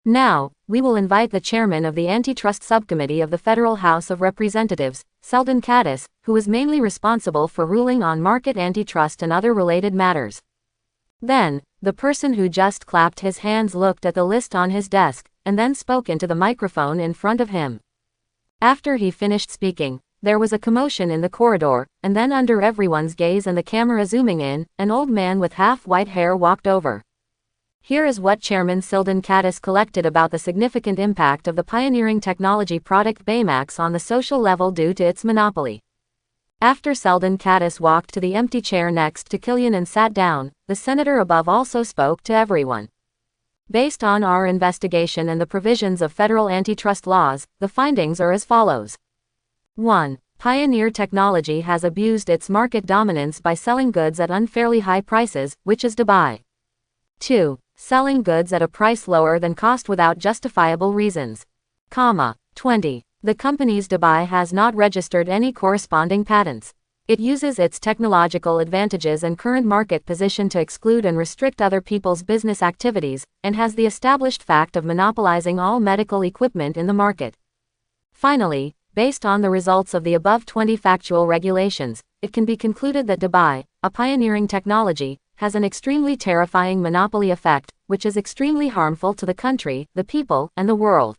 Now, we will invite the chairman of the Antitrust Subcommittee of the Federal House of Representatives, Sheldon Caddis, who is mainly responsible for ruling on market antitrust and other related matters. Then, the person who just clapped his hands looked at the list on his desk, and then spoke into the microphone in front of him. After he finished speaking, there was a commotion in the corridor, and then under everyone's gaze and the camera zooming in, an old man with half-white hair walked over. Here is what Chairman Sheldon Caddis collected about the significant impact of the pioneering technology product Baymax on the social level due to its monopoly. After Sheldon Caddis walked to the empty chair next to Krynn and sat down, the senator above also spoke to everyone. Based on our investigation and the provisions of federal antitrust laws, the findings are as follows. 1. Pioneer Technology has abused its market dominance by selling goods at unfairly high prices, which is Dubai. 2. Selling goods at a price lower than cost without justifiable reasons. 20. The company's Dubai has not registered any corresponding patents. It uses its technological advantages and current market position to exclude and restrict other people's business activities, and has the established fact of monopolizing all medical equipment in the market. Finally, based on the results of the above 20 factual regulations, it can be concluded that Dubai, a pioneering technology, has an extremely terrifying monopoly effect, which is extremely harmful to the country, the people, and the world.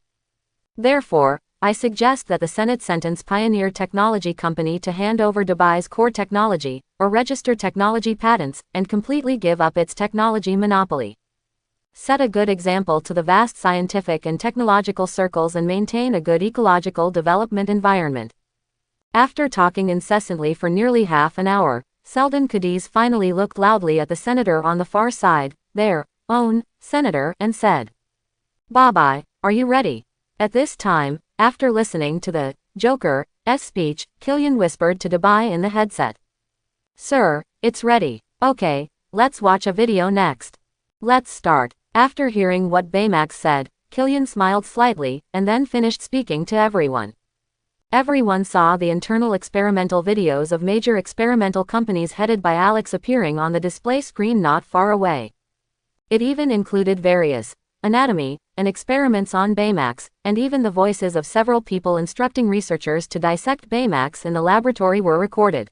Therefore, I suggest that the Senate sentence Pioneer Technology Company to hand over Dubai's core technology, or register technology patents, and completely give up its technology monopoly. Set a good example to the vast scientific and technological circles and maintain a good ecological development environment. After talking incessantly for nearly half an hour, Sheldon Caddis finally looked loudly at the senator on the far side, their own senator, and said, "Bye-bye, are you ready?" At this time, after listening to the Joker's speech, Krynn whispered to Dubai in the headset. "Sir, it's ready. Okay, let's watch a video next. Let's start." After hearing what Baymax said, Krynn smiled slightly, and then finished speaking to everyone. Everyone saw the internal experimental videos of major experimental companies headed by Alex appearing on the display screen not far away. It even included various anatomy and experiments on Baymax, and even the voices of several people instructing researchers to dissect Baymax in the laboratory were recorded.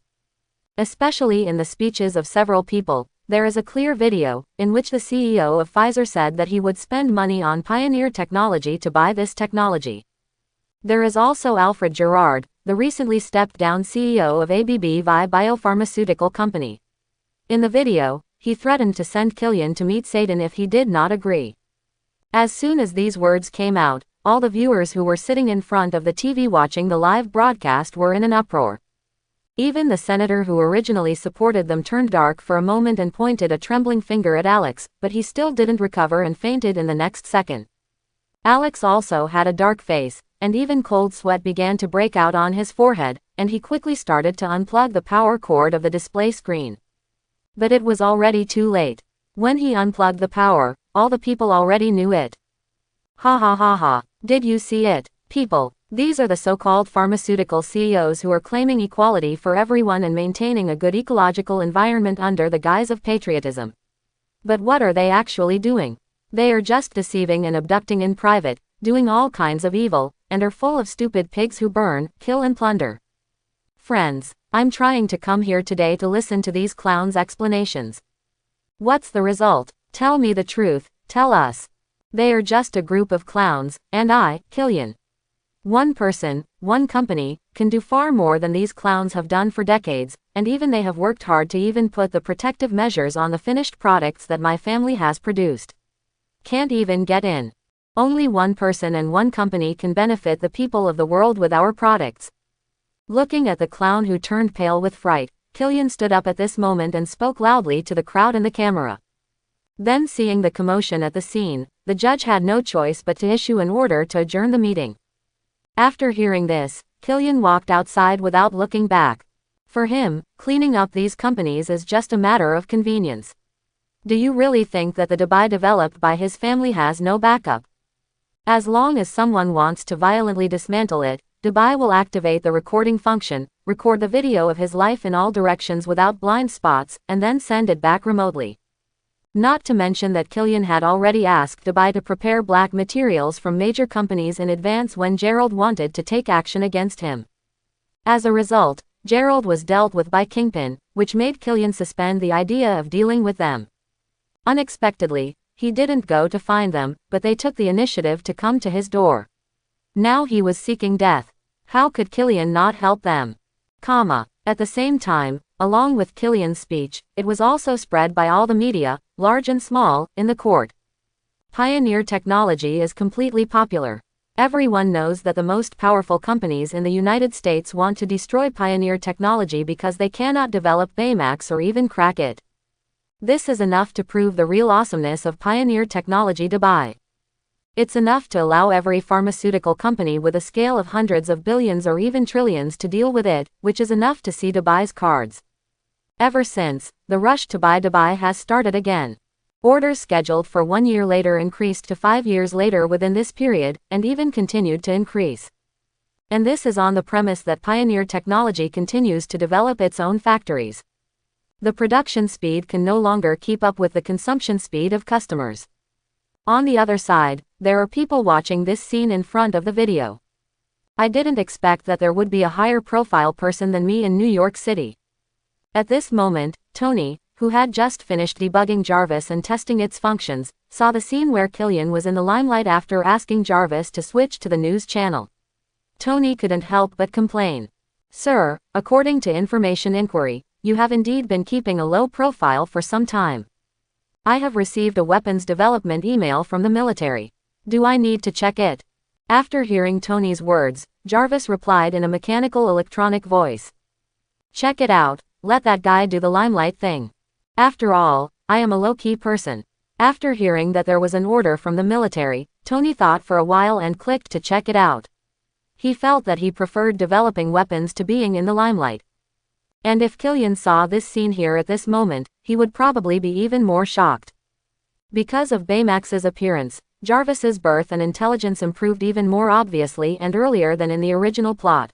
Especially in the speeches of several people, there is a clear video, in which the CEO of Pfizer said that he would spend money on Pioneer Technology to buy this technology. There is also Alfred Gerard, the recently stepped-down CEO of ABB Biopharmaceutical Company. In the video, he threatened to send Krynn to meet Satan if he did not agree. As soon as these words came out, all the viewers who were sitting in front of the TV watching the live broadcast were in an uproar. Even the senator who originally supported them turned dark for a moment and pointed a trembling finger at Alex, but he still didn't recover and fainted in the next second. Alex also had a dark face, and even cold sweat began to break out on his forehead, and he quickly started to unplug the power cord of the display screen. But it was already too late. When he unplugged the power, all the people already knew it. Ha ha ha ha, did you see it, people? These are the so-called pharmaceutical CEOs who are claiming equality for everyone and maintaining a good ecological environment under the guise of patriotism. But what are they actually doing? They are just deceiving and abducting in private, doing all kinds of evil, and are full of stupid pigs who burn, kill and plunder. Friends, I'm trying to come here today to listen to these clowns' explanations. What's the result? Tell me the truth, tell us. They are just a group of clowns, and I, Krynn. One person, one company, can do far more than these clowns have done for decades, and even they have worked hard to even put the protective measures on the finished products that my family has produced. Can't even get in. Only one person and one company can benefit the people of the world with our products. Looking at the clown who turned pale with fright, Killian stood up at this moment and spoke loudly to the crowd and the camera. Then, seeing the commotion at the scene, the judge had no choice but to issue an order to adjourn the meeting. After hearing this, Killian walked outside without looking back. For him, cleaning up these companies is just a matter of convenience. Do you really think that the Dubai developed by his family has no backup? As long as someone wants to violently dismantle it, Dubai will activate the recording function, record the video of his life in all directions without blind spots, and then send it back remotely. Not to mention that Killian had already asked Dubai to prepare black materials from major companies in advance when Gerald wanted to take action against him. As a result, Gerald was dealt with by Kingpin, which made Killian suspend the idea of dealing with them. Unexpectedly, he didn't go to find them, but they took the initiative to come to his door. Now he was seeking death. How could Killian not help them? At the same time, along with Killian's speech, it was also spread by all the media, large and small, in the court. Pioneer technology is completely popular. Everyone knows that the most powerful companies in the United States want to destroy Pioneer technology because they cannot develop Baymax or even crack it. This is enough to prove the real awesomeness of Pioneer technology Dubai. It's enough to allow every pharmaceutical company with a scale of hundreds of billions or even trillions to deal with it, which is enough to see Dubai's cards. Ever since, the rush to buy Dubai has started again. Orders scheduled for 1 year later increased to 5 years later within this period, and even continued to increase. And this is on the premise that Pioneer technology continues to develop its own factories. The production speed can no longer keep up with the consumption speed of customers. On the other side, there are people watching this scene in front of the video. I didn't expect that there would be a higher profile person than me in New York City. At this moment, Tony, who had just finished debugging Jarvis and testing its functions, saw the scene where Killian was in the limelight after asking Jarvis to switch to the news channel. Tony couldn't help but complain. "Sir, according to Information Inquiry, you have indeed been keeping a low profile for some time. I have received a weapons development email from the military. Do I need to check it?" After hearing Tony's words, Jarvis replied in a mechanical electronic voice. "Check it out, let that guy do the limelight thing. After all, I am a low-key person." After hearing that there was an order from the military, Tony thought for a while and clicked to check it out. He felt that he preferred developing weapons to being in the limelight. And if Killian saw this scene here at this moment, he would probably be even more shocked. Because of Baymax's appearance, Jarvis's birth and intelligence improved even more obviously and earlier than in the original plot.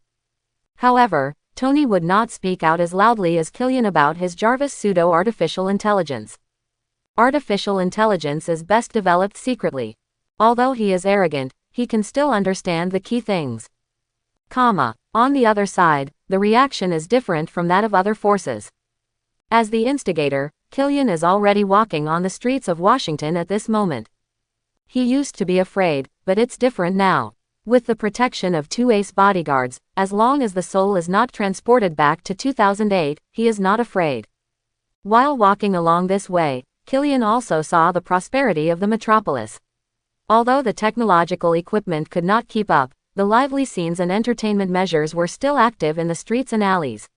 However, Tony would not speak out as loudly as Killian about his Jarvis pseudo-artificial intelligence. Artificial intelligence is best developed secretly. Although he is arrogant, he can still understand the key things. On the other side, the reaction is different from that of other forces. As the instigator, Killian is already walking on the streets of Washington at this moment. He used to be afraid, but it's different now. With the protection of 2 ace bodyguards, as long as the soul is not transported back to 2008, he is not afraid. While walking along this way, Killian also saw the prosperity of the metropolis. Although the technological equipment could not keep up, the lively scenes and entertainment measures were still active in the streets and alleys.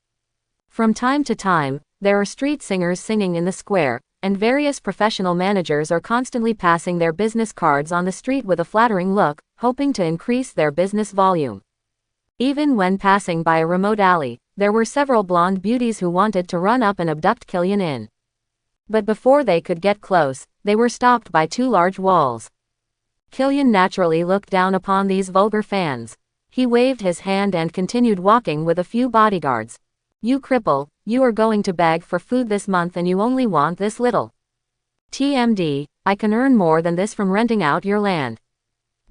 From time to time, there are street singers singing in the square, and various professional managers are constantly passing their business cards on the street with a flattering look, hoping to increase their business volume. Even when passing by a remote alley, there were several blonde beauties who wanted to run up and abduct Killian in. But before they could get close, they were stopped by 2 large walls. Killian naturally looked down upon these vulgar fans. He waved his hand and continued walking with a few bodyguards. "You cripple, you are going to beg for food this month and you only want this little. TMD, I can earn more than this from renting out your land.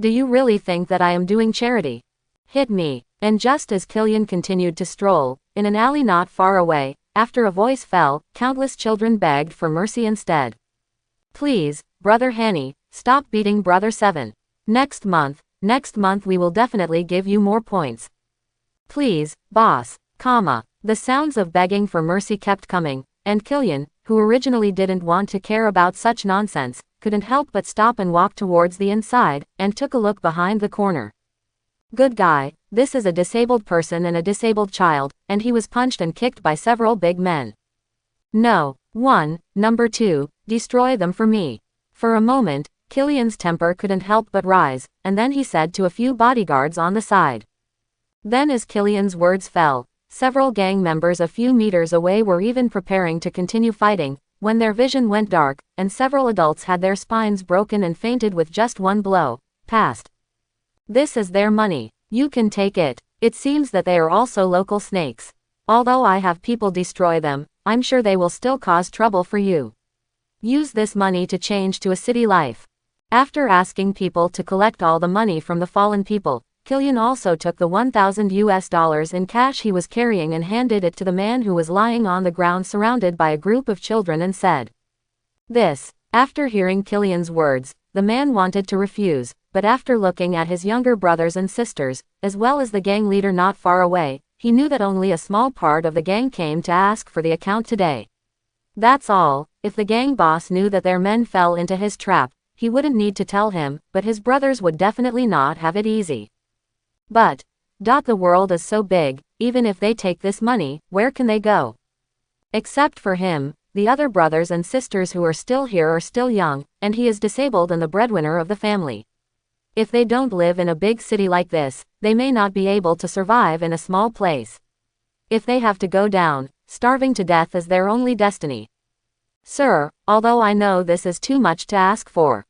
Do you really think that I am doing charity? Hit me." And just as Killian continued to stroll, in an alley not far away, after a voice fell, countless children begged for mercy instead. "Please, Brother Hanny, stop beating Brother 7. Next month we will definitely give you more points. Please, boss, The sounds of begging for mercy kept coming, and Killian, who originally didn't want to care about such nonsense, couldn't help but stop and walk towards the inside, and took a look behind the corner. "Good guy, this is a disabled person and a disabled child, and he was punched and kicked by several big men. No. 1. Number 2, destroy them for me. For a moment, Killian's temper couldn't help but rise, and then he said to a few bodyguards on the side. Then as Killian's words fell, several gang members a few meters away were even preparing to continue fighting, when their vision went dark, and several adults had their spines broken and fainted with just one blow. Passed. This is their money. You can take it. It seems that they are also local snakes. Although I have people destroy them, I'm sure they will still cause trouble for you. Use this money to change to a city life. After asking people to collect all the money from the fallen people, Killian also took the $1,000 in cash he was carrying and handed it to the man who was lying on the ground surrounded by a group of children and said, "This." After hearing Killian's words, the man wanted to refuse, but after looking at his younger brothers and sisters, as well as the gang leader not far away, he knew that only a small part of the gang came to ask for the account today. That's all. If the gang boss knew that their men fell into his trap, he wouldn't need to tell him, but his brothers would definitely not have it easy. But, the world is so big, even if they take this money, where can they go? Except for him, the other brothers and sisters who are still here are still young, and he is disabled and the breadwinner of the family. If they don't live in a big city like this, they may not be able to survive in a small place. If they have to go down, starving to death as their only destiny. Sir, although I know this is too much to ask for.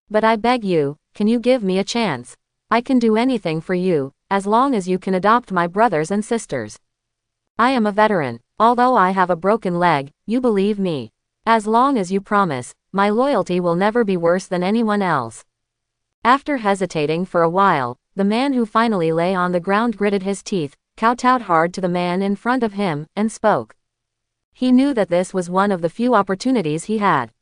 But I beg you, can you give me a chance? I can do anything for you, as long as you can adopt my brothers and sisters. I am a veteran. Although I have a broken leg, you believe me. As long as you promise, my loyalty will never be worse than anyone else. After hesitating for a while, the man who finally lay on the ground gritted his teeth, kowtowed hard to the man in front of him, and spoke. He knew that this was one of the few opportunities he had.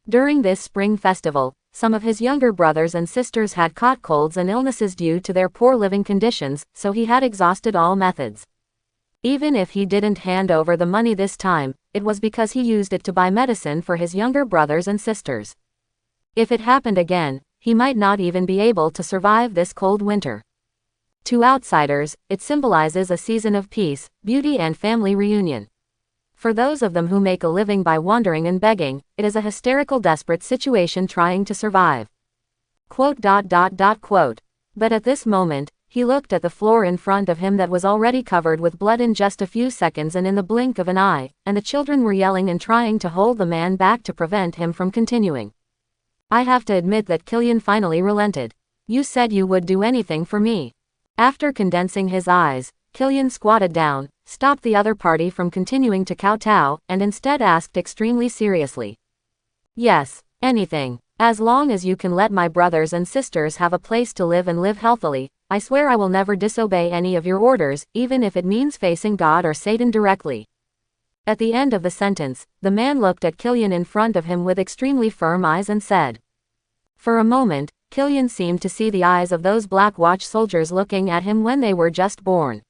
During this spring festival, some of his younger brothers and sisters had caught colds and illnesses due to their poor living conditions, so he had exhausted all methods. Even if he didn't hand over the money this time, it was because he used it to buy medicine for his younger brothers and sisters. If it happened again, he might not even be able to survive this cold winter. To outsiders, it symbolizes a season of peace, beauty and family reunion. For those of them who make a living by wandering and begging, it is a hysterical desperate situation trying to survive. Quote. But at this moment, he looked at the floor in front of him that was already covered with blood in just a few seconds and in the blink of an eye, and the children were yelling and trying to hold the man back to prevent him from continuing. I have to admit that Killian finally relented. You said you would do anything for me. After condensing his eyes, Killian squatted down, stopped the other party from continuing to kowtow, and instead asked extremely seriously. Yes, anything. As long as you can let my brothers and sisters have a place to live and live healthily, I swear I will never disobey any of your orders, even if it means facing God or Satan directly. At the end of the sentence, the man looked at Killian in front of him with extremely firm eyes and said. For a moment, Killian seemed to see the eyes of those Black Watch soldiers looking at him when they were just born.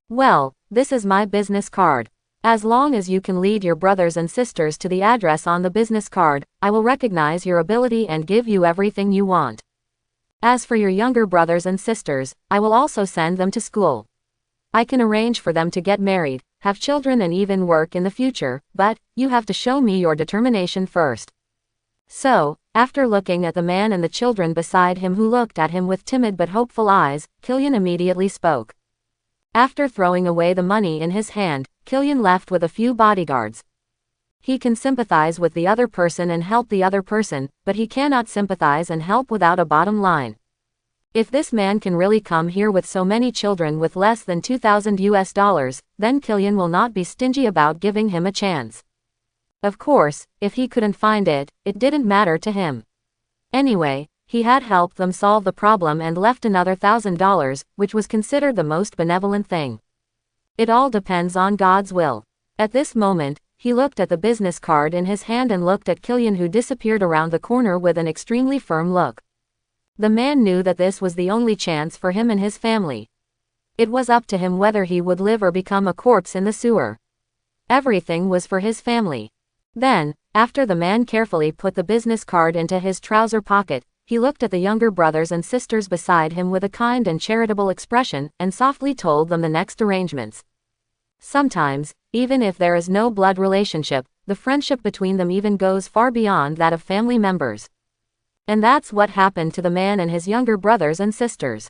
Well, this is my business card. As long as you can lead your brothers and sisters to the address on the business card, I will recognize your ability and give you everything you want. As for your younger brothers and sisters, I will also send them to school. I can arrange for them to get married, have children and even work in the future, but, you have to show me your determination first. So, after looking at the man and the children beside him who looked at him with timid but hopeful eyes, Killian immediately spoke. After throwing away the money in his hand, Killian left with a few bodyguards. He can sympathize with the other person and help the other person, but he cannot sympathize and help without a bottom line. If this man can really come here with so many children with less than $2,000, then Killian will not be stingy about giving him a chance. Of course, if he couldn't find it, it didn't matter to him. Anyway, he had helped them solve the problem and left another $1,000, which was considered the most benevolent thing. It all depends on God's will. At this moment, he looked at the business card in his hand and looked at Killian, who disappeared around the corner with an extremely firm look. The man knew that this was the only chance for him and his family. It was up to him whether he would live or become a corpse in the sewer. Everything was for his family. Then, after the man carefully put the business card into his trouser pocket, he looked at the younger brothers and sisters beside him with a kind and charitable expression, and softly told them the next arrangements. Sometimes, even if there is no blood relationship, the friendship between them even goes far beyond that of family members. And that's what happened to the man and his younger brothers and sisters.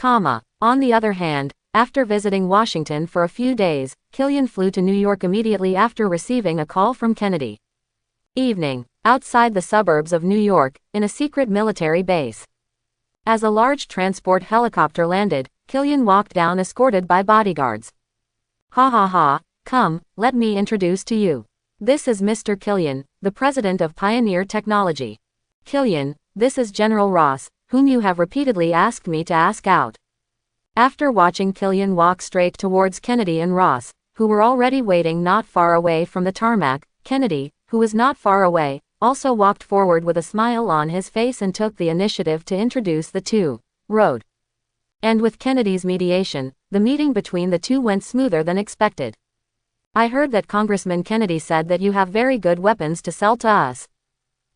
On the other hand, after visiting Washington for a few days, Krynn flew to New York immediately after receiving a call from Kennedy. Evening, outside the suburbs of New York, in a secret military base. As a large transport helicopter landed, Krynn walked down escorted by bodyguards. "Ha ha ha, come, let me introduce to you. This is Mr. Krynn, the president of Pioneer Technology. Krynn, this is General Ross, whom you have repeatedly asked me to ask out." After watching Krynn walk straight towards Kennedy and Ross, who were already waiting not far away from the tarmac, Kennedy, who was not far away, also walked forward with a smile on his face and took the initiative to introduce the two. Road. And with Kennedy's mediation, the meeting between the two went smoother than expected. "I heard that Congressman Kennedy said that you have very good weapons to sell to us."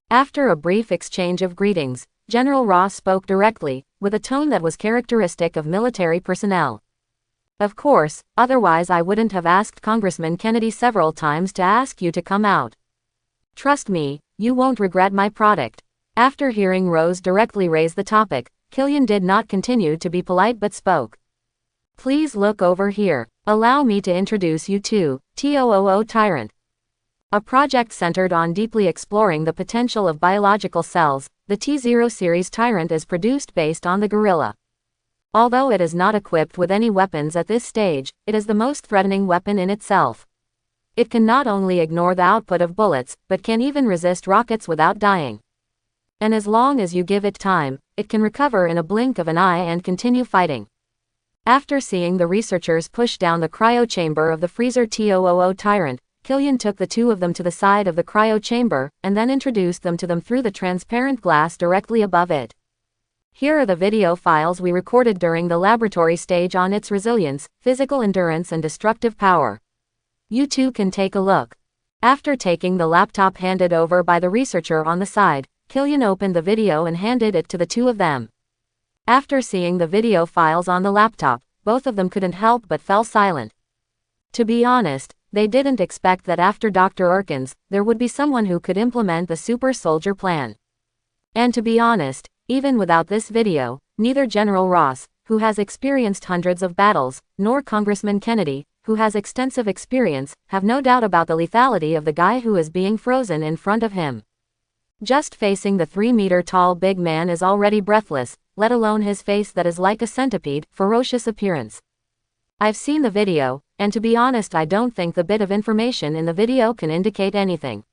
After a brief exchange of greetings, General Ross spoke directly, with a tone that was characteristic of military personnel. "Of course, otherwise I wouldn't have asked Congressman Kennedy several times to ask you to come out. Trust me, you won't regret my product." After hearing Rose directly raise the topic, Krynn did not continue to be polite but spoke. "Please look over here. Allow me to introduce you to TOOO Tyrant. A project centered on deeply exploring the potential of biological cells. The T0 series Tyrant is produced based on the gorilla. Although it is not equipped with any weapons at this stage, it is the most threatening weapon in itself. It can not only ignore the output of bullets, but can even resist rockets without dying. And as long as you give it time, it can recover in a blink of an eye and continue fighting." After seeing the researchers push down the cryo chamber of the freezer TOOO Tyrant, Krynn took the two of them to the side of the cryo chamber, and then introduced them to them through the transparent glass directly above it. "Here are the video files we recorded during the laboratory stage on its resilience, physical endurance and destructive power. You too can take a look." After taking the laptop handed over by the researcher on the side, Krynn opened the video and handed it to the two of them. After seeing the video files on the laptop, both of them couldn't help but fell silent. To be honest, they didn't expect that after Dr. Erkins, there would be someone who could implement the super soldier plan. And to be honest, even without this video, neither General Ross, who has experienced hundreds of battles, nor Congressman Kennedy, who has extensive experience, have no doubt about the lethality of the guy who is being frozen in front of him. Just facing the 3-meter-tall big man is already breathless, let alone his face that is like a centipede, ferocious appearance. I've seen the video, and to be honest I don't think the bit of information in the video can indicate anything.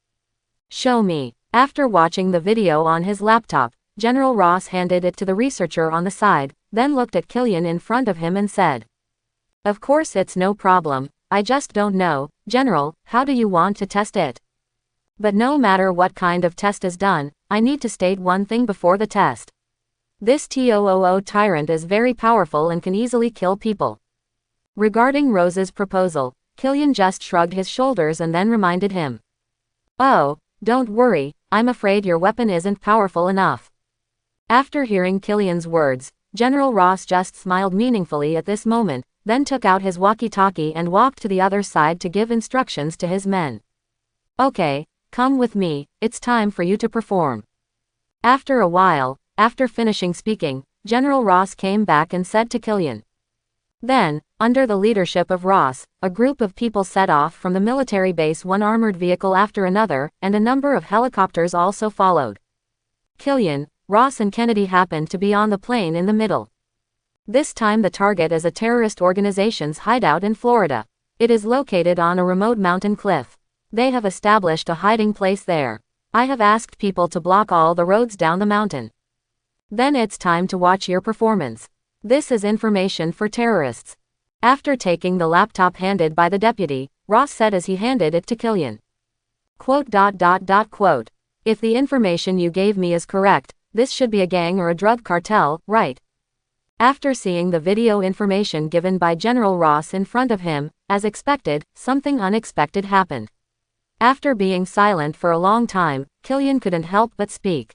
"Show me." After watching the video on his laptop, General Ross handed it to the researcher on the side, then looked at Krynn in front of him and said, "Of course it's no problem, I just don't know, General, how do you want to test it? But no matter what kind of test is done, I need to state one thing before the test. This TOOO Tyrant is very powerful and can easily kill people." Regarding Rose's proposal, Krynn just shrugged his shoulders and then reminded him. "Oh, don't worry, I'm afraid your weapon isn't powerful enough." After hearing Krynn's words, General Ross just smiled meaningfully at this moment, then took out his walkie-talkie and walked to the other side to give instructions to his men. "Okay, come with me, it's time for you to perform." After a while, after finishing speaking, General Ross came back and said to Krynn. Then, under the leadership of Ross, a group of people set off from the military base, one armored vehicle after another, and a number of helicopters also followed. Krynn, Ross and Kennedy happened to be on the plane in the middle. This time the target is a terrorist organization's hideout in Florida. It is located on a remote mountain cliff. They have established a hiding place there. I have asked people to block all the roads down the mountain. Then it's time to watch your performance. This is information for terrorists." After taking the laptop handed by the deputy, Ross said as he handed it to Krynn. Quote. "If the information you gave me is correct, this should be a gang or a drug cartel, right?" After seeing the video information given by General Ross in front of him, as expected, something unexpected happened. After being silent for a long time, Krynn couldn't help but speak.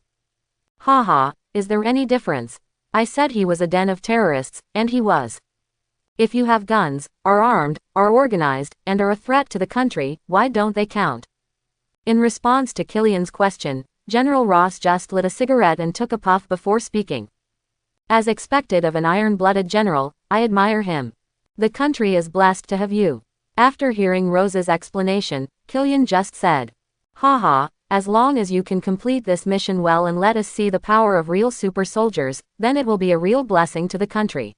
Haha, is there any difference? I said he was a den of terrorists, and he was. If you have guns, are armed, are organized, and are a threat to the country, why don't they count? In response to Killian's question, General Ross just lit a cigarette and took a puff before speaking. As expected of an iron-blooded general, I admire him. The country is blessed to have you. After hearing Rose's explanation, Killian just said, haha, as long as you can complete this mission well and let us see the power of real super soldiers, then it will be a real blessing to the country.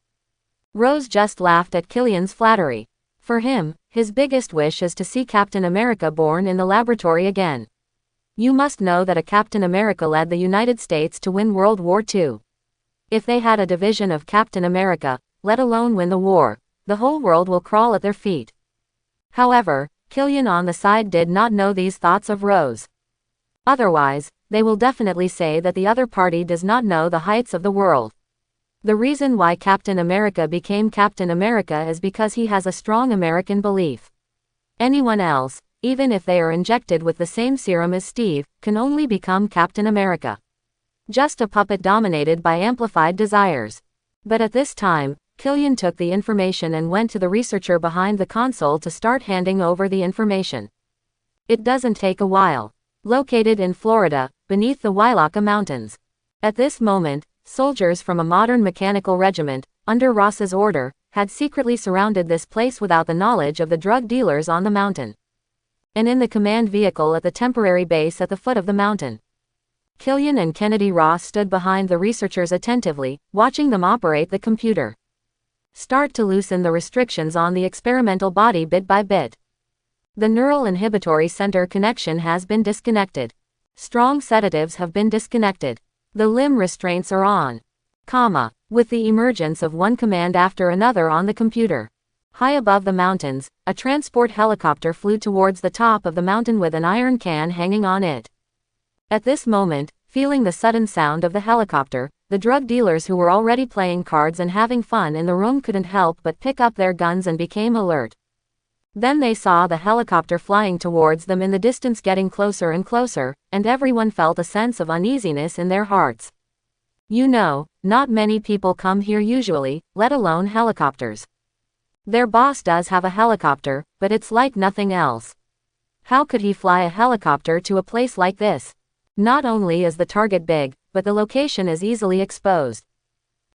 Rose just laughed at Killian's flattery. For him, his biggest wish is to see Captain America born in the laboratory again. You must know that a Captain America led the United States to win World War II. If they had a division of Captain America, let alone win the war, the whole world will crawl at their feet. However, Killian on the side did not know these thoughts of Rose. Otherwise, they will definitely say that the other party does not know the heights of the world. The reason why Captain America became Captain America is because he has a strong American belief. Anyone else, even if they are injected with the same serum as Steve, can only become Captain America. Just a puppet dominated by amplified desires. But at this time, Killian took the information and went to the researcher behind the console to start handing over the information. It doesn't take a while. Located in Florida, beneath the Wailaka Mountains. At this moment, soldiers from a modern mechanical regiment, under Ross's order, had secretly surrounded this place without the knowledge of the drug dealers on the mountain. And in the command vehicle at the temporary base at the foot of the mountain. Killian and Kennedy Ross stood behind the researchers attentively, watching them operate the computer. Start to loosen the restrictions on the experimental body bit by bit. The neural inhibitory center connection has been disconnected. Strong sedatives have been disconnected. The limb restraints are on. With the emergence of one command after another on the computer. High above the mountains, a transport helicopter flew towards the top of the mountain with an iron can hanging on it. At this moment, feeling the sudden sound of the helicopter, the drug dealers who were already playing cards and having fun in the room couldn't help but pick up their guns and became alert. Then they saw the helicopter flying towards them in the distance, getting closer and closer, and everyone felt a sense of uneasiness in their hearts. You know, not many people come here usually, let alone helicopters. Their boss does have a helicopter, but it's like nothing else. How could he fly a helicopter to a place like this? Not only is the target big, but the location is easily exposed.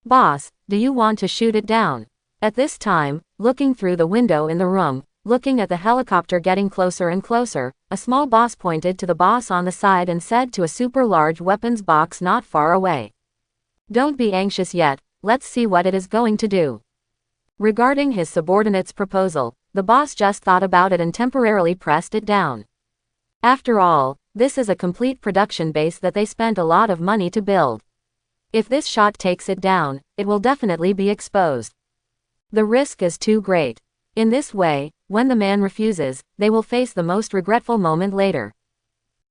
Boss, do you want to shoot it down? At this time, looking through the window in the room, looking at the helicopter getting closer and closer, a small boss pointed to the boss on the side and said to a super large weapons box not far away. Don't be anxious yet, let's see what it is going to do. Regarding his subordinate's proposal, the boss just thought about it and temporarily pressed it down. After all, this is a complete production base that they spent a lot of money to build. If this shot takes it down, it will definitely be exposed. The risk is too great. In this way, when the man refuses, they will face the most regretful moment later.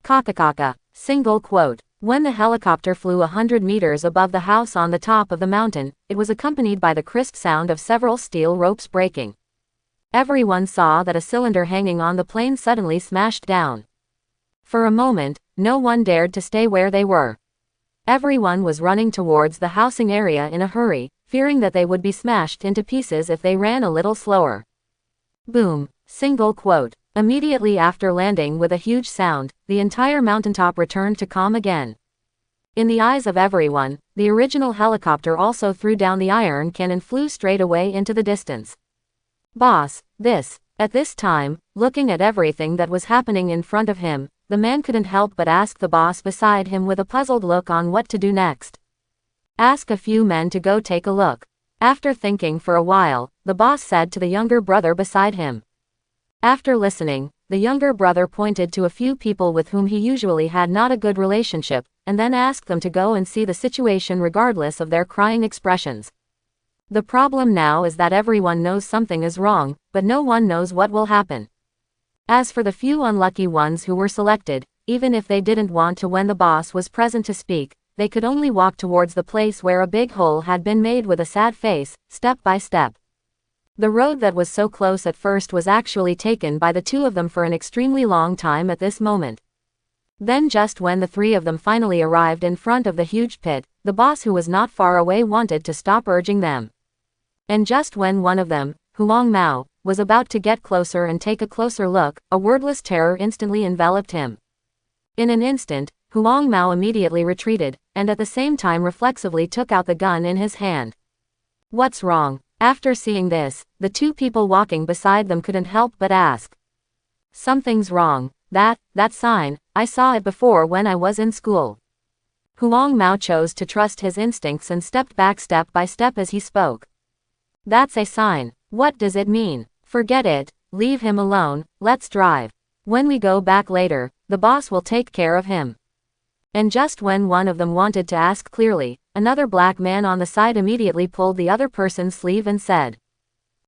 Kakakaka. Single quote. When the helicopter flew 100 meters above the house on the top of the mountain, it was accompanied by the crisp sound of several steel ropes breaking. Everyone saw that a cylinder hanging on the plane suddenly smashed down. For a moment, no one dared to stay where they were. Everyone was running towards the housing area in a hurry, fearing that they would be smashed into pieces if they ran a little slower. Boom. Single quote. Immediately after landing with a huge sound, the entire mountaintop returned to calm again. In the eyes of everyone, the original helicopter also threw down the iron can and flew straight away into the distance. Boss, this. At this time, looking at everything that was happening in front of him, the man couldn't help but ask the boss beside him with a puzzled look on what to do next. Ask a few men to go take a look. After thinking for a while, the boss said to the younger brother beside him. After listening, the younger brother pointed to a few people with whom he usually had not a good relationship, and then asked them to go and see the situation regardless of their crying expressions. The problem now is that everyone knows something is wrong, but no one knows what will happen. As for the few unlucky ones who were selected, even if they didn't want to when the boss was present to speak, they could only walk towards the place where a big hole had been made with a sad face, step by step. The road that was so close at first was actually taken by the two of them for an extremely long time at this moment. Then just when the three of them finally arrived in front of the huge pit, the boss who was not far away wanted to stop urging them. And just when one of them, Huang Mao, was about to get closer and take a closer look, a wordless terror instantly enveloped him. In an instant, Huang Mao immediately retreated, and at the same time reflexively took out the gun in his hand. What's wrong? After seeing this, the two people walking beside them couldn't help but ask. Something's wrong. That sign, I saw it before when I was in school. Huang Mao chose to trust his instincts and stepped back step by step as he spoke. That's a sign. What does it mean? Forget it, leave him alone, let's drive. When we go back later, the boss will take care of him. And just when one of them wanted to ask clearly, another black man on the side immediately pulled the other person's sleeve and said,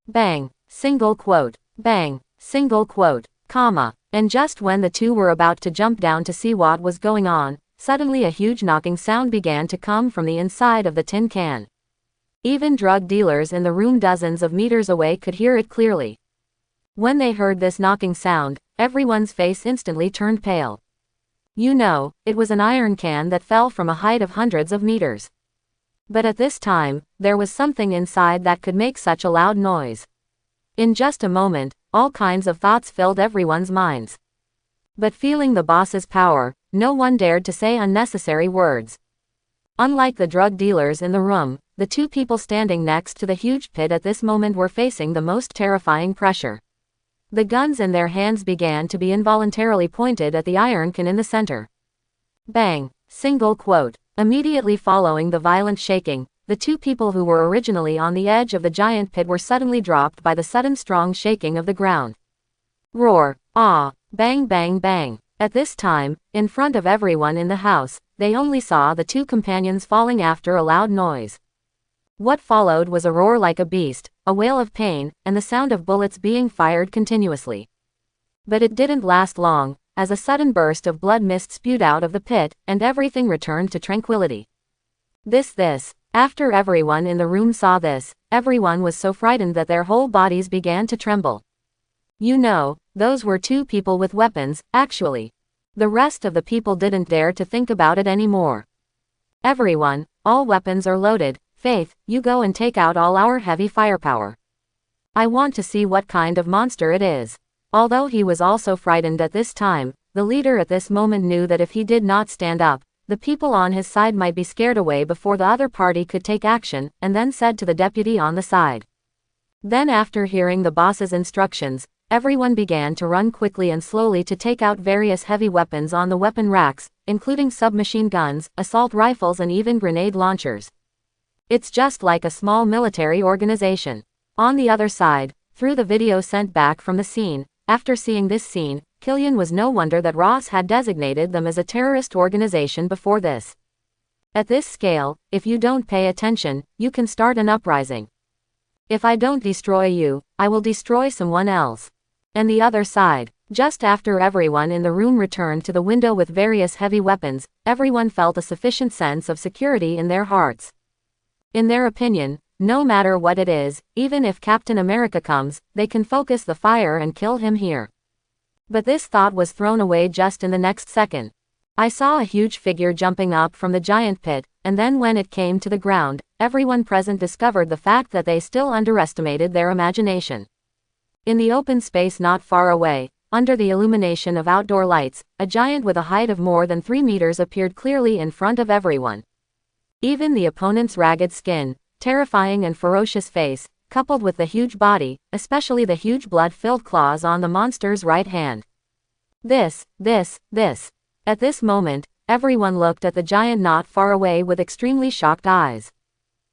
"Bang, single quote, bang, single quote, comma." And just when the two were about to jump down to see what was going on, suddenly a huge knocking sound began to come from the inside of the tin can. Even drug dealers in the room dozens of meters away could hear it clearly. When they heard this knocking sound, everyone's face instantly turned pale. You know, it was an iron can that fell from a height of hundreds of meters. But at this time, there was something inside that could make such a loud noise. In just a moment, all kinds of thoughts filled everyone's minds. But feeling the boss's power, no one dared to say unnecessary words. Unlike the drug dealers in the room, the two people standing next to the huge pit at this moment were facing the most terrifying pressure. The guns in their hands began to be involuntarily pointed at the iron can in the center. Bang, single quote. Immediately following the violent shaking, the two people who were originally on the edge of the giant pit were suddenly dropped by the sudden strong shaking of the ground. Roar, ah, bang bang bang. At this time, in front of everyone in the house, they only saw the two companions falling after a loud noise. What followed was a roar like a beast, a wail of pain, and the sound of bullets being fired continuously. But it didn't last long, as a sudden burst of blood mist spewed out of the pit, and everything returned to tranquility. After everyone in the room saw this, everyone was so frightened that their whole bodies began to tremble. You know, those were two people with weapons, actually. The rest of the people didn't dare to think about it anymore. Everyone, all weapons are loaded. Faith, you go and take out all our heavy firepower. I want to see what kind of monster it is. Although he was also frightened at this time, the leader at this moment knew that if he did not stand up, the people on his side might be scared away before the other party could take action, and then said to the deputy on the side. Then after hearing the boss's instructions, everyone began to run quickly and slowly to take out various heavy weapons on the weapon racks, including submachine guns, assault rifles and even grenade launchers. It's just like a small military organization. On the other side, through the video sent back from the scene, after seeing this scene, Killian was no wonder that Ross had designated them as a terrorist organization before this. At this scale, if you don't pay attention, you can start an uprising. If I don't destroy you, I will destroy someone else. And the other side, just after everyone in the room returned to the window with various heavy weapons, everyone felt a sufficient sense of security in their hearts. In their opinion, no matter what it is, even if Captain America comes, they can focus the fire and kill him here. But this thought was thrown away just in the next second. I saw a huge figure jumping up from the giant pit, and then when it came to the ground, everyone present discovered the fact that they still underestimated their imagination. In the open space not far away, under the illumination of outdoor lights, a giant with a height of more than 3 meters appeared clearly in front of everyone. Even the opponent's ragged skin, terrifying and ferocious face, coupled with the huge body, especially the huge blood-filled claws on the monster's right hand. This. At this moment, everyone looked at the giant not far away with extremely shocked eyes.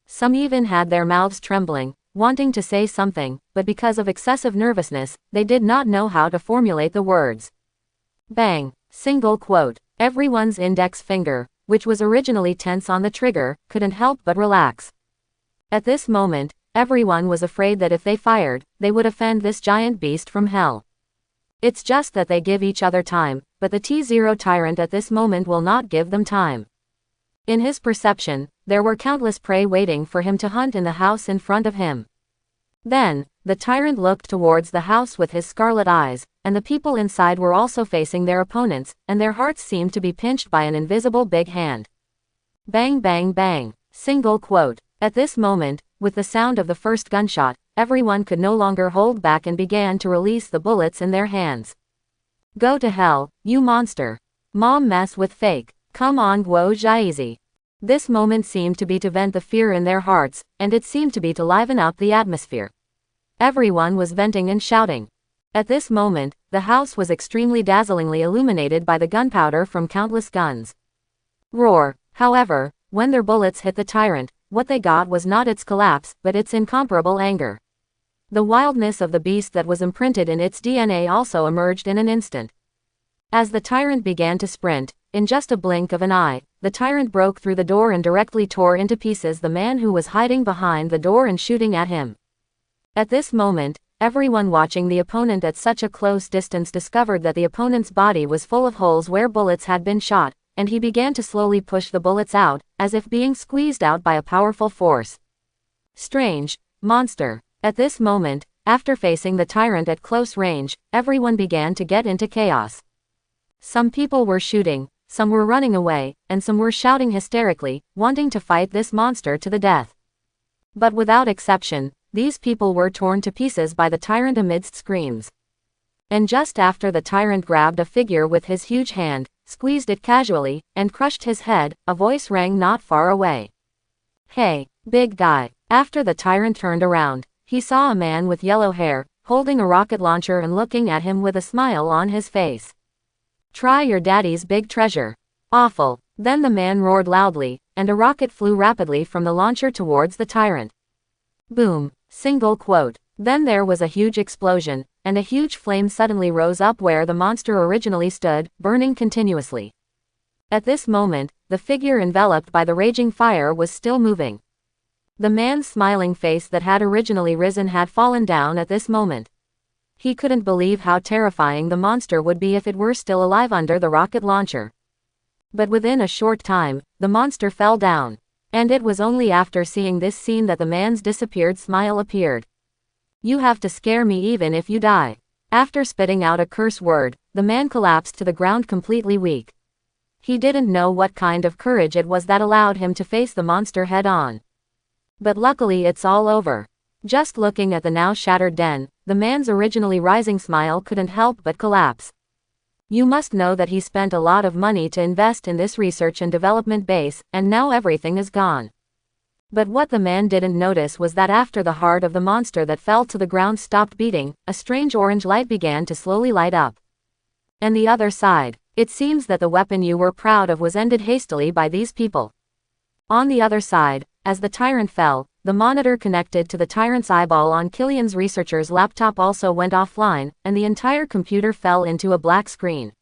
Some even had their mouths trembling, wanting to say something, but because of excessive nervousness, they did not know how to formulate the words. Bang, single quote. Everyone's index finger, which was originally tense on the trigger, couldn't help but relax. At this moment, everyone was afraid that if they fired, they would offend this giant beast from hell. It's just that they give each other time, but the T-0 tyrant at this moment will not give them time. In his perception, there were countless prey waiting for him to hunt in the house in front of him. Then, the tyrant looked towards the house with his scarlet eyes, and the people inside were also facing their opponents, and their hearts seemed to be pinched by an invisible big hand. Bang bang bang. Single quote. At this moment, with the sound of the first gunshot, everyone could no longer hold back and began to release the bullets in their hands. Go to hell, you monster. Mom mess with fake. Come on Guo Jiazi. This moment seemed to be to vent the fear in their hearts, and it seemed to be to liven up the atmosphere. Everyone was venting and shouting. At this moment, the house was extremely dazzlingly illuminated by the gunpowder from countless guns. Roar. However, when their bullets hit the tyrant, what they got was not its collapse, but its incomparable anger. The wildness of the beast that was imprinted in its DNA also emerged in an instant. As the tyrant began to sprint, in just a blink of an eye, the tyrant broke through the door and directly tore into pieces the man who was hiding behind the door and shooting at him. At this moment, everyone watching the opponent at such a close distance discovered that the opponent's body was full of holes where bullets had been shot, and he began to slowly push the bullets out, as if being squeezed out by a powerful force. Strange monster. At this moment, after facing the tyrant at close range, everyone began to get into chaos. Some people were shooting, some were running away, and some were shouting hysterically, wanting to fight this monster to the death. But without exception, these people were torn to pieces by the tyrant amidst screams. And just after the tyrant grabbed a figure with his huge hand, squeezed it casually, and crushed his head, a voice rang not far away. Hey, big guy. After the tyrant turned around, he saw a man with yellow hair, holding a rocket launcher and looking at him with a smile on his face. Try your daddy's big treasure. Awful. Then the man roared loudly, and a rocket flew rapidly from the launcher towards the tyrant. Boom. Single quote. Then there was a huge explosion, and a huge flame suddenly rose up where the monster originally stood, burning continuously. At this moment, the figure enveloped by the raging fire was still moving. The man's smiling face that had originally risen had fallen down at this moment. He couldn't believe how terrifying the monster would be if it were still alive under the rocket launcher. But within a short time, the monster fell down. And it was only after seeing this scene that the man's disappeared smile appeared. You have to scare me even if you die. After spitting out a curse word, the man collapsed to the ground completely weak. He didn't know what kind of courage it was that allowed him to face the monster head on. But luckily it's all over. Just looking at the now shattered den, the man's originally rising smile couldn't help but collapse. You must know that he spent a lot of money to invest in this research and development base, and now everything is gone. But what the man didn't notice was that after the heart of the monster that fell to the ground stopped beating, a strange orange light began to slowly light up. And the other side, it seems that the weapon you were proud of was ended hastily by these people. On the other side, as the tyrant fell, the monitor connected to the tyrant's eyeball on Killian's researcher's laptop also went offline, and the entire computer fell into a black screen.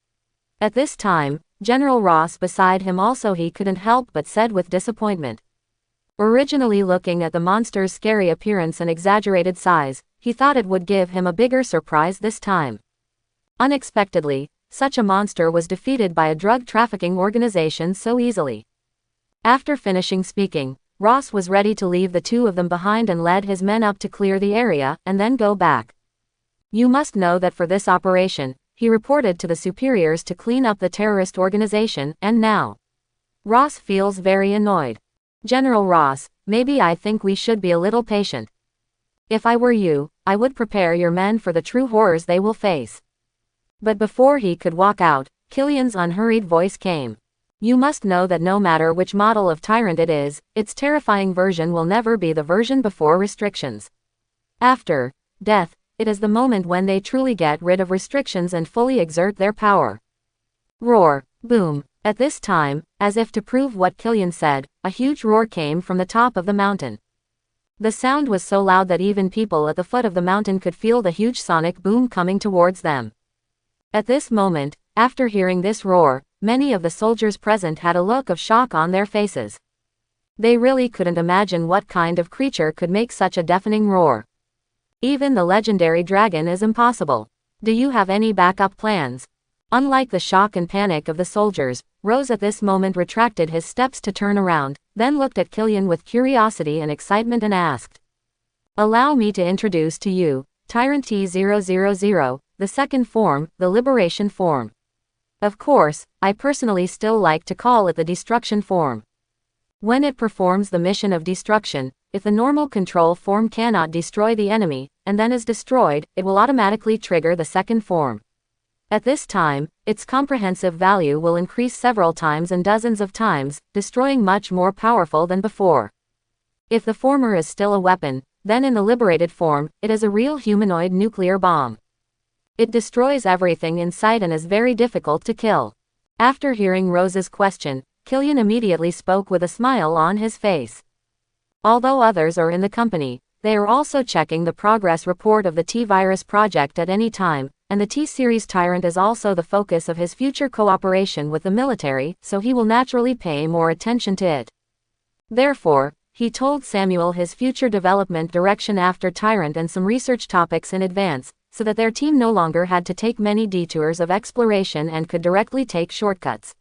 At this time, General Ross beside him also he couldn't help but said with disappointment. Originally looking at the monster's scary appearance and exaggerated size, he thought it would give him a bigger surprise this time. Unexpectedly, such a monster was defeated by a drug trafficking organization so easily. After finishing speaking, Ross was ready to leave the two of them behind and led his men up to clear the area and then go back. You must know that for this operation, he reported to the superiors to clean up the terrorist organization, and now Ross feels very annoyed. General Ross, maybe I think we should be a little patient. If I were you, I would prepare your men for the true horrors they will face. But before he could walk out, Killian's unhurried voice came. You must know that no matter which model of tyrant it is, its terrifying version will never be the version before restrictions. After death, it is the moment when they truly get rid of restrictions and fully exert their power. Roar. Boom. At this time, as if to prove what Killian said, a huge roar came from the top of the mountain. The sound was so loud that even people at the foot of the mountain could feel the huge sonic boom coming towards them. At this moment, after hearing this roar, many of the soldiers present had a look of shock on their faces. They really couldn't imagine what kind of creature could make such a deafening roar. Even the legendary dragon is impossible. Do you have any backup plans? Unlike the shock and panic of the soldiers, Rose at this moment retracted his steps to turn around, then looked at Killian with curiosity and excitement and asked. Allow me to introduce to you, Tyrant T-000, the second form, the liberation form. Of course, I personally still like to call it the destruction form. When it performs the mission of destruction, if the normal control form cannot destroy the enemy, and then is destroyed, it will automatically trigger the second form. At this time, its comprehensive value will increase several times and dozens of times, destroying much more powerful than before. If the former is still a weapon, then in the liberated form, it is a real humanoid nuclear bomb. It destroys everything in sight and is very difficult to kill. After hearing Rose's question, Killian immediately spoke with a smile on his face. Although others are in the company, they are also checking the progress report of the T-Virus project at any time, and the T-Series Tyrant is also the focus of his future cooperation with the military, so he will naturally pay more attention to it. Therefore, he told Samuel his future development direction after Tyrant and some research topics in advance, so that their team no longer had to take many detours of exploration and could directly take shortcuts.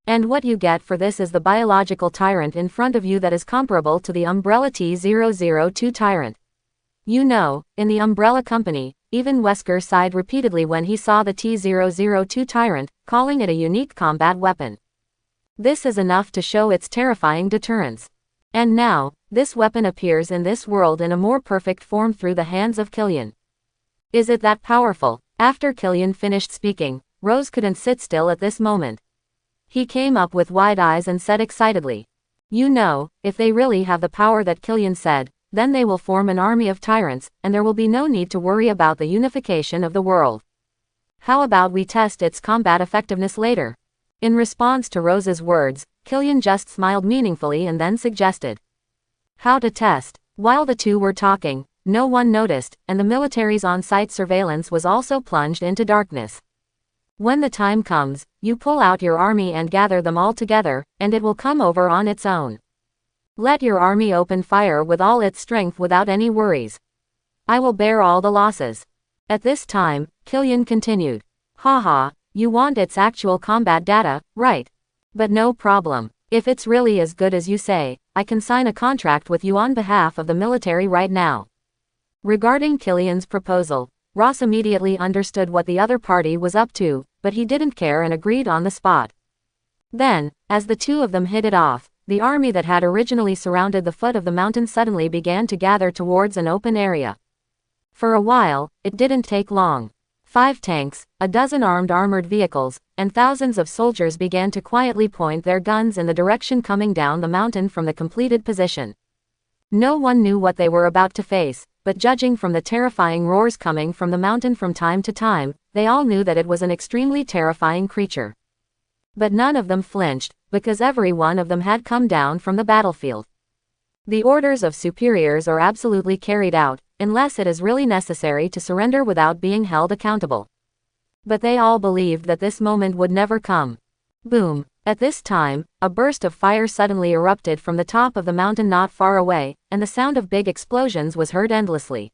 And what you get for this is the biological Tyrant in front of you that is comparable to the Umbrella T-002 Tyrant. You know, in the Umbrella Company, even Wesker sighed repeatedly when he saw the T-002 Tyrant, calling it a unique combat weapon. This is enough to show its terrifying deterrence. And now, this weapon appears in this world in a more perfect form through the hands of Killian. Is it that powerful? After Killian finished speaking, Rose couldn't sit still at this moment. He came up with wide eyes and said excitedly, "You know, if they really have the power that Killian said, then they will form an army of tyrants, and there will be no need to worry about the unification of the world. How about we test its combat effectiveness later?" In response to Rose's words, Killian just smiled meaningfully and then suggested, "How to test?" While the two were talking, no one noticed, and the military's on-site surveillance was also plunged into darkness. When the time comes, you pull out your army and gather them all together, and it will come over on its own. Let your army open fire with all its strength without any worries. I will bear all the losses. At this time, Killian continued, "Haha, you want its actual combat data, right? But no problem. If it's really as good as you say, I can sign a contract with you on behalf of the military right now." Regarding Killian's proposal, Ross immediately understood what the other party was up to, but he didn't care and agreed on the spot. Then, as the two of them hit it off, the army that had originally surrounded the foot of the mountain suddenly began to gather towards an open area. For a while, it didn't take long. 5 tanks, a dozen armored vehicles, and thousands of soldiers began to quietly point their guns in the direction coming down the mountain from the completed position. No one knew what they were about to face, but judging from the terrifying roars coming from the mountain from time to time, they all knew that it was an extremely terrifying creature. But none of them flinched, because every one of them had come down from the battlefield. The orders of superiors are absolutely carried out, unless it is really necessary to surrender without being held accountable. But they all believed that this moment would never come. Boom! At this time, a burst of fire suddenly erupted from the top of the mountain not far away, and the sound of big explosions was heard endlessly.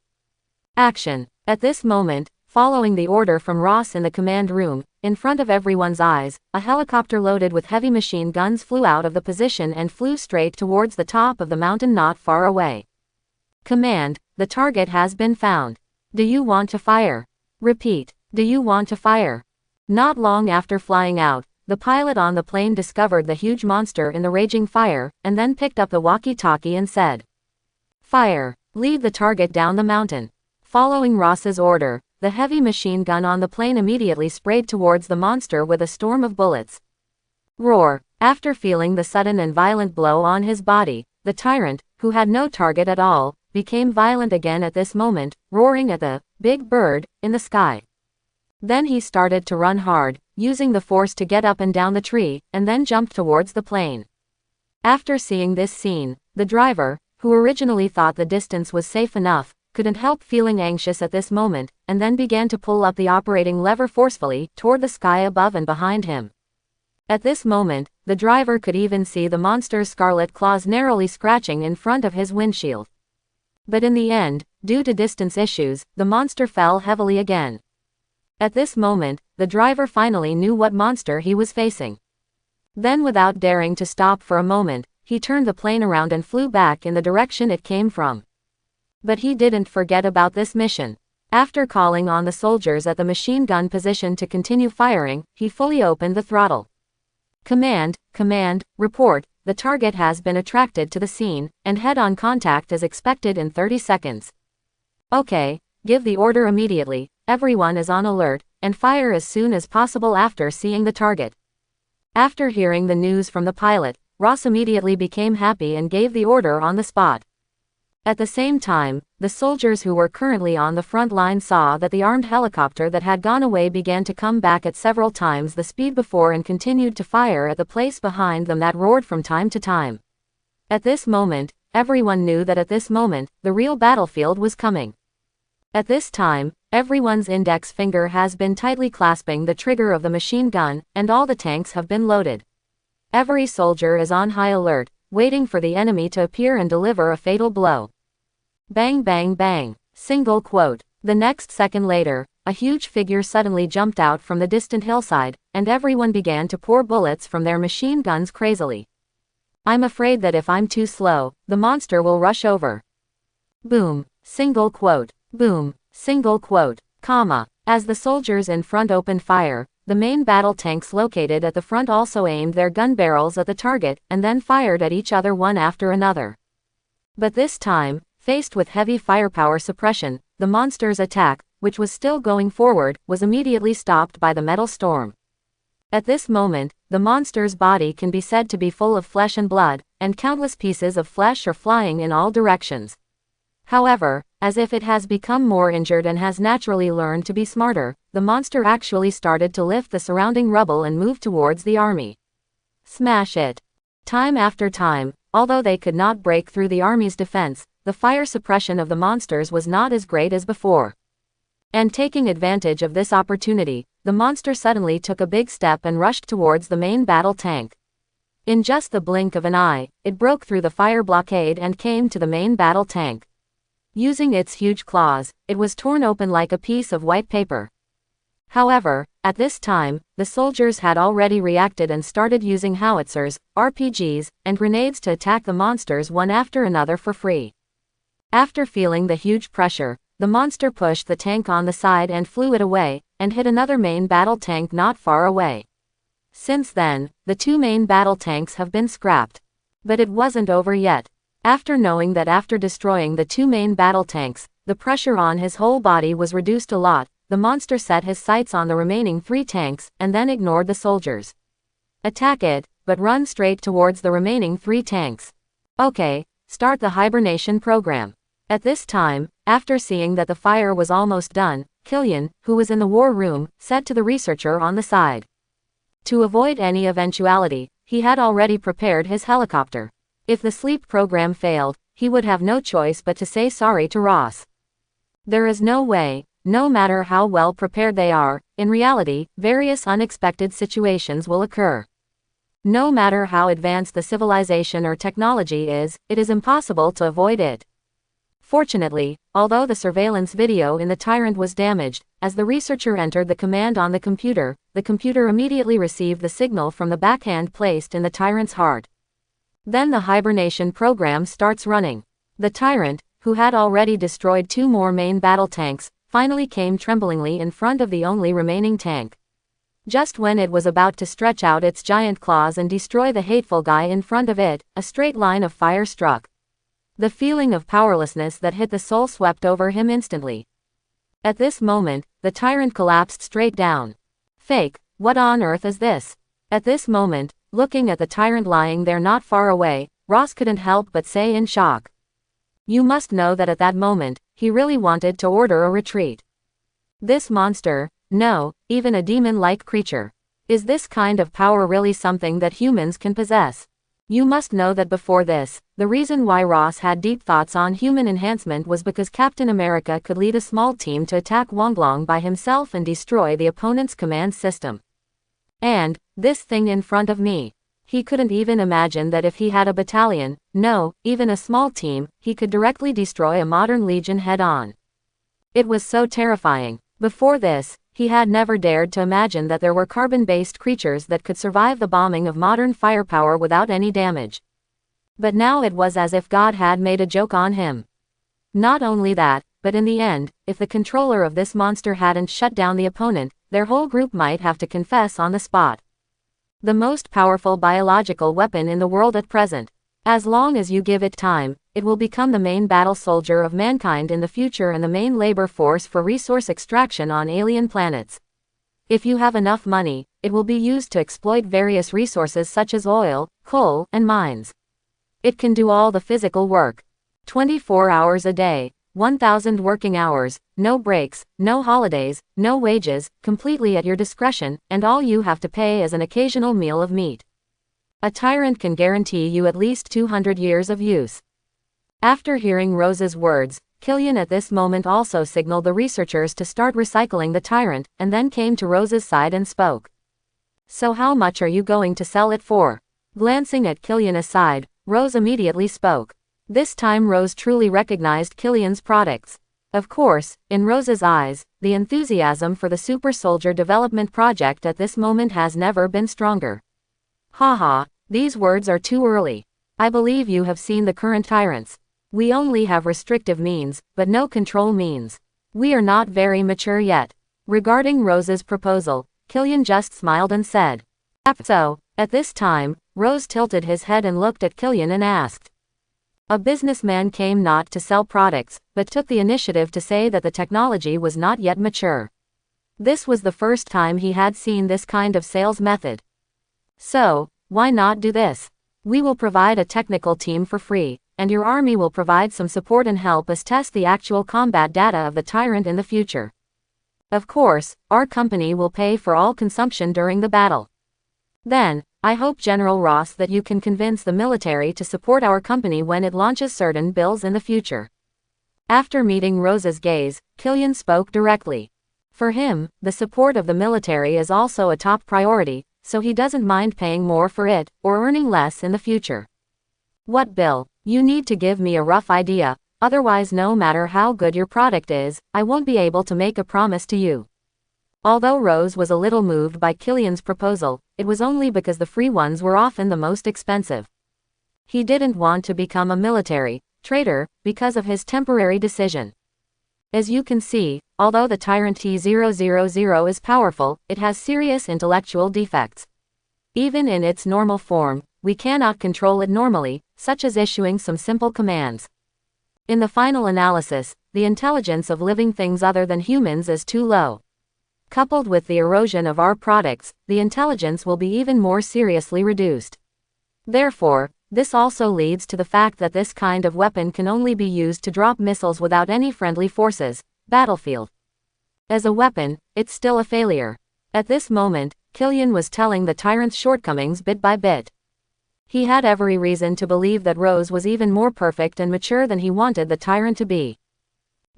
Action! At this moment, following the order from Ross in the command room, in front of everyone's eyes, a helicopter loaded with heavy machine guns flew out of the position and flew straight towards the top of the mountain not far away. Command, the target has been found. Do you want to fire? Repeat, do you want to fire? Not long after flying out, the pilot on the plane discovered the huge monster in the raging fire, and then picked up the walkie-talkie and said, "Fire! Lead the target down the mountain." Following Ross's order, the heavy machine gun on the plane immediately sprayed towards the monster with a storm of bullets. Roar! After feeling the sudden and violent blow on his body, the tyrant, who had no target at all, became violent again at this moment, roaring at the big bird in the sky. Then he started to run hard, using the force to get up and down the tree, and then jumped towards the plane. After seeing this scene, the driver, who originally thought the distance was safe enough, couldn't help feeling anxious at this moment, and then began to pull up the operating lever forcefully toward the sky above and behind him. At this moment, the driver could even see the monster's scarlet claws narrowly scratching in front of his windshield. But in the end, due to distance issues, the monster fell heavily again. At this moment, the driver finally knew what monster he was facing. Then, without daring to stop for a moment, he turned the plane around and flew back in the direction it came from. But he didn't forget about this mission. After calling on the soldiers at the machine gun position to continue firing, he fully opened the throttle. Command, report, the target has been attracted to the scene, and head-on contact is expected in 30 seconds. Okay, give the order immediately, everyone is on alert, and fire as soon as possible after seeing the target. After hearing the news from the pilot, Ross immediately became happy and gave the order on the spot. At the same time, the soldiers who were currently on the front line saw that the armed helicopter that had gone away began to come back at several times the speed before and continued to fire at the place behind them that roared from time to time. At this moment, everyone knew that at this moment, the real battlefield was coming. At this time, everyone's index finger has been tightly clasping the trigger of the machine gun, and all the tanks have been loaded. Every soldier is on high alert, waiting for the enemy to appear and deliver a fatal blow. Bang bang bang. Single quote. The next second later, a huge figure suddenly jumped out from the distant hillside, and everyone began to pour bullets from their machine guns crazily. I'm afraid that if I'm too slow, the monster will rush over. Boom. Single quote. Boom. Single quote. Comma. As the soldiers in front opened fire, the main battle tanks located at the front also aimed their gun barrels at the target, and then fired at each other one after another. But this time, faced with heavy firepower suppression, the monster's attack, which was still going forward, was immediately stopped by the metal storm. At this moment, the monster's body can be said to be full of flesh and blood, and countless pieces of flesh are flying in all directions. However, as if it has become more injured and has naturally learned to be smarter, the monster actually started to lift the surrounding rubble and move towards the army. Smash it. Time after time, although they could not break through the army's defense, the fire suppression of the monsters was not as great as before. And taking advantage of this opportunity, the monster suddenly took a big step and rushed towards the main battle tank. In just the blink of an eye, it broke through the fire blockade and came to the main battle tank. Using its huge claws, it was torn open like a piece of white paper. However, at this time, the soldiers had already reacted and started using howitzers, RPGs, and grenades to attack the monsters one after another for free. After feeling the huge pressure, the monster pushed the tank on the side and flew it away, and hit another main battle tank not far away. Since then, the two main battle tanks have been scrapped. But it wasn't over yet. After knowing that after destroying the two main battle tanks, the pressure on his whole body was reduced a lot, the monster set his sights on the remaining 3 tanks, and then ignored the soldiers. Attack it, but run straight towards the remaining 3 tanks. Okay, start the hibernation program. At this time, after seeing that the fire was almost done, Krynn, who was in the war room, said to the researcher on the side. To avoid any eventuality, he had already prepared his helicopter. If the sleep program failed, he would have no choice but to say sorry to Ross. There is no way, no matter how well prepared they are, in reality, various unexpected situations will occur. No matter how advanced the civilization or technology is, it is impossible to avoid it. Fortunately, although the surveillance video in the Tyrant was damaged, as the researcher entered the command on the computer immediately received the signal from the backhand placed in the Tyrant's heart. Then the hibernation program starts running. The Tyrant, who had already destroyed 2 more main battle tanks, finally came tremblingly in front of the only remaining tank. Just when it was about to stretch out its giant claws and destroy the hateful guy in front of it, a straight line of fire struck. The feeling of powerlessness that hit the soul swept over him instantly. At this moment, the Tyrant collapsed straight down. Fake, what on earth is this? At this moment, looking at the Tyrant lying there not far away, Ross couldn't help but say in shock. You must know that at that moment, he really wanted to order a retreat. This monster, no, even a demon-like creature. Is this kind of power really something that humans can possess? You must know that before this, the reason why Ross had deep thoughts on human enhancement was because Captain America could lead a small team to attack Wonglong by himself and destroy the opponent's command system. And, this thing in front of me. He couldn't even imagine that if he had a battalion, no, even a small team, he could directly destroy a modern legion head-on. It was so terrifying. Before this, he had never dared to imagine that there were carbon-based creatures that could survive the bombing of modern firepower without any damage. But now it was as if God had made a joke on him. Not only that, but in the end, if the controller of this monster hadn't shut down the opponent, their whole group might have to confess on the spot. The most powerful biological weapon in the world at present. As long as you give it time, it will become the main battle soldier of mankind in the future and the main labor force for resource extraction on alien planets. If you have enough money, it will be used to exploit various resources such as oil, coal, and mines. It can do all the physical work. 24 hours a day, 1,000 working hours, no breaks, no holidays, no wages, completely at your discretion, and all you have to pay is an occasional meal of meat. A tyrant can guarantee you at least 200 years of use. After hearing Rose's words, Krynn at this moment also signaled the researchers to start recycling the tyrant, and then came to Rose's side and spoke. So how much are you going to sell it for? Glancing at Krynn aside, Rose immediately spoke. This time Rose truly recognized Kynn's products. Of course, in Rose's eyes, the enthusiasm for the super soldier development project at this moment has never been stronger. Haha, these words are too early. I believe you have seen the current tyrants. We only have restrictive means, but no control means. We are not very mature yet. Regarding Rose's proposal, Krynn just smiled and said. So, at this time, Rose tilted his head and looked at Krynn and asked. A businessman came not to sell products, but took the initiative to say that the technology was not yet mature. This was the first time he had seen this kind of sales method. So, why not do this? We will provide a technical team for free, and your army will provide some support and help us test the actual combat data of the tyrant in the future. Of course, our company will pay for all consumption during the battle. Then, I hope General Ross that you can convince the military to support our company when it launches certain bills in the future. After meeting Rose's gaze, Krynn spoke directly. For him, the support of the military is also a top priority, so he doesn't mind paying more for it, or earning less in the future. What bill? You need to give me a rough idea, otherwise no matter how good your product is, I won't be able to make a promise to you. Although Rose was a little moved by Kynn's proposal, it was only because the free ones were often the most expensive. He didn't want to become a military traitor because of his temporary decision. As you can see, although the Tyrant T-000 is powerful, it has serious intellectual defects. Even in its normal form, we cannot control it normally, such as issuing some simple commands. In the final analysis, the intelligence of living things other than humans is too low. Coupled with the erosion of our products, the intelligence will be even more seriously reduced. Therefore, this also leads to the fact that this kind of weapon can only be used to drop missiles without any friendly forces, battlefield. As a weapon, it's still a failure. At this moment, Krynn was telling the tyrant's shortcomings bit by bit. He had every reason to believe that Rose was even more perfect and mature than he wanted the tyrant to be.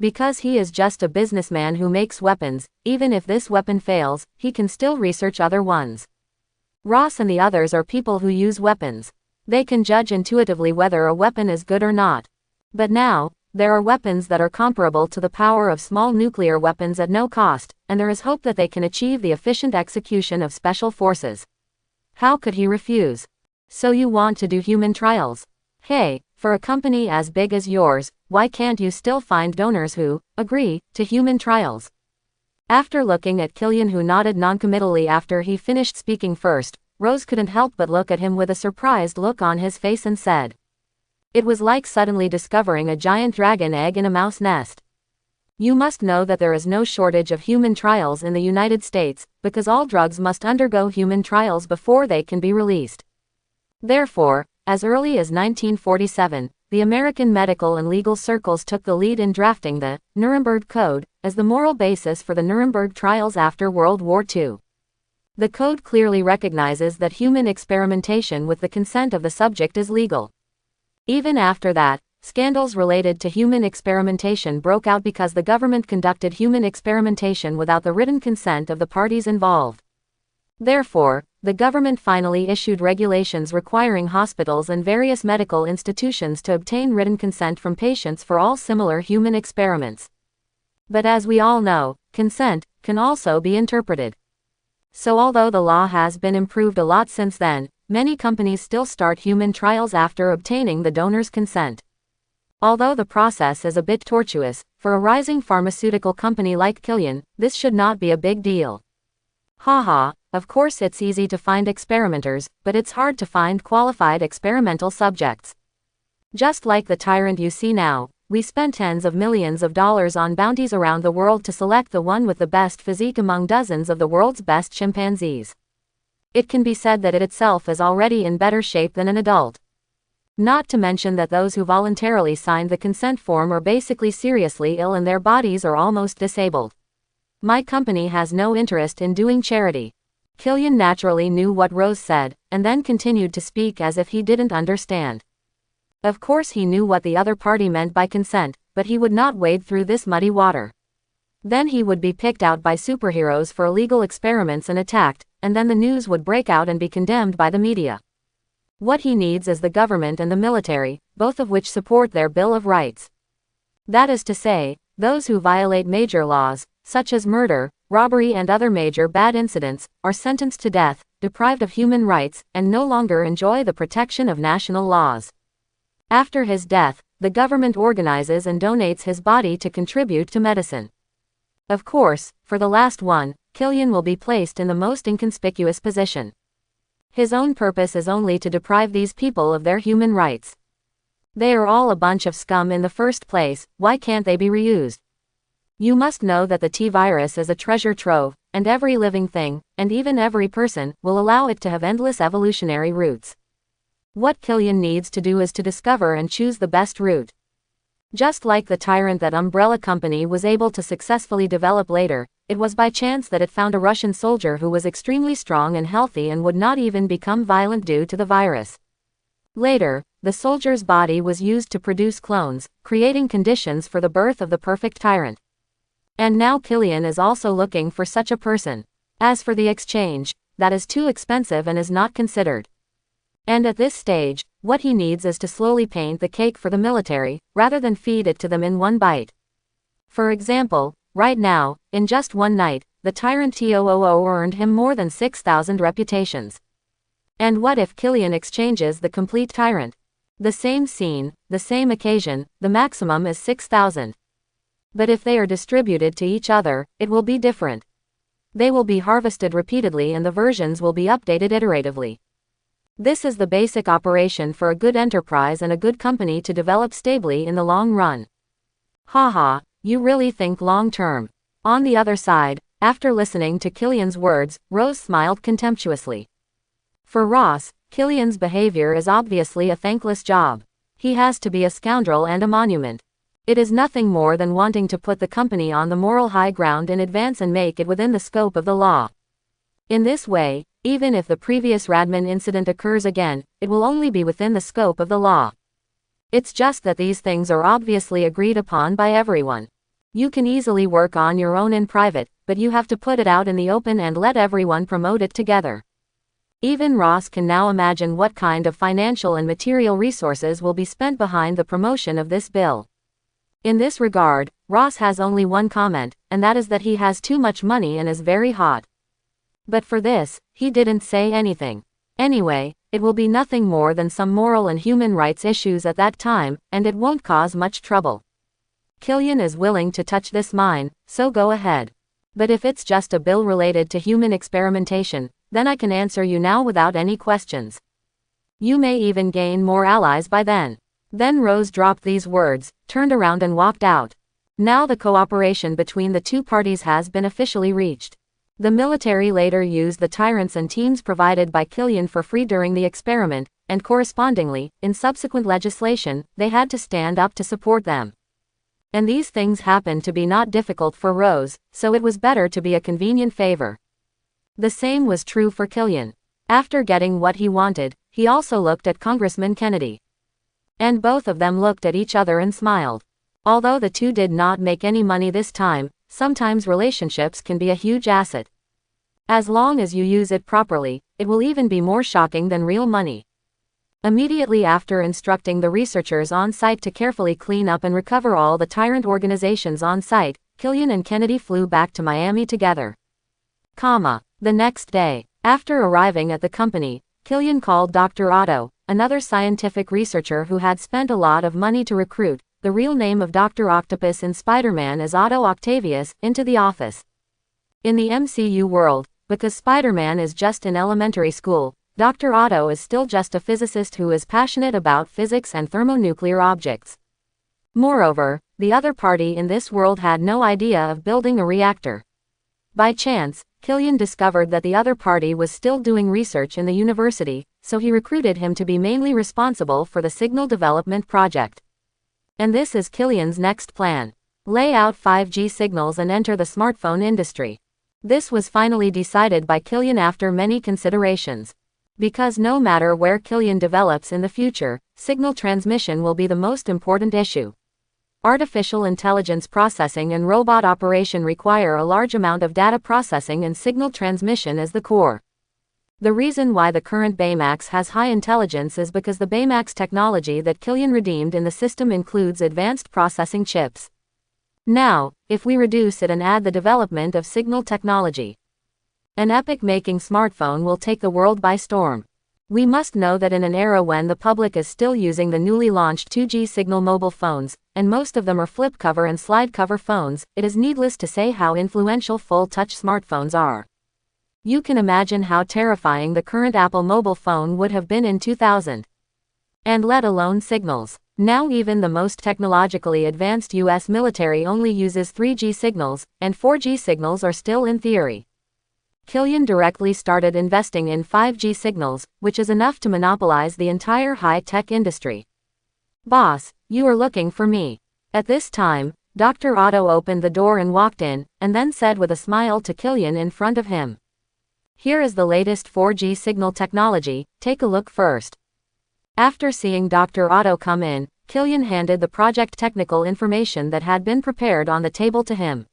Because he is just a businessman who makes weapons, even if this weapon fails, he can still research other ones. Ross and the others are people who use weapons. They can judge intuitively whether a weapon is good or not. But now, there are weapons that are comparable to the power of small nuclear weapons at no cost, and there is hope that they can achieve the efficient execution of special forces. How could he refuse? So you want to do human trials? Hey, for a company as big as yours, why can't you still find donors who agree to human trials? After looking at Krynn, who nodded noncommittally after he finished speaking first, Rose couldn't help but look at him with a surprised look on his face and said. It was like suddenly discovering a giant dragon egg in a mouse nest. You must know that there is no shortage of human trials in the United States, because all drugs must undergo human trials before they can be released. Therefore, as early as 1947, the American medical and legal circles took the lead in drafting the Nuremberg Code as the moral basis for the Nuremberg trials after World War II. The code clearly recognizes that human experimentation with the consent of the subject is legal. Even after that, scandals related to human experimentation broke out because the government conducted human experimentation without the written consent of the parties involved. Therefore, the government finally issued regulations requiring hospitals and various medical institutions to obtain written consent from patients for all similar human experiments. But as we all know, consent can also be interpreted. So although the law has been improved a lot since then, many companies still start human trials after obtaining the donor's consent. Although the process is a bit tortuous, for a rising pharmaceutical company like Krynn, this should not be a big deal. Haha, of course it's easy to find experimenters, but it's hard to find qualified experimental subjects. Just like the tyrant you see now, we spent tens of millions of dollars on bounties around the world to select the one with the best physique among dozens of the world's best chimpanzees. It can be said that it itself is already in better shape than an adult. Not to mention that those who voluntarily signed the consent form are basically seriously ill and their bodies are almost disabled. My company has no interest in doing charity. Krynn naturally knew what Rose said, and then continued to speak as if he didn't understand. Of course he knew what the other party meant by consent, but he would not wade through this muddy water. Then he would be picked out by superheroes for illegal experiments and attacked, and then the news would break out and be condemned by the media. What he needs is the government and the military, both of which support their Bill of Rights. That is to say, those who violate major laws, such as murder, robbery and other major bad incidents, are sentenced to death, deprived of human rights, and no longer enjoy the protection of national laws. After his death, the government organizes and donates his body to contribute to medicine. Of course, for the last one, Krynn will be placed in the most inconspicuous position. His own purpose is only to deprive these people of their human rights. They are all a bunch of scum in the first place, why can't they be reused? You must know that the T-virus is a treasure trove, and every living thing, and even every person, will allow it to have endless evolutionary routes. What Krynn needs to do is to discover and choose the best route. Just like the tyrant that Umbrella Company was able to successfully develop later, it was by chance that it found a Russian soldier who was extremely strong and healthy and would not even become violent due to the virus. Later, the soldier's body was used to produce clones, creating conditions for the birth of the perfect tyrant. And now Krynn is also looking for such a person. As for the exchange, that is too expensive and is not considered. And at this stage, what he needs is to slowly paint the cake for the military, rather than feed it to them in one bite. For example, right now, in just one night, the tyrant TOOO earned him more than 6,000 reputations. And what if Krynn exchanges the complete tyrant? The same scene, the same occasion, the maximum is 6,000. But if they are distributed to each other, it will be different. They will be harvested repeatedly and the versions will be updated iteratively. This is the basic operation for a good enterprise and a good company to develop stably in the long run. Haha, you really think long term. On the other side, after listening to Krynn's words, Rose smiled contemptuously. For Ross, Krynn's behavior is obviously a thankless job. He has to be a scoundrel and a monument. It is nothing more than wanting to put the company on the moral high ground in advance and make it within the scope of the law. In this way, even if the previous Radman incident occurs again, it will only be within the scope of the law. It's just that these things are obviously agreed upon by everyone. You can easily work on your own in private, but you have to put it out in the open and let everyone promote it together. Even Ross can now imagine what kind of financial and material resources will be spent behind the promotion of this bill. In this regard, Ross has only one comment, and that is that he has too much money and is very hot. But for this, he didn't say anything. Anyway, it will be nothing more than some moral and human rights issues at that time, and it won't cause much trouble. Krynn is willing to touch this mine, so go ahead. But if it's just a bill related to human experimentation, then I can answer you now without any questions. You may even gain more allies by then. Then Rose dropped these words, turned around and walked out. Now the cooperation between the two parties has been officially reached. The military later used the tyrants and teams provided by Krynn for free during the experiment, and correspondingly, in subsequent legislation, they had to stand up to support them. And these things happened to be not difficult for Rose, so it was better to be a convenient favor. The same was true for Krynn. After getting what he wanted, he also looked at Congressman Kennedy. And both of them looked at each other and smiled. Although the two did not make any money this time, sometimes relationships can be a huge asset. As long as you use it properly, it will even be more shocking than real money. Immediately after instructing the researchers on site to carefully clean up and recover all the tyrant organizations on site, Krynn and Kennedy flew back to Miami together. The next day, after arriving at the company, Krynn called Dr. Otto, another scientific researcher who had spent a lot of money to recruit, the real name of Dr. Octopus in Spider-Man is Otto Octavius, into the office. In the MCU world, because Spider-Man is just in elementary school, Dr. Otto is still just a physicist who is passionate about physics and thermonuclear objects. Moreover, the other party in this world had no idea of building a reactor. By chance, Krynn discovered that the other party was still doing research in the university, so he recruited him to be mainly responsible for the signal development project. And this is Krynn's next plan. Lay out 5G signals and enter the smartphone industry. This was finally decided by Krynn after many considerations. Because no matter where Krynn develops in the future, signal transmission will be the most important issue. Artificial intelligence processing and robot operation require a large amount of data processing and signal transmission as the core. The reason why the current Baymax has high intelligence is because the Baymax technology that Krynn redeemed in the system includes advanced processing chips. Now, if we reduce it and add the development of signal technology, an epic-making smartphone will take the world by storm. We must know that in an era when the public is still using the newly launched 2G signal mobile phones, and most of them are flip cover and slide cover phones, it is needless to say how influential full-touch smartphones are. You can imagine how terrifying the current Apple mobile phone would have been in 2000. And let alone signals. Now even the most technologically advanced US military only uses 3G signals, and 4G signals are still in theory. Krynn directly started investing in 5G signals, which is enough to monopolize the entire high-tech industry. Boss, you are looking for me. At this time, Dr. Otto opened the door and walked in, and then said with a smile to Krynn in front of him. Here is the latest 4G signal technology, take a look first. After seeing Dr. Otto come in, Krynn handed the project technical information that had been prepared on the table to him.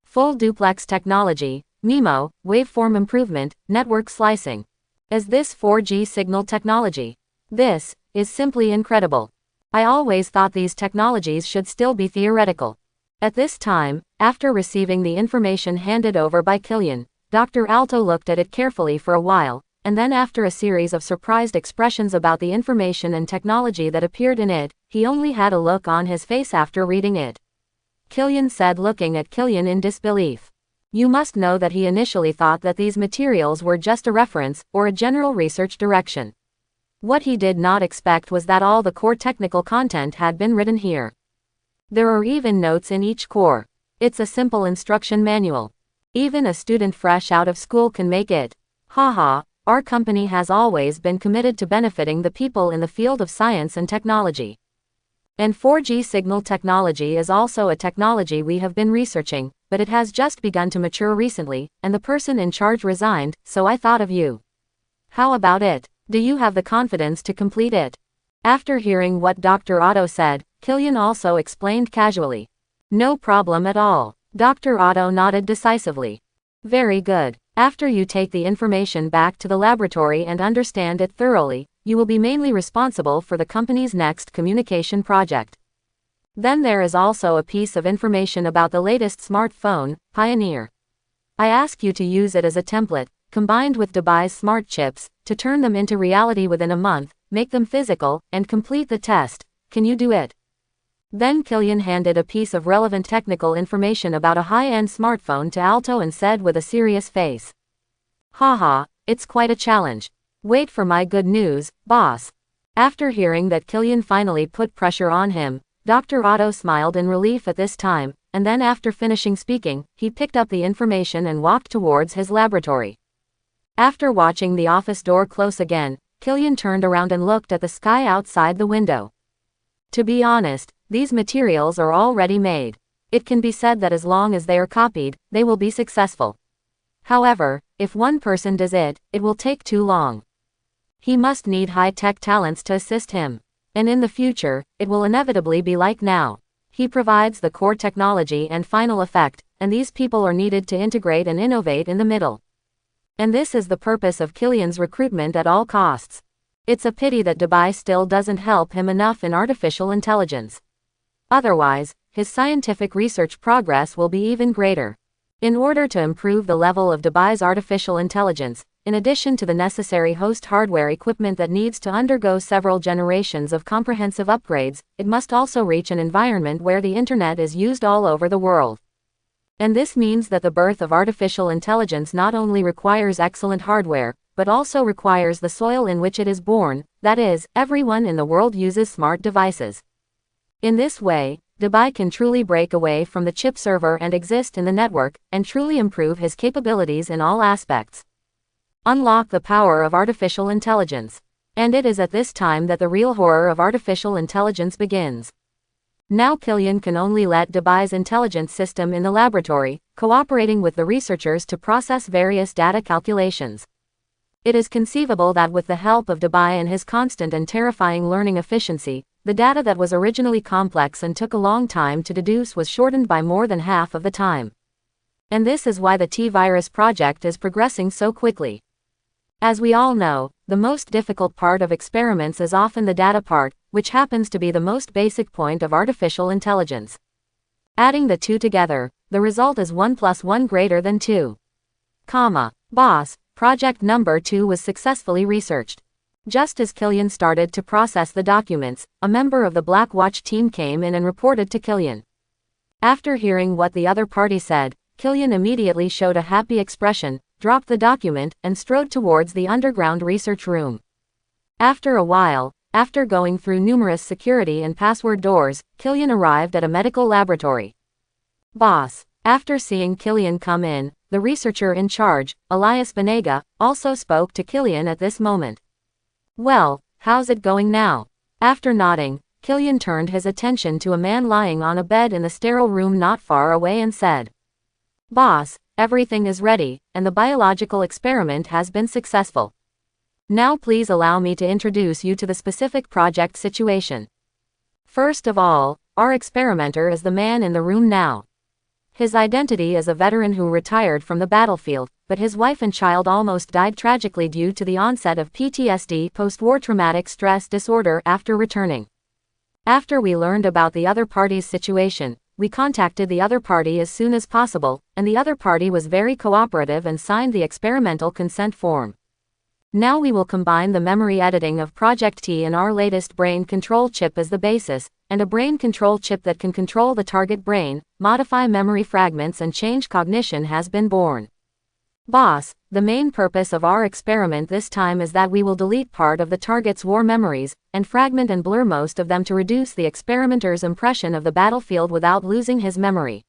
Full duplex technology, MIMO, waveform improvement, network slicing. Is this 4G signal technology? This is simply incredible. I always thought these technologies should still be theoretical. At this time, after receiving the information handed over by Krynn, Dr. Alto looked at it carefully for a while, and then after a series of surprised expressions about the information and technology that appeared in it, he only had a look on his face after reading it. Krynn said, looking at Krynn in disbelief. You must know that he initially thought that these materials were just a reference, or a general research direction. What he did not expect was that all the core technical content had been written here. There are even notes in each core. It's a simple instruction manual. Even a student fresh out of school can make it. Haha, our company has always been committed to benefiting the people in the field of science and technology. And 4G signal technology is also a technology we have been researching, but it has just begun to mature recently, and the person in charge resigned, so I thought of you. How about it? Do you have the confidence to complete it? After hearing what Dr. Otto said, Krynn also explained casually. No problem at all. Dr. Otto nodded decisively. Very good. After you take the information back to the laboratory and understand it thoroughly, you will be mainly responsible for the company's next communication project. Then there is also a piece of information about the latest smartphone, Pioneer. I ask you to use it as a template, combined with Dubai's smart chips, to turn them into reality within a month, make them physical, and complete the test. Can you do it? Then Krynn handed a piece of relevant technical information about a high-end smartphone to Alto and said with a serious face. Haha, it's quite a challenge. Wait for my good news, boss. After hearing that Krynn finally put pressure on him, Dr. Otto smiled in relief at this time, and then after finishing speaking, he picked up the information and walked towards his laboratory. After watching the office door close again, Krynn turned around and looked at the sky outside the window. To be honest, these materials are already made. It can be said that as long as they are copied, they will be successful. However, if one person does it, it will take too long. He must need high-tech talents to assist him. And in the future, it will inevitably be like now. He provides the core technology and final effect, and these people are needed to integrate and innovate in the middle. And this is the purpose of Krynn's recruitment at all costs. It's a pity that Dubai still doesn't help him enough in artificial intelligence. Otherwise, his scientific research progress will be even greater. In order to improve the level of Dubai's artificial intelligence, in addition to the necessary host hardware equipment that needs to undergo several generations of comprehensive upgrades, it must also reach an environment where the internet is used all over the world. And this means that the birth of artificial intelligence not only requires excellent hardware, but also requires the soil in which it is born, that is, everyone in the world uses smart devices. In this way, Dubai can truly break away from the chip server and exist in the network, and truly improve his capabilities in all aspects. Unlock the power of artificial intelligence. And it is at this time that the real horror of artificial intelligence begins. Now Krynn can only let Dubai's intelligence system in the laboratory, cooperating with the researchers to process various data calculations. It is conceivable that with the help of Dubai and his constant and terrifying learning efficiency, the data that was originally complex and took a long time to deduce was shortened by more than half of the time. And this is why the T-virus project is progressing so quickly. As we all know, the most difficult part of experiments is often the data part, which happens to be the most basic point of artificial intelligence. Adding the two together, the result is 1 + 1 greater than 2. Boss, project number 2 was successfully researched. Just as Krynn started to process the documents, a member of the Black Watch team came in and reported to Krynn. After hearing what the other party said, Krynn immediately showed a happy expression, dropped the document, and strode towards the underground research room. After a while, after going through numerous security and password doors, Krynn arrived at a medical laboratory. Boss. After seeing Krynn come in, the researcher in charge, Elias Banega, also spoke to Krynn at this moment. Well, how's it going now? After nodding, Krynn turned his attention to a man lying on a bed in the sterile room not far away and said, Boss, everything is ready, and the biological experiment has been successful. Now please allow me to introduce you to the specific project situation. First of all, our experimenter is the man in the room now. His identity is a veteran who retired from the battlefield, but his wife and child almost died tragically due to the onset of PTSD, post-war traumatic stress disorder, after returning. After we learned about the other party's situation, we contacted the other party as soon as possible, and the other party was very cooperative and signed the experimental consent form. Now we will combine the memory editing of Project T and our latest brain control chip as the basis, and a brain control chip that can control the target brain, modify memory fragments and change cognition has been born. Boss, the main purpose of our experiment this time is that we will delete part of the target's war memories, and fragment and blur most of them to reduce the experimenter's impression of the battlefield without losing his memory.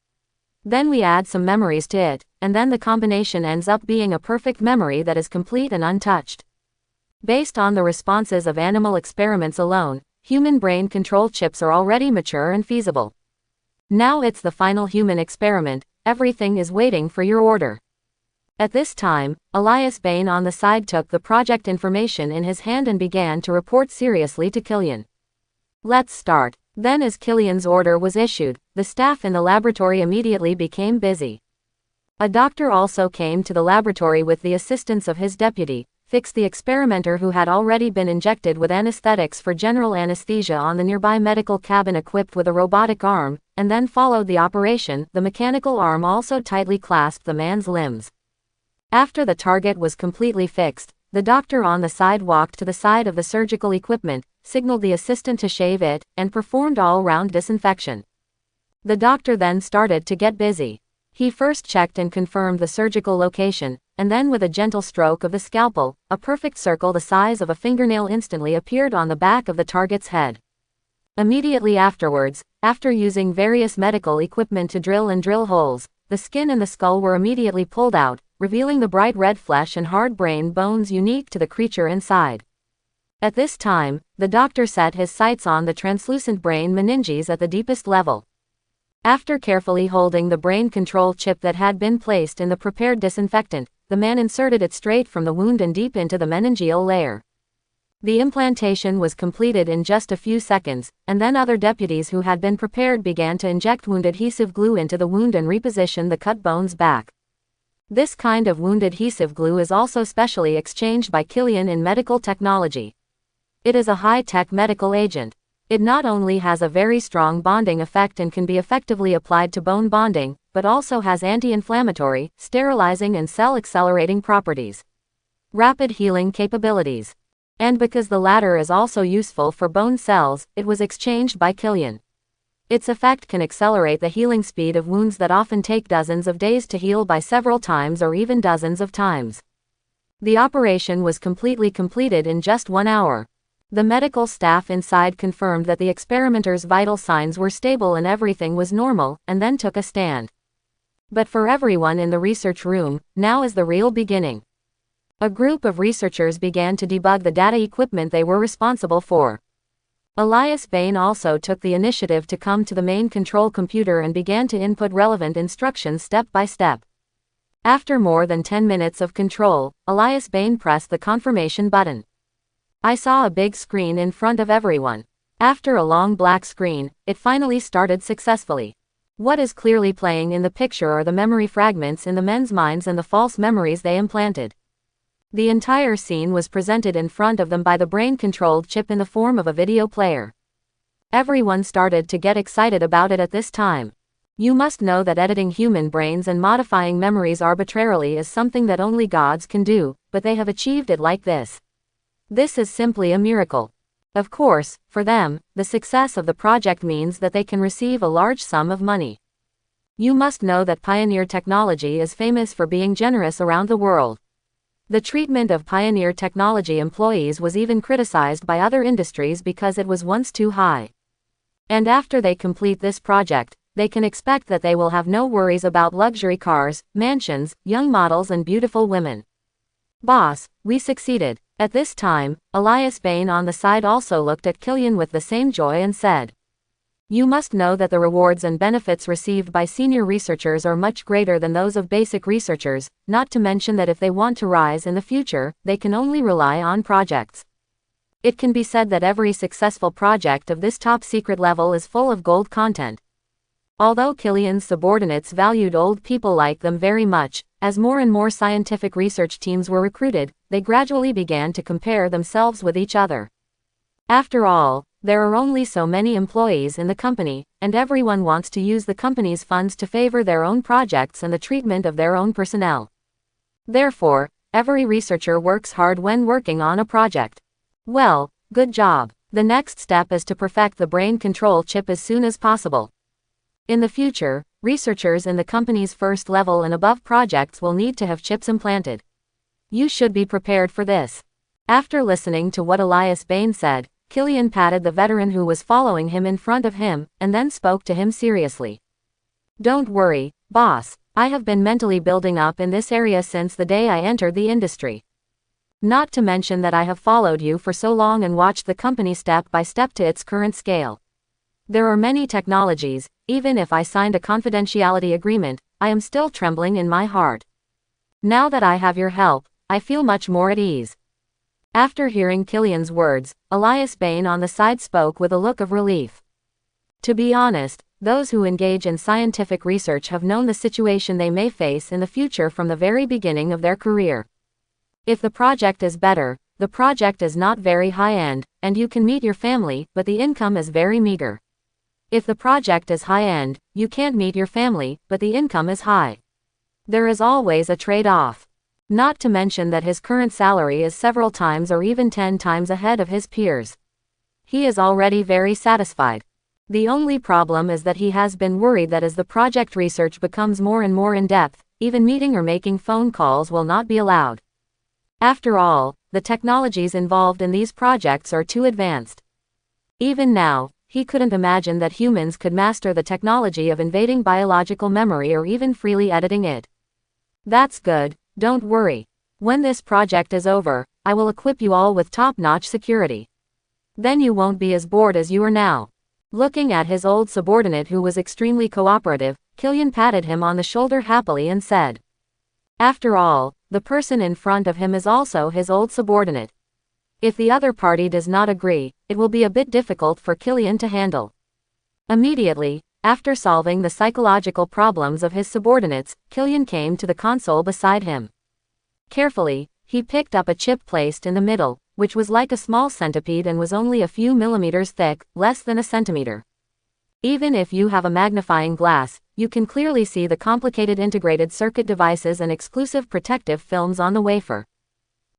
Then we add some memories to it, and then the combination ends up being a perfect memory that is complete and untouched. Based on the responses of animal experiments alone, human brain control chips are already mature and feasible. Now it's the final human experiment, everything is waiting for your order. At this time, Elias Bain on the side took the project information in his hand and began to report seriously to Krynn. Let's start. Then as Kylian's order was issued, the staff in the laboratory immediately became busy. A doctor also came to the laboratory with the assistance of his deputy, fixed the experimenter who had already been injected with anesthetics for general anesthesia on the nearby medical cabin equipped with a robotic arm, and then followed the operation. The mechanical arm also tightly clasped the man's limbs. After the target was completely fixed, the doctor on the side walked to the side of the surgical equipment, signaled the assistant to shave it, and performed all-round disinfection. The doctor then started to get busy. He first checked and confirmed the surgical location, and then with a gentle stroke of the scalpel, a perfect circle the size of a fingernail instantly appeared on the back of the target's head. Immediately afterwards, after using various medical equipment to drill holes, the skin and the skull were immediately pulled out, revealing the bright red flesh and hard brain bones unique to the creature inside. At this time, the doctor set his sights on the translucent brain meninges at the deepest level. After carefully holding the brain control chip that had been placed in the prepared disinfectant, the man inserted it straight from the wound and deep into the meningeal layer. The implantation was completed in just a few seconds, and then other deputies who had been prepared began to inject wound adhesive glue into the wound and reposition the cut bones back. This kind of wound adhesive glue is also specially exchanged by Krynn in medical technology. It is a high-tech medical agent. It not only has a very strong bonding effect and can be effectively applied to bone bonding, but also has anti-inflammatory, sterilizing and cell-accelerating properties. rapid healing capabilities. And because the latter is also useful for bone cells, it was exchanged by Krynn. Its effect can accelerate the healing speed of wounds that often take dozens of days to heal by several times or even dozens of times. The operation was completed in just 1 hour. The medical staff inside confirmed that the experimenter's vital signs were stable and everything was normal, and then took a stand. But for everyone in the research room, now is the real beginning. A group of researchers began to debug the data equipment they were responsible for. Elias Bain also took the initiative to come to the main control computer and began to input relevant instructions step by step. After more than 10 minutes of control, Elias Bain pressed the confirmation button. I saw a big screen in front of everyone. After a long black screen, it finally started successfully. What is clearly playing in the picture are the memory fragments in the men's minds and the false memories they implanted. The entire scene was presented in front of them by the brain-controlled chip in the form of a video player. Everyone started to get excited about it at this time. You must know that editing human brains and modifying memories arbitrarily is something that only gods can do, but they have achieved it like this. This is simply a miracle. Of course, for them, the success of the project means that they can receive a large sum of money. You must know that Pioneer Technology is famous for being generous around the world. The treatment of Pioneer Technology employees was even criticized by other industries because it was once too high. And after they complete this project, they can expect that they will have no worries about luxury cars, mansions, young models and beautiful women. Boss, we succeeded. At this time, Elias Bain on the side also looked at Krynn with the same joy and said, you must know that the rewards and benefits received by senior researchers are much greater than those of basic researchers, not to mention that if they want to rise in the future, they can only rely on projects. It can be said that every successful project of this top secret level is full of gold content. Although Kynn's subordinates valued old people like them very much, as more and more scientific research teams were recruited, they gradually began to compare themselves with each other. After all, there are only so many employees in the company, and everyone wants to use the company's funds to favor their own projects and the treatment of their own personnel. Therefore, every researcher works hard when working on a project. Well, good job. The next step is to perfect the brain control chip as soon as possible. In the future, researchers in the company's first level and above projects will need to have chips implanted. You should be prepared for this. After listening to what Elias Bain said, Krynn patted the veteran who was following him in front of him, and then spoke to him seriously. Don't worry, boss, I have been mentally building up in this area since the day I entered the industry. Not to mention that I have followed you for so long and watched the company step by step to its current scale. There are many technologies, even if I signed a confidentiality agreement, I am still trembling in my heart. Now that I have your help, I feel much more at ease. After hearing Kynn's words, Elias Bain on the side spoke with a look of relief. To be honest, those who engage in scientific research have known the situation they may face in the future from the very beginning of their career. If the project is better, the project is not very high-end, and you can meet your family, but the income is very meager. If the project is high-end, you can't meet your family, but the income is high. There is always a trade-off. Not to mention that his current salary is several times or even 10 times ahead of his peers. He is already very satisfied. The only problem is that he has been worried that as the project research becomes more and more in-depth, even meeting or making phone calls will not be allowed. After all, the technologies involved in these projects are too advanced. Even now, he couldn't imagine that humans could master the technology of invading biological memory or even freely editing it. That's good. Don't worry. When this project is over, I will equip you all with top-notch security. Then you won't be as bored as you are now. Looking at his old subordinate who was extremely cooperative, Krynn patted him on the shoulder happily and said, after all, the person in front of him is also his old subordinate. If the other party does not agree, it will be a bit difficult for Krynn to handle. Immediately, after solving the psychological problems of his subordinates, Krynn came to the console beside him. Carefully, he picked up a chip placed in the middle, which was like a small centipede and was only a few millimeters thick, less than a centimeter. Even if you have a magnifying glass, you can clearly see the complicated integrated circuit devices and exclusive protective films on the wafer.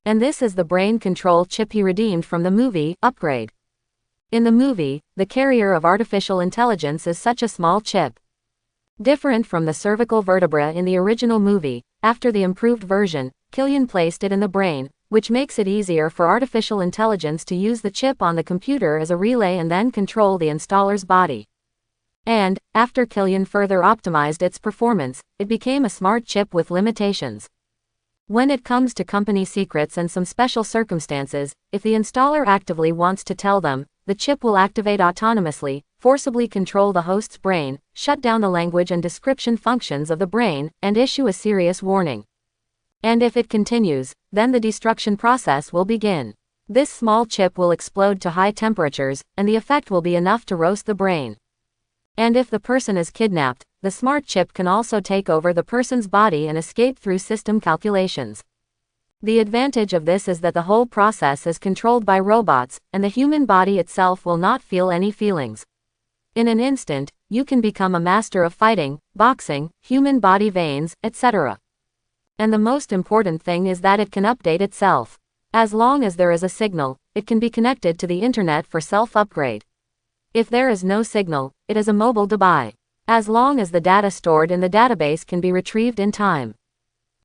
And this is the brain control chip he redeemed from the movie, Upgrade. In the movie, the carrier of artificial intelligence is such a small chip. Different from the cervical vertebra in the original movie, after the improved version, Krynn placed it in the brain, which makes it easier for artificial intelligence to use the chip on the computer as a relay and then control the installer's body. And, after Krynn further optimized its performance, it became a smart chip with limitations. When it comes to company secrets and some special circumstances, if the installer actively wants to tell them, the chip will activate autonomously, forcibly control the host's brain, shut down the language and description functions of the brain, and issue a serious warning. And if it continues, then the destruction process will begin. This small chip will explode to high temperatures, and the effect will be enough to roast the brain. And if the person is kidnapped, the smart chip can also take over the person's body and escape through system calculations. The advantage of this is that the whole process is controlled by robots, and the human body itself will not feel any feelings. In an instant, you can become a master of fighting, boxing, human body veins, etc. And the most important thing is that it can update itself. As long as there is a signal, it can be connected to the internet for self-upgrade. If there is no signal, it is a mobile device. As long as the data stored in the database can be retrieved in time.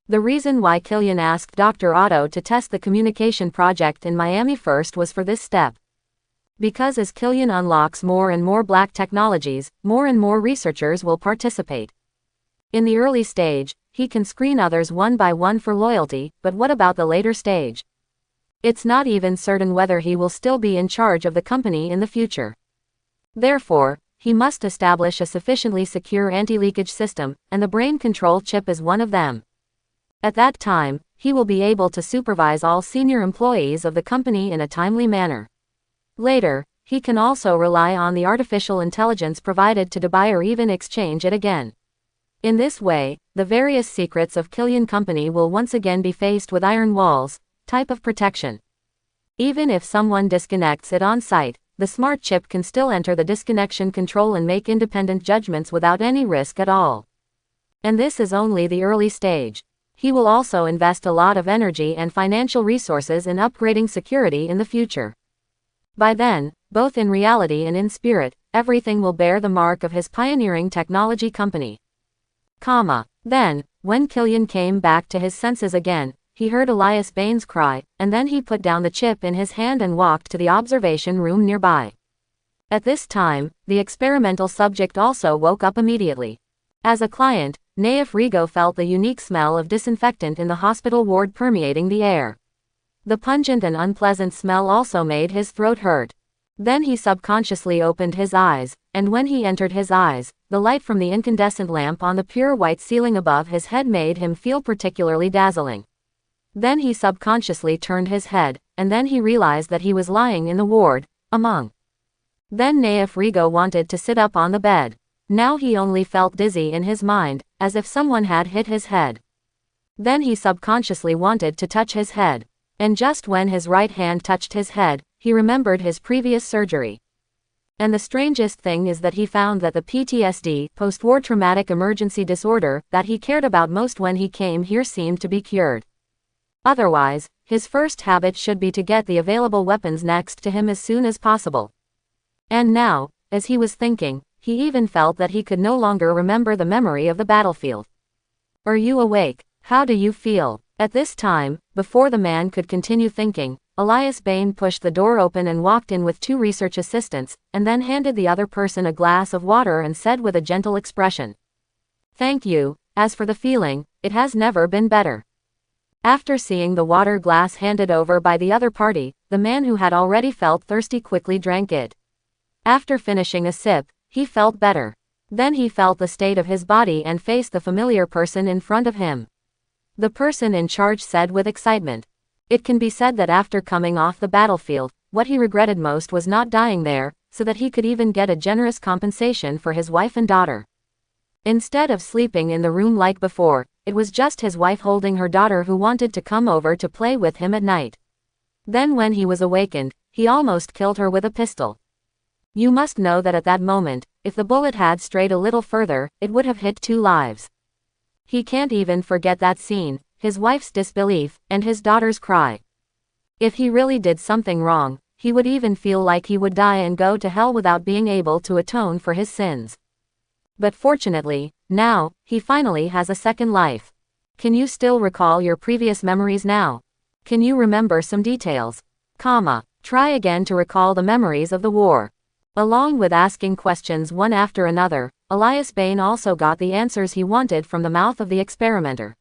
The reason why Krynn asked Dr. Otto to test the communication project in Miami first was for this step. Because as Krynn unlocks more and more black technologies, more and more researchers will participate. In the early stage, he can screen others one by one for loyalty, but what about the later stage? It's not even certain whether he will still be in charge of the company in the future. Therefore, he must establish a sufficiently secure anti-leakage system, and the brain control chip is one of them. At that time, he will be able to supervise all senior employees of the company in a timely manner. Later, he can also rely on the artificial intelligence provided to buy or even exchange it again. In this way, the various secrets of Krynn company will once again be faced with iron walls, type of protection. Even if someone disconnects it on site, the smart chip can still enter the disconnection control and make independent judgments without any risk at all. And this is only the early stage. He will also invest a lot of energy and financial resources in upgrading security in the future. By then, both in reality and in spirit, everything will bear the mark of his pioneering technology company. Then, when Krynn came back to his senses again, he heard Elias Baines cry, and then he put down the chip in his hand and walked to the observation room nearby. At this time, the experimental subject also woke up immediately. As a client, Naif Rigo felt the unique smell of disinfectant in the hospital ward permeating the air. The pungent and unpleasant smell also made his throat hurt. Then he subconsciously opened his eyes, and when he entered his eyes, the light from the incandescent lamp on the pure white ceiling above his head made him feel particularly dazzling. Then he subconsciously turned his head, and then he realized that he was lying in the ward, among. Then Naif Rigo wanted to sit up on the bed. Now he only felt dizzy in his mind, as if someone had hit his head. Then he subconsciously wanted to touch his head. And just when his right hand touched his head, he remembered his previous surgery. And the strangest thing is that he found that the PTSD, post-war traumatic emergency disorder, that he cared about most when he came here seemed to be cured. Otherwise, his first habit should be to get the available weapons next to him as soon as possible. And now, as he was thinking, he even felt that he could no longer remember the memory of the battlefield. Are you awake? How do you feel? At this time, before the man could continue thinking, Elias Bain pushed the door open and walked in with 2 research assistants, and then handed the other person a glass of water and said with a gentle expression, "Thank you. As for the feeling, it has never been better." After seeing the water glass handed over by the other party, the man who had already felt thirsty quickly drank it. After finishing a sip, he felt better. Then he felt the state of his body and faced the familiar person in front of him. The person in charge said with excitement. It can be said that after coming off the battlefield, what he regretted most was not dying there, so that he could even get a generous compensation for his wife and daughter. Instead of sleeping in the room like before, it was just his wife holding her daughter who wanted to come over to play with him at night. Then when he was awakened, he almost killed her with a pistol. You must know that at that moment, if the bullet had strayed a little further, it would have hit 2 lives. He can't even forget that scene, his wife's disbelief, and his daughter's cry. If he really did something wrong, he would even feel like he would die and go to hell without being able to atone for his sins. But fortunately, now, he finally has a second life. Can you still recall your previous memories now? Can you remember some details? Try again to recall the memories of the war. Along with asking questions one after another, Elias Bane also got the answers he wanted from the mouth of the experimenter.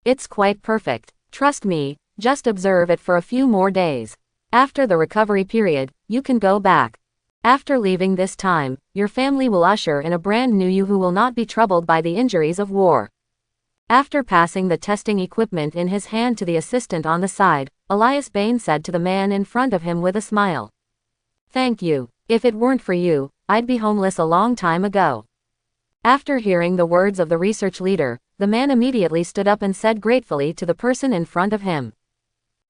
It's quite perfect. Trust me, just observe it for a few more days. After the recovery period, you can go back. After leaving this time, your family will usher in a brand new you who will not be troubled by the injuries of war. After passing the testing equipment in his hand to the assistant on the side, Elias Bane said to the man in front of him with a smile. Thank you. If it weren't for you, I'd be homeless a long time ago. After hearing the words of the research leader, the man immediately stood up and said gratefully to the person in front of him.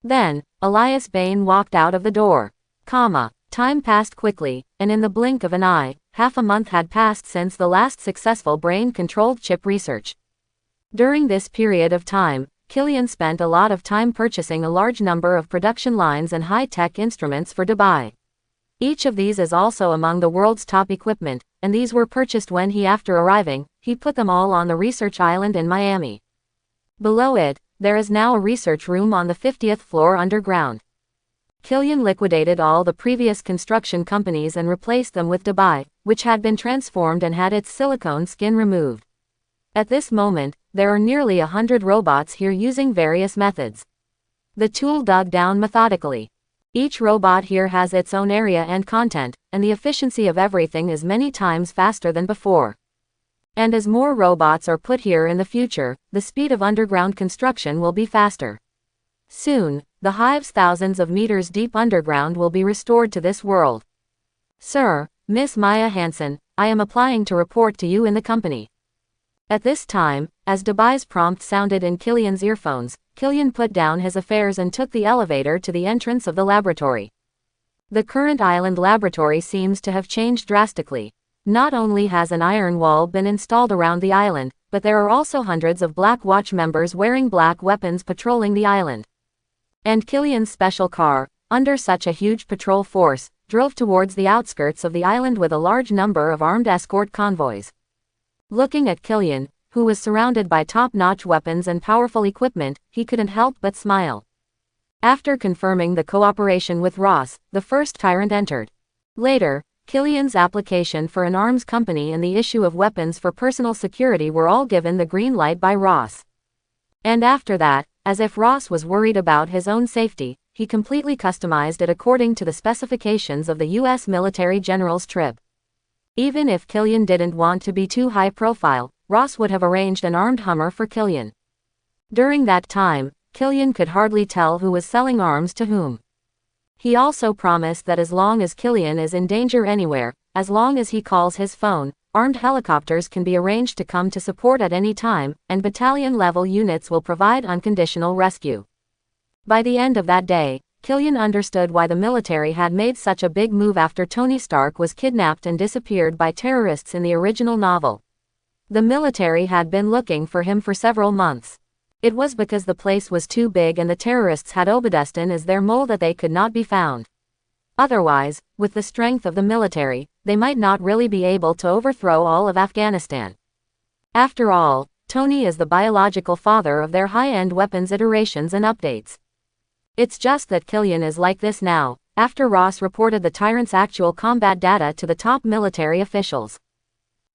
Then, Elias Bane walked out of the door. Time passed quickly, and in the blink of an eye, half a month had passed since the last successful brain-controlled chip research. During this period of time, Krynn spent a lot of time purchasing a large number of production lines and high-tech instruments for Dubai. Each of these is also among the world's top equipment, and these were purchased when after arriving, he put them all on the research island in Miami. Below it, there is now a research room on the 50th floor underground. Krynn liquidated all the previous construction companies and replaced them with Dubai, which had been transformed and had its silicone skin removed. At this moment, there are nearly 100 robots here using various methods. The tool dug down methodically. Each robot here has its own area and content, and the efficiency of everything is many times faster than before. And as more robots are put here in the future, the speed of underground construction will be faster. Soon, the hives thousands of meters deep underground will be restored to this world. Sir, Miss Maya Hansen, I am applying to report to you in the company. At this time, as Dubai's prompt sounded in Kylian's earphones, Krynn put down his affairs and took the elevator to the entrance of the laboratory. The current island laboratory seems to have changed drastically. Not only has an iron wall been installed around the island, but there are also hundreds of Black Watch members wearing black weapons patrolling the island. And Kylian's special car, under such a huge patrol force, drove towards the outskirts of the island with a large number of armed escort convoys. Looking at Krynn, who was surrounded by top-notch weapons and powerful equipment, he couldn't help but smile. After confirming the cooperation with Ross, the first tyrant entered. Later, Kylian's application for an arms company and the issue of weapons for personal security were all given the green light by Ross. And after that, as if Ross was worried about his own safety, he completely customized it according to the specifications of the U.S. military general's trip. Even if Krynn didn't want to be too high profile, Ross would have arranged an armed Hummer for Krynn. During that time, Krynn could hardly tell who was selling arms to whom. He also promised that as long as Krynn is in danger anywhere, as long as he calls his phone, armed helicopters can be arranged to come to support at any time, and battalion-level units will provide unconditional rescue. By the end of that day, Krynn understood why the military had made such a big move after Tony Stark was kidnapped and disappeared by terrorists in the original novel. The military had been looking for him for several months. It was because the place was too big and the terrorists had Obedestin as their mole that they could not be found. Otherwise, with the strength of the military, they might not really be able to overthrow all of Afghanistan. After all, Tony is the biological father of their high-end weapons iterations and updates. It's just that Krynn is like this now, after Ross reported the tyrant's actual combat data to the top military officials.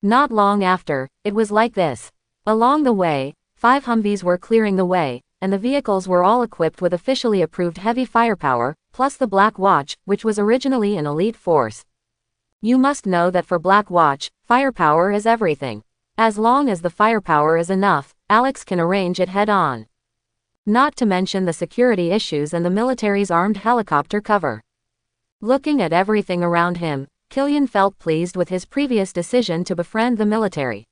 Not long after, it was like this. Along the way, 5 Humvees were clearing the way, and the vehicles were all equipped with officially approved heavy firepower, plus the Black Watch, which was originally an elite force. You must know that for Black Watch, firepower is everything. As long as the firepower is enough, Alex can arrange it head-on. Not to mention the security issues and the military's armed helicopter cover. Looking at everything around him, Krynn felt pleased with his previous decision to befriend the military.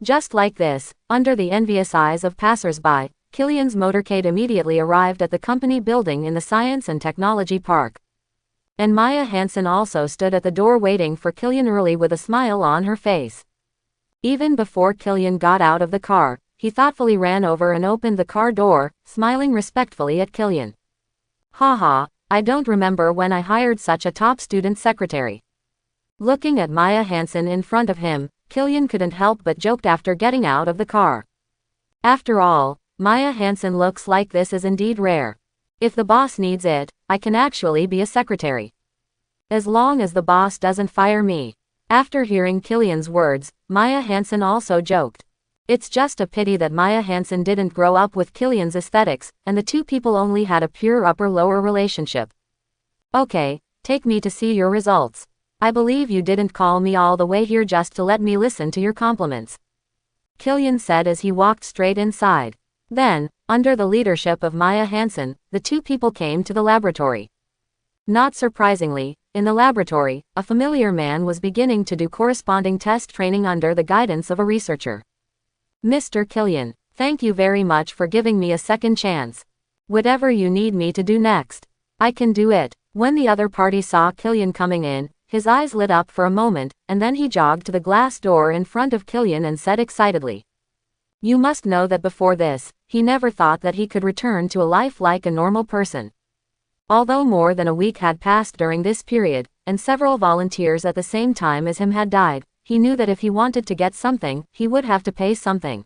Just like this, under the envious eyes of passers-by, Kylian's motorcade immediately arrived at the company building in the Science and Technology Park. And Maya Hansen also stood at the door waiting for Krynn early with a smile on her face. Even before Krynn got out of the car, he thoughtfully ran over and opened the car door, smiling respectfully at Krynn. Haha, I don't remember when I hired such a top student secretary. Looking at Maya Hansen in front of him, Killian couldn't help but joked after getting out of the car. After all, Maya Hansen looks like this is indeed rare. If the boss needs it, I can actually be a secretary. As long as the boss doesn't fire me. After hearing Killian's words, Maya Hansen also joked. It's just a pity that Maya Hansen didn't grow up with Killian's aesthetics, and the two people only had a pure upper-lower relationship. Okay, take me to see your results. I believe you didn't call me all the way here just to let me listen to your compliments. Killian said as he walked straight inside. Then, under the leadership of Maya Hansen, the two people came to the laboratory. Not surprisingly, in the laboratory, a familiar man was beginning to do corresponding test training under the guidance of a researcher. Mr. Killian, thank you very much for giving me a second chance. Whatever you need me to do next, I can do it. When the other party saw Killian coming in, his eyes lit up for a moment, and then he jogged to the glass door in front of Killian and said excitedly. You must know that before this, he never thought that he could return to a life like a normal person. Although more than a week had passed during this period, and several volunteers at the same time as him had died, he knew that if he wanted to get something, he would have to pay something.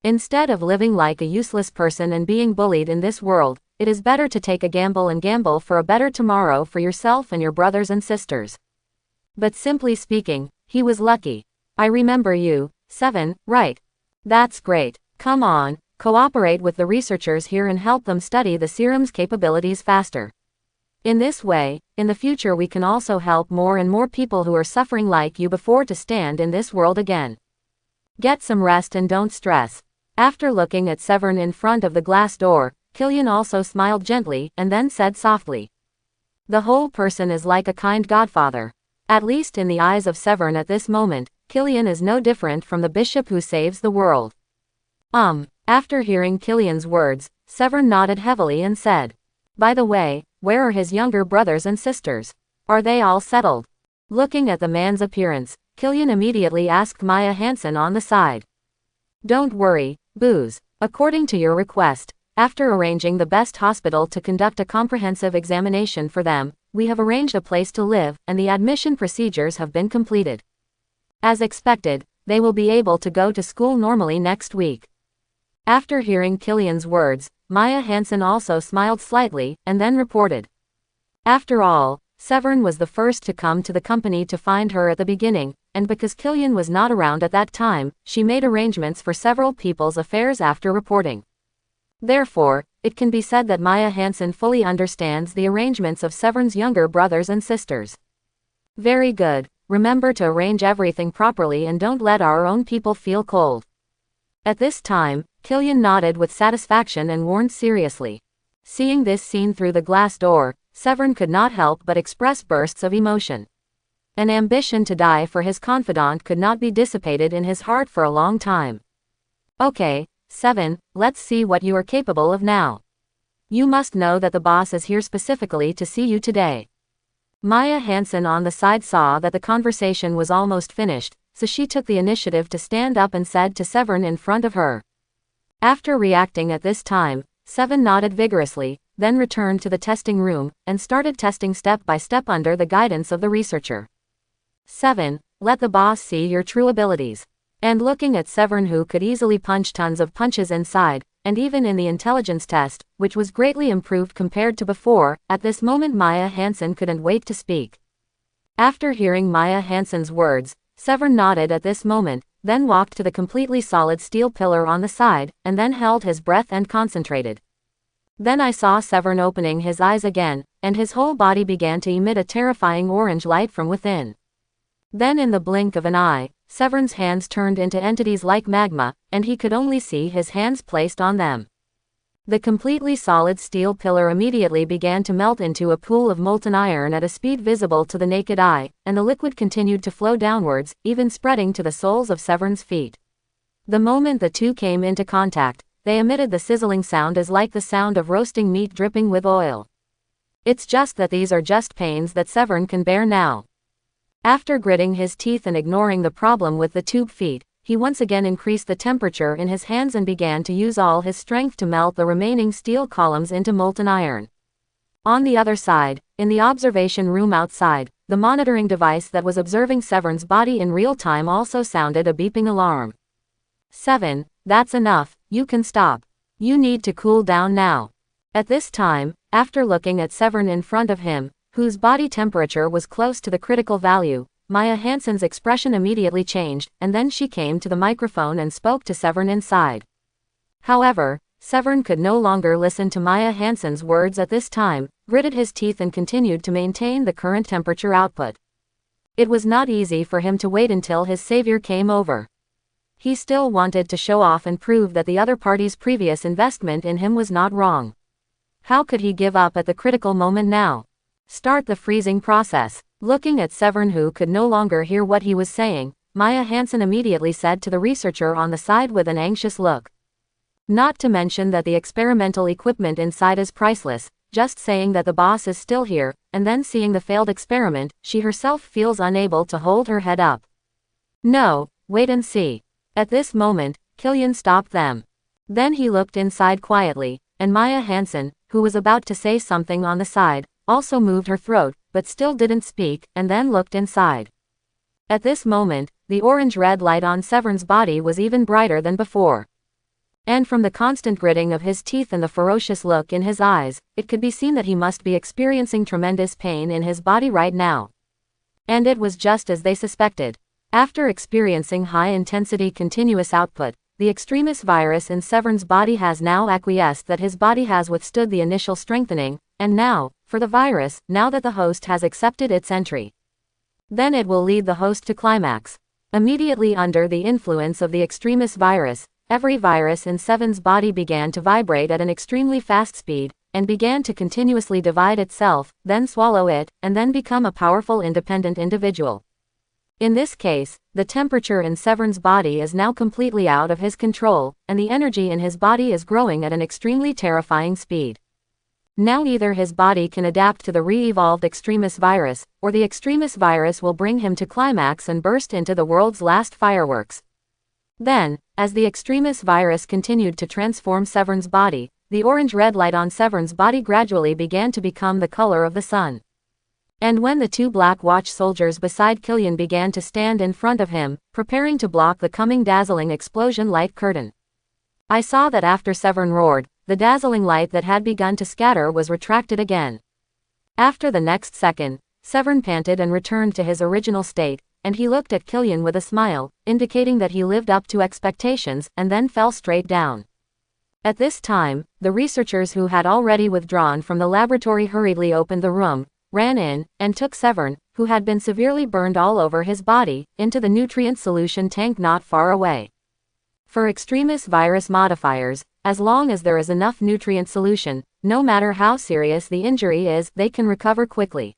Instead of living like a useless person and being bullied in this world, it is better to take a gamble and gamble for a better tomorrow for yourself and your brothers and sisters. But simply speaking, he was lucky. I remember you, 7, right? That's great. Come on, cooperate with the researchers here and help them study the serum's capabilities faster. In this way, in the future we can also help more and more people who are suffering like you before to stand in this world again. Get some rest and don't stress. After looking at Severin in front of the glass door, Killian also smiled gently and then said softly. The whole person is like a kind godfather. At least in the eyes of Severin at this moment, Killian is no different from the bishop who saves the world. After hearing Killian's words, Severin nodded heavily and said, by the way, where are his younger brothers and sisters? Are they all settled? Looking at the man's appearance, Killian immediately asked Maya Hansen on the side. Don't worry, Booze. According to your request, after arranging the best hospital to conduct a comprehensive examination for them, we have arranged a place to live, and the admission procedures have been completed. As expected, they will be able to go to school normally next week. After hearing Killian's words, Maya Hansen also smiled slightly, and then reported. After all, Severin was the first to come to the company to find her at the beginning, and because Killian was not around at that time, she made arrangements for several people's affairs after reporting. Therefore, it can be said that Maya Hansen fully understands the arrangements of Severin's younger brothers and sisters. Very good, remember to arrange everything properly and don't let our own people feel cold. At this time, Killian nodded with satisfaction and warned seriously. Seeing this scene through the glass door, Severin could not help but express bursts of emotion. An ambition to die for his confidant could not be dissipated in his heart for a long time. Okay, 7, let's see what you are capable of now. You must know that the boss is here specifically to see you today. Maya Hansen on the side saw that the conversation was almost finished, so she took the initiative to stand up and said to Severin in front of her. After reacting at this time, Severin nodded vigorously, then returned to the testing room, and started testing step by step under the guidance of the researcher. 7, let the boss see your true abilities. And looking at Severin, who could easily punch tons of punches inside, and even in the intelligence test, which was greatly improved compared to before, at this moment Maya Hansen couldn't wait to speak. After hearing Maya Hansen's words, Severin nodded at this moment, then walked to the completely solid steel pillar on the side, and then held his breath and concentrated. Then I saw Severin opening his eyes again, and his whole body began to emit a terrifying orange light from within. Then in the blink of an eye, Severin's hands turned into entities like magma, and he could only see his hands placed on them. The completely solid steel pillar immediately began to melt into a pool of molten iron at a speed visible to the naked eye, and the liquid continued to flow downwards, even spreading to the soles of Severin's feet. The moment the two came into contact, they emitted the sizzling sound as like the sound of roasting meat dripping with oil. It's just that these are just pains that Severin can bear now. After gritting his teeth and ignoring the problem with the tube feet, he once again increased the temperature in his hands and began to use all his strength to melt the remaining steel columns into molten iron. On the other side, in the observation room outside, the monitoring device that was observing Severn's body in real time also sounded a beeping alarm. "Seven, that's enough, you can stop. You need to cool down now." At this time, after looking at Severn in front of him, whose body temperature was close to the critical value, Maya Hansen's expression immediately changed, and then she came to the microphone and spoke to Severn inside. However, Severn could no longer listen to Maya Hansen's words at this time, gritted his teeth and continued to maintain the current temperature output. It was not easy for him to wait until his savior came over. He still wanted to show off and prove that the other party's previous investment in him was not wrong. How could he give up at the critical moment now? Start the freezing process. Looking at Severn, who could no longer hear what he was saying, Maya Hansen immediately said to the researcher on the side with an anxious look. "Not to mention that the experimental equipment inside is priceless, just saying that the boss is still here, and then seeing the failed experiment, she herself feels unable to hold her head up." "No, wait and see." At this moment, Killian stopped them. Then he looked inside quietly, and Maya Hansen, who was about to say something on the side, also moved her throat, but still didn't speak, and then looked inside. At this moment, the orange-red light on Severn's body was even brighter than before. And from the constant gritting of his teeth and the ferocious look in his eyes, it could be seen that he must be experiencing tremendous pain in his body right now. And it was just as they suspected. After experiencing high-intensity continuous output, the extremis virus in Severn's body has now acquiesced that his body has withstood the initial strengthening, and now, for the virus, now that the host has accepted its entry, then it will lead the host to climax. Immediately under the influence of the extremis virus, every virus in Severn's body began to vibrate at an extremely fast speed, and began to continuously divide itself, then swallow it, and then become a powerful independent individual. In this case, the temperature in Severn's body is now completely out of his control, and the energy in his body is growing at an extremely terrifying speed. Now either his body can adapt to the re-evolved extremis virus, or the extremis virus will bring him to climax and burst into the world's last fireworks. Then, as the extremis virus continued to transform Severn's body, the orange-red light on Severn's body gradually began to become the color of the sun. And when the two Black Watch soldiers beside Killian began to stand in front of him, preparing to block the coming dazzling explosion light curtain, I saw that after Severn roared, the dazzling light that had begun to scatter was retracted again. After the next second, Severn panted and returned to his original state, and he looked at Killian with a smile, indicating that he lived up to expectations, and then fell straight down. At this time, the researchers who had already withdrawn from the laboratory hurriedly opened the room, ran in, and took Severn, who had been severely burned all over his body, into the nutrient solution tank not far away. For extremis virus modifiers, as long as there is enough nutrient solution, no matter how serious the injury is, they can recover quickly.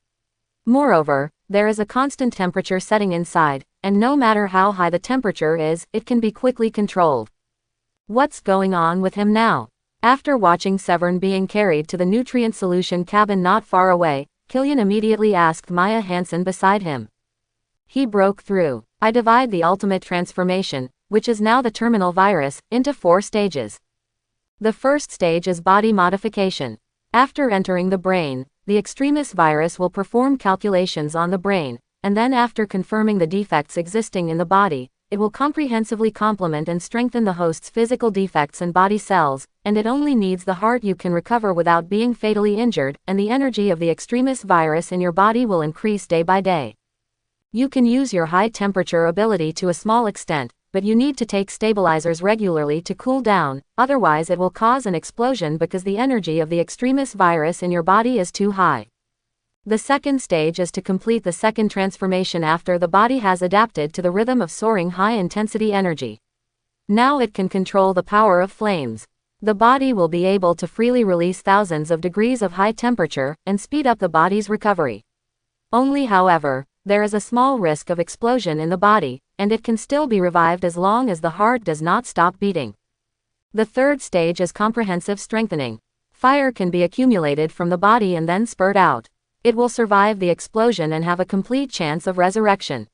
Moreover, there is a constant temperature setting inside, and no matter how high the temperature is, it can be quickly controlled. What's going on with him now? After watching Severn being carried to the nutrient solution cabin not far away, Killian immediately asked Maya Hansen beside him. He broke through. I divide the ultimate transformation, which is now the terminal virus, into 4 stages. The first stage is body modification. After entering the brain, the extremis virus will perform calculations on the brain, and then after confirming the defects existing in the body, it will comprehensively complement and strengthen the host's physical defects and body cells, and it only needs the heart you can recover without being fatally injured, and the energy of the extremis virus in your body will increase day by day. You can use your high temperature ability to a small extent, but you need to take stabilizers regularly to cool down, otherwise it will cause an explosion because the energy of the extremis virus in your body is too high. The second stage is to complete the second transformation after the body has adapted to the rhythm of soaring high-intensity energy. Now it can control the power of flames. The body will be able to freely release thousands of degrees of high temperature, and speed up the body's recovery. Only however, there is a small risk of explosion in the body, and it can still be revived as long as the heart does not stop beating. The third stage is comprehensive strengthening. Fire can be accumulated from the body and then spurred out. It will survive the explosion and have a complete chance of resurrection.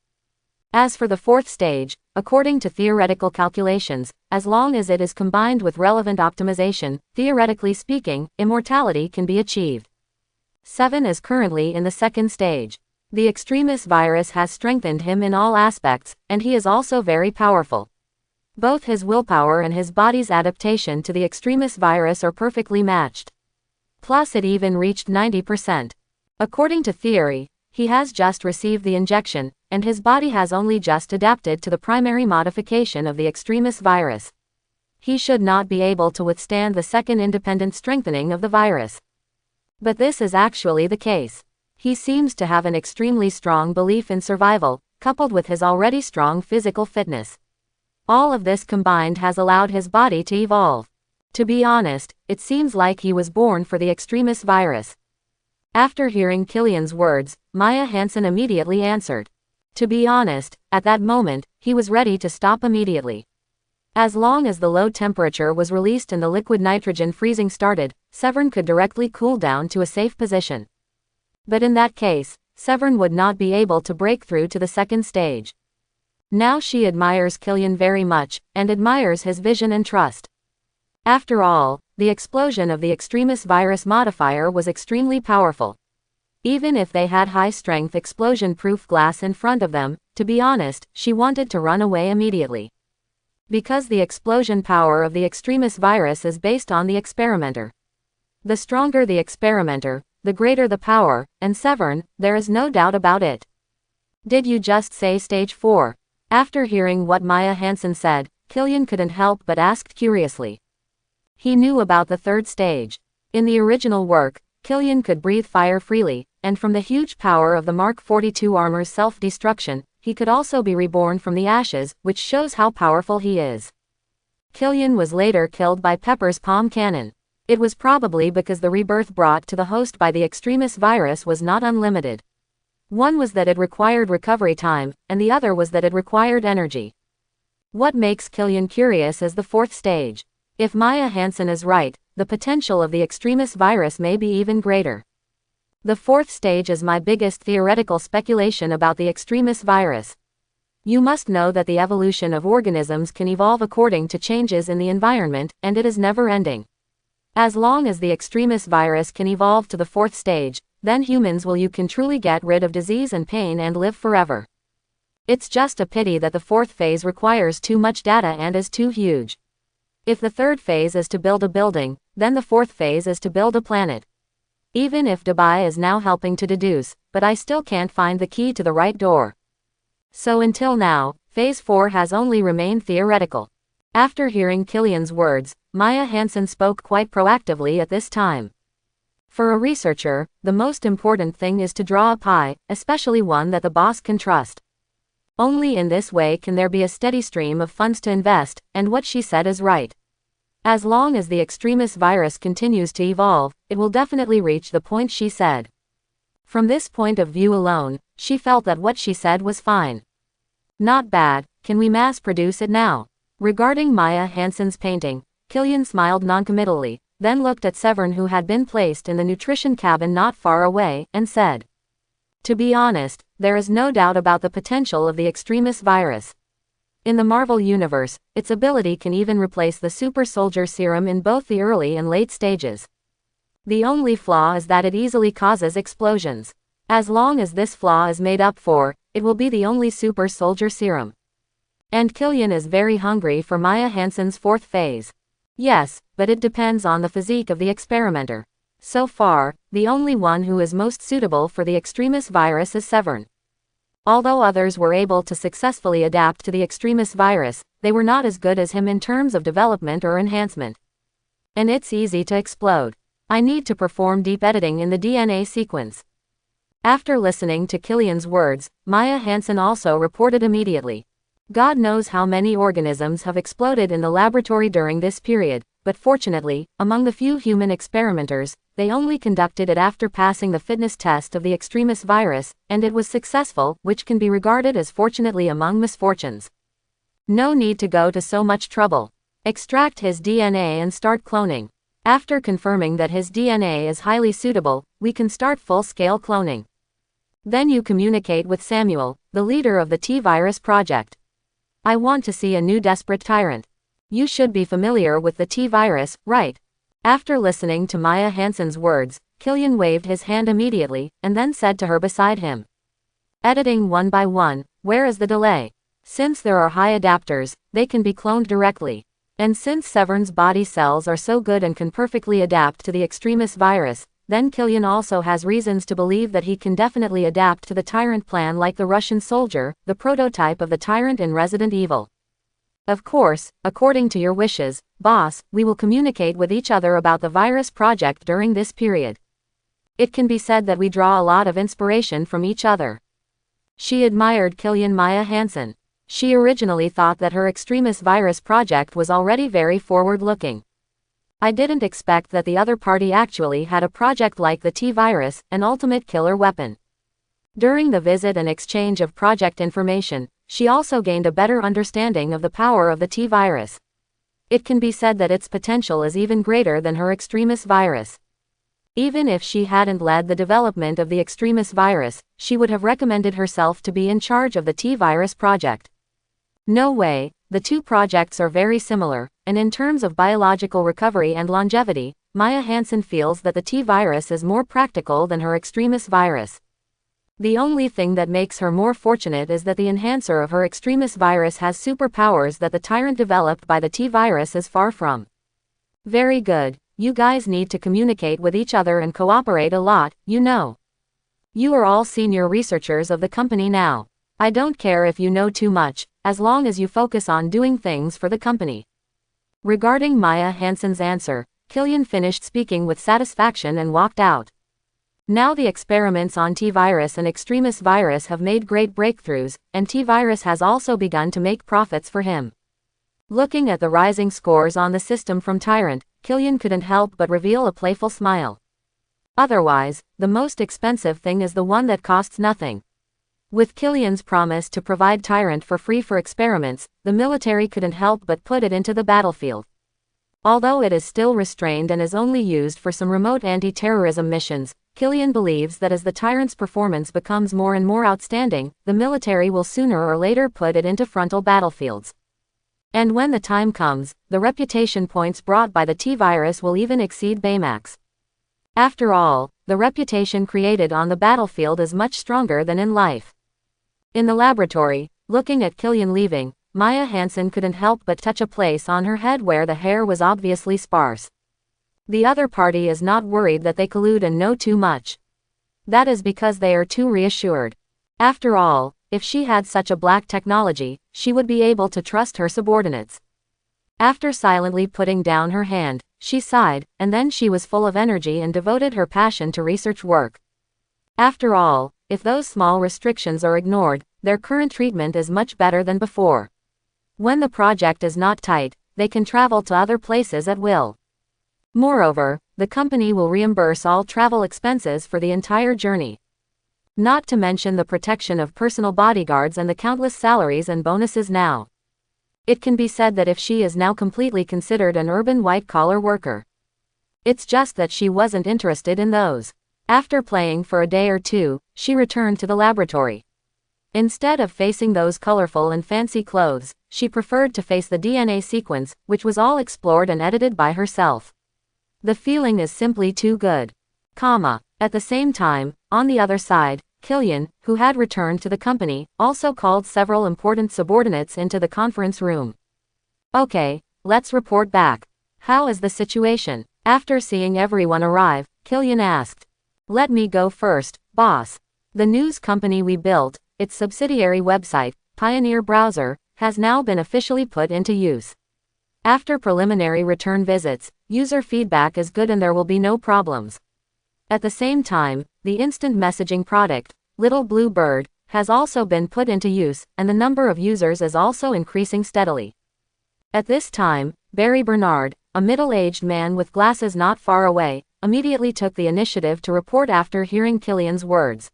As for the fourth stage, according to theoretical calculations, as long as it is combined with relevant optimization, theoretically speaking, immortality can be achieved. 7 is currently in the second stage. The extremis virus has strengthened him in all aspects, and he is also very powerful. Both his willpower and his body's adaptation to the extremis virus are perfectly matched. Plus it even reached 90%. According to theory, he has just received the injection, and his body has only just adapted to the primary modification of the extremis virus. He should not be able to withstand the second independent strengthening of the virus. But this is actually the case. He seems to have an extremely strong belief in survival, coupled with his already strong physical fitness. All of this combined has allowed his body to evolve. To be honest, it seems like he was born for the extremis virus. After hearing Killian's words, Maya Hansen immediately answered. To be honest, at that moment, he was ready to stop immediately. As long as the low temperature was released and the liquid nitrogen freezing started, Severn could directly cool down to a safe position. But in that case, Severn would not be able to break through to the second stage. Now she admires Killian very much, and admires his vision and trust. After all, the explosion of the extremis virus modifier was extremely powerful. Even if they had high-strength explosion-proof glass in front of them, to be honest, she wanted to run away immediately. Because the explosion power of the extremis virus is based on the experimenter. The stronger the experimenter, the greater the power, and Severn, there is no doubt about it. Did you just say stage 4? After hearing what Maya Hansen said, Killian couldn't help but asked curiously. He knew about the third stage. In the original work, Killian could breathe fire freely, and from the huge power of the Mark 42 armor's self-destruction, he could also be reborn from the ashes, which shows how powerful he is. Killian was later killed by Pepper's palm cannon. It was probably because the rebirth brought to the host by the extremis virus was not unlimited. One was that it required recovery time, and the other was that it required energy. What makes Killian curious is the fourth stage. If Maya Hansen is right, the potential of the extremis virus may be even greater. The fourth stage is my biggest theoretical speculation about the extremis virus. You must know that the evolution of organisms can evolve according to changes in the environment, and it is never ending. As long as the extremis virus can evolve to the fourth stage, then humans can truly get rid of disease and pain and live forever. It's just a pity that the fourth phase requires too much data and is too huge. If the third phase is to build a building, then the fourth phase is to build a planet. Even if Dubai is now helping to deduce, but I still can't find the key to the right door. So until now, phase 4 has only remained theoretical. After hearing Killian's words, Maya Hansen spoke quite proactively at this time. For a researcher, the most important thing is to draw a pie, especially one that the boss can trust. Only in this way can there be a steady stream of funds to invest, and what she said is right. As long as the extremis virus continues to evolve, it will definitely reach the point she said. From this point of view alone, she felt that what she said was fine. Not bad, can we mass produce it now? Regarding Maya Hansen's painting, Killian smiled noncommittally, then looked at Severn, who had been placed in the nutrition cabin not far away, and said, to be honest, there is no doubt about the potential of the extremis virus. In the Marvel universe, its ability can even replace the super soldier serum in both the early and late stages. The only flaw is that it easily causes explosions. As long as this flaw is made up for, it will be the only super soldier serum. And Killian is very hungry for Maya Hansen's fourth phase. Yes, but it depends on the physique of the experimenter. So far, the only one who is most suitable for the extremis virus is Severn. Although others were able to successfully adapt to the extremis virus, they were not as good as him in terms of development or enhancement. And it's easy to explode. I need to perform deep editing in the DNA sequence. After listening to Killian's words, Maya Hansen also reported immediately. God knows how many organisms have exploded in the laboratory during this period, but fortunately, among the few human experimenters, they only conducted it after passing the fitness test of the extremis virus, and it was successful, which can be regarded as fortunately among misfortunes. No need to go to so much trouble. Extract his DNA and start cloning. After confirming that his DNA is highly suitable, we can start full-scale cloning. Then you communicate with Samuel, the leader of the T-Virus project. I want to see a new desperate tyrant. You should be familiar with the T-Virus, right? After listening to Maya Hansen's words, Killian waved his hand immediately, and then said to her beside him. Editing one by one, where is the delay? Since there are high adapters, they can be cloned directly. And since Severn's body cells are so good and can perfectly adapt to the extremis virus, then Killian also has reasons to believe that he can definitely adapt to the Tyrant plan like the Russian soldier, the prototype of the Tyrant in Resident Evil. Of course, according to your wishes, boss, we will communicate with each other about the virus project during this period. It can be said that we draw a lot of inspiration from each other. She admired Killian Maya Hansen. She originally thought that her extremis virus project was already very forward-looking. I didn't expect that the other party actually had a project like the T-virus, an ultimate killer weapon. During the visit and exchange of project information, she also gained a better understanding of the power of the T-virus. It can be said that its potential is even greater than her extremis virus. Even if she hadn't led the development of the extremis virus, she would have recommended herself to be in charge of the T-virus project. No way, the two projects are very similar, and in terms of biological recovery and longevity, Maya Hansen feels that the T-virus is more practical than her extremis virus. The only thing that makes her more fortunate is that the enhancer of her extremis virus has superpowers that the Tyrant developed by the T-virus is far from. Very good, you guys need to communicate with each other and cooperate a lot, you know. You are all senior researchers of the company now. I don't care if you know too much, as long as you focus on doing things for the company. Regarding Maya Hansen's answer, Killian finished speaking with satisfaction and walked out. Now the experiments on T-virus and extremis virus have made great breakthroughs, and T-virus has also begun to make profits for him. Looking at the rising scores on the system from Tyrant, Killian couldn't help but reveal a playful smile. Otherwise, the most expensive thing is the one that costs nothing. With Killian's promise to provide Tyrant for free for experiments, the military couldn't help but put it into the battlefield. Although it is still restrained and is only used for some remote anti-terrorism missions, Killian believes that as the Tyrant's performance becomes more and more outstanding, the military will sooner or later put it into frontal battlefields. And when the time comes, the reputation points brought by the T-virus will even exceed Baymax. After all, the reputation created on the battlefield is much stronger than in life. In the laboratory, looking at Killian leaving, Maya Hansen couldn't help but touch a place on her head where the hair was obviously sparse. The other party is not worried that they collude and know too much. That is because they are too reassured. After all, if she had such a black technology, she would be able to trust her subordinates. After silently putting down her hand, she sighed, and then she was full of energy and devoted her passion to research work. After all, if those small restrictions are ignored, their current treatment is much better than before. When the project is not tight, they can travel to other places at will. Moreover, the company will reimburse all travel expenses for the entire journey. Not to mention the protection of personal bodyguards and the countless salaries and bonuses now. It can be said that if she is now completely considered an urban white-collar worker. It's just that she wasn't interested in those. After playing for a day or two, she returned to the laboratory. Instead of facing those colorful and fancy clothes, she preferred to face the DNA sequence, which was all explored and edited by herself. The feeling is simply too good. At the same time, on the other side, Killian, who had returned to the company, also called several important subordinates into the conference room. Okay, let's report back. How is the situation? After seeing everyone arrive, Killian asked. Let me go first, boss. The news company we built, its subsidiary website, Pioneer Browser, has now been officially put into use. After preliminary return visits, user feedback is good and there will be no problems. At the same time, the instant messaging product, Little Blue Bird, has also been put into use, and the number of users is also increasing steadily. At this time, Barry Bernard, a middle-aged man with glasses not far away, immediately took the initiative to report after hearing Killian's words.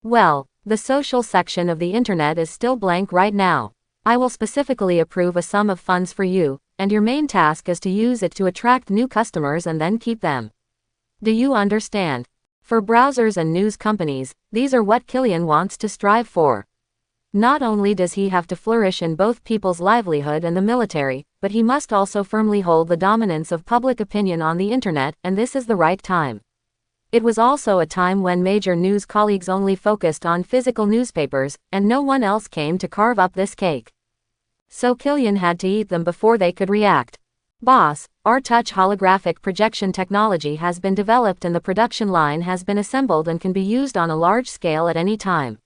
Well, the social section of the internet is still blank right now. I will specifically approve a sum of funds for you, and your main task is to use it to attract new customers and then keep them. Do you understand? For browsers and news companies, these are what Killian wants to strive for. Not only does he have to flourish in both people's livelihood and the military, but he must also firmly hold the dominance of public opinion on the internet, and this is the right time. It was also a time when major news colleagues only focused on physical newspapers, and no one else came to carve up this cake. So Krynn had to eat them before they could react. Boss, our touch holographic projection technology has been developed and the production line has been assembled and can be used on a large scale at any time.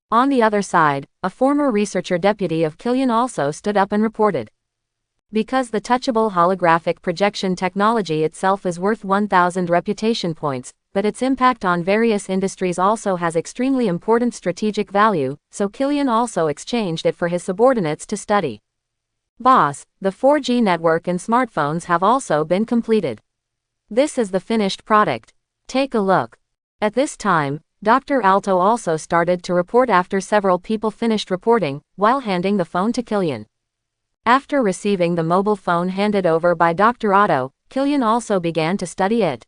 On the other side, a former researcher deputy of Krynn also stood up and reported. Because the touchable holographic projection technology itself is worth 1,000 reputation points, but its impact on various industries also has extremely important strategic value, so Krynn also exchanged it for his subordinates to study. Boss, the 4G network and smartphones have also been completed. This is the finished product. Take a look. At this time, Dr. Alto also started to report after several people finished reporting, while handing the phone to Krynn. After receiving the mobile phone handed over by Dr. Otto, Krynn also began to study it.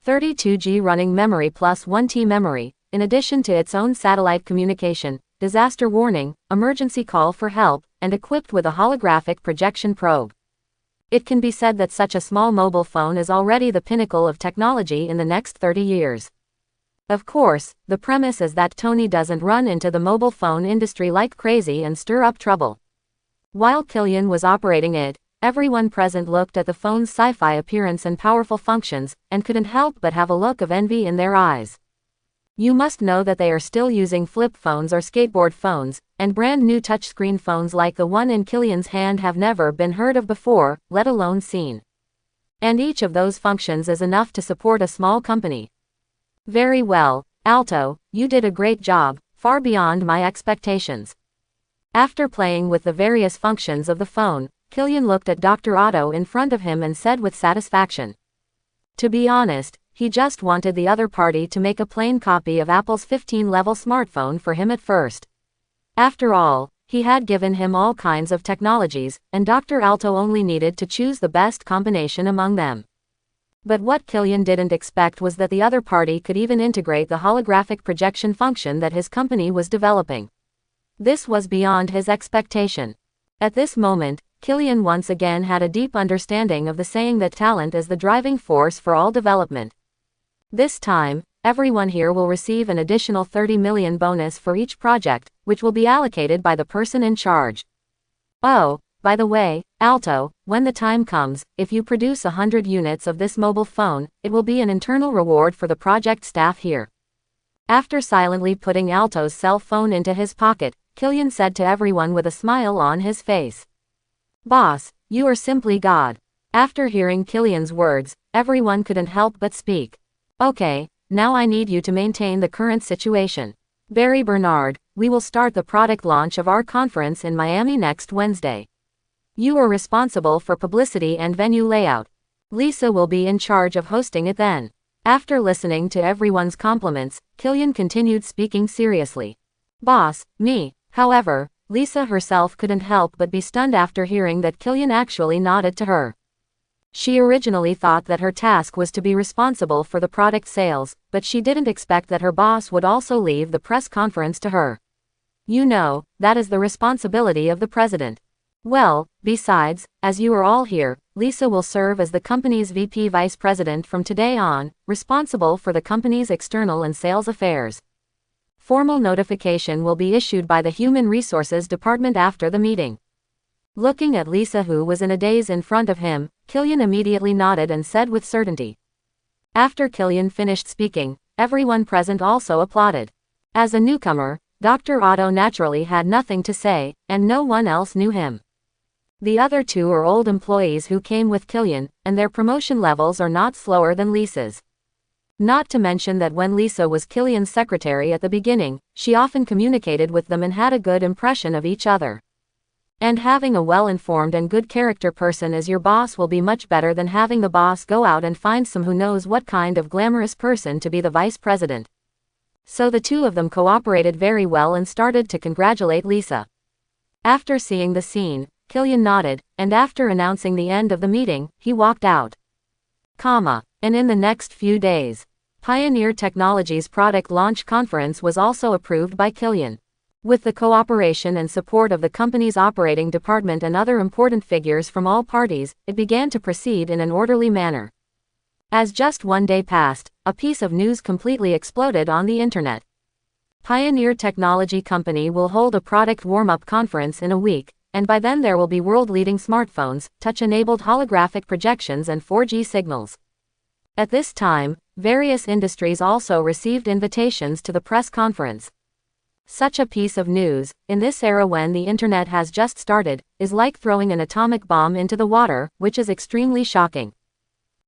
32G running memory plus 1T memory, in addition to its own satellite communication, disaster warning, emergency call for help, and equipped with a holographic projection probe. It can be said that such a small mobile phone is already the pinnacle of technology in the next 30 years. Of course, the premise is that Tony doesn't run into the mobile phone industry like crazy and stir up trouble. While Krynn was operating it, everyone present looked at the phone's sci-fi appearance and powerful functions, and couldn't help but have a look of envy in their eyes. You must know that they are still using flip phones or skateboard phones, and brand new touchscreen phones like the one in Kylian's hand have never been heard of before, let alone seen. And each of those functions is enough to support a small company. Very well, Alto, you did a great job, far beyond my expectations. After playing with the various functions of the phone, Krynn looked at Dr. Otto in front of him and said with satisfaction. To be honest, he just wanted the other party to make a plain copy of Apple's 15-level smartphone for him at first. After all, he had given him all kinds of technologies, and Dr. Alto only needed to choose the best combination among them. But what Krynn didn't expect was that the other party could even integrate the holographic projection function that his company was developing. This was beyond his expectation. At this moment, Krynn once again had a deep understanding of the saying that talent is the driving force for all development. This time, everyone here will receive an additional 30 million bonus for each project, which will be allocated by the person in charge. Oh, by the way, Alto, when the time comes, if you produce 100 units of this mobile phone, it will be an internal reward for the project staff here. After silently putting Alto's cell phone into his pocket, Krynn said to everyone with a smile on his face. Boss, you are simply God. After hearing Kylian's words, everyone couldn't help but speak. Okay, now I need you to maintain the current situation. Barry Bernard, we will start the product launch of our conference in Miami next Wednesday. You are responsible for publicity and venue layout. Lisa will be in charge of hosting it then. After listening to everyone's compliments, Krynn continued speaking seriously. Boss, me. However, Lisa herself couldn't help but be stunned after hearing that Krynn actually nodded to her. She originally thought that her task was to be responsible for the product sales, but she didn't expect that her boss would also leave the press conference to her. You know, that is the responsibility of the president. Well, besides, as you are all here, Lisa will serve as the company's VP Vice President from today on, responsible for the company's external and sales affairs. Formal notification will be issued by the Human Resources Department after the meeting. Looking at Lisa, who was in a daze in front of him, Krynn immediately nodded and said with certainty. After Krynn finished speaking, everyone present also applauded. As a newcomer, Dr. Otto naturally had nothing to say, and no one else knew him. The other two are old employees who came with Krynn, and their promotion levels are not slower than Lisa's. Not to mention that when Lisa was Kylian's secretary at the beginning, she often communicated with them and had a good impression of each other. And having a well-informed and good character person as your boss will be much better than having the boss go out and find some who knows what kind of glamorous person to be the vice president. So the two of them cooperated very well and started to congratulate Lisa. After seeing the scene, Krynn nodded, and after announcing the end of the meeting, he walked out. And in the next few days, Pioneer Technologies product launch conference was also approved by Krynn. With the cooperation and support of the company's operating department and other important figures from all parties, it began to proceed in an orderly manner. As just one day passed, a piece of news completely exploded on the internet. Pioneer Technology Company will hold a product warm-up conference in a week, and by then there will be world-leading smartphones, touch-enabled holographic projections and 4G signals. At this time, various industries also received invitations to the press conference. Such a piece of news, in this era when the internet has just started, is like throwing an atomic bomb into the water, which is extremely shocking.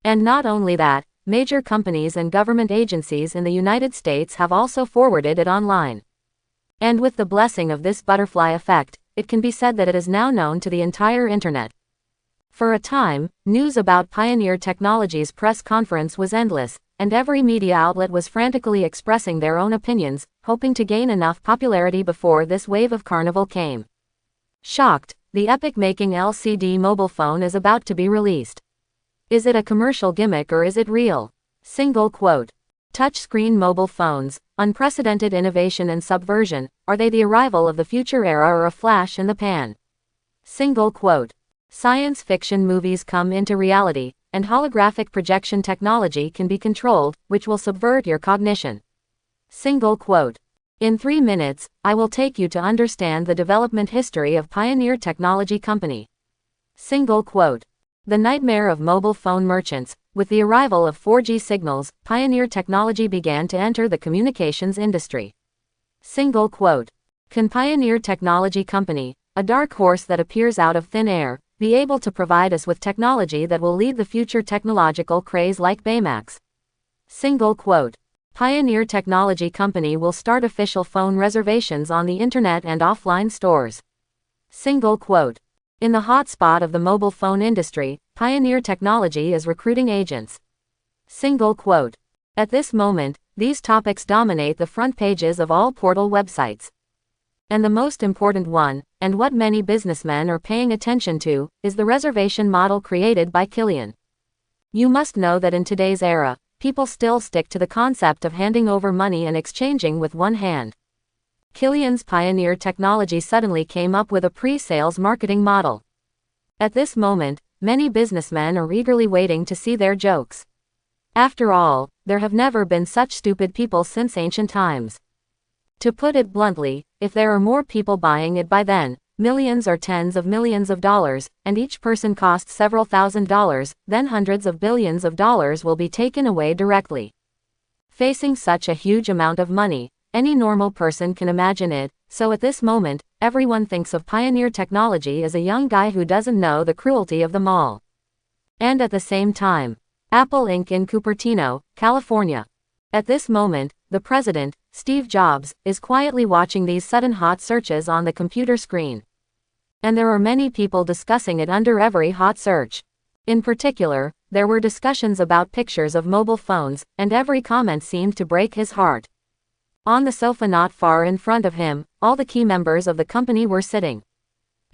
And not only that, major companies and government agencies in the United States have also forwarded it online. And with the blessing of this butterfly effect, it can be said that it is now known to the entire internet. For a time, news about Pioneer Technology's press conference was endless, and every media outlet was frantically expressing their own opinions, hoping to gain enough popularity before this wave of carnival came. Shocked, the epic-making LCD mobile phone is about to be released. Is it a commercial gimmick or is it real? Single quote. Touchscreen mobile phones, unprecedented innovation and subversion, are they the arrival of the future era or a flash in the pan? Single quote. Science fiction movies come into reality, and holographic projection technology can be controlled, which will subvert your cognition. Single quote. In 3 minutes, I will take you to understand the development history of Pioneer Technology Company. Single quote. The nightmare of mobile phone merchants. With the arrival of 4G signals, Pioneer Technology began to enter the communications industry. Single quote. Can Pioneer Technology Company, a dark horse that appears out of thin air, be able to provide us with technology that will lead the future technological craze like Baymax? Single quote. Pioneer Technology Company will start official phone reservations on the internet and offline stores. Single quote. In the hotspot of the mobile phone industry, Pioneer Technology is recruiting agents. Single quote. At this moment, these topics dominate the front pages of all portal websites. And the most important one, and what many businessmen are paying attention to, is the reservation model created by Krynn. You must know that in today's era, people still stick to the concept of handing over money and exchanging with one hand. Krynn's Pioneer Technology suddenly came up with a pre-sales marketing model. At this moment, many businessmen are eagerly waiting to see their jokes. After all, there have never been such stupid people since ancient times. To put it bluntly, if there are more people buying it by then, millions or tens of millions of dollars, and each person costs several $1,000s, then hundreds of billions of dollars will be taken away directly. Facing such a huge amount of money, any normal person can imagine it, so at this moment, everyone thinks of Pioneer Technology as a young guy who doesn't know the cruelty of them all. And at the same time, Apple Inc. in Cupertino, California. At this moment, the president, Steve Jobs, is quietly watching these sudden hot searches on the computer screen. And there are many people discussing it under every hot search. In particular, there were discussions about pictures of mobile phones, and every comment seemed to break his heart. On the sofa not far in front of him, all the key members of the company were sitting.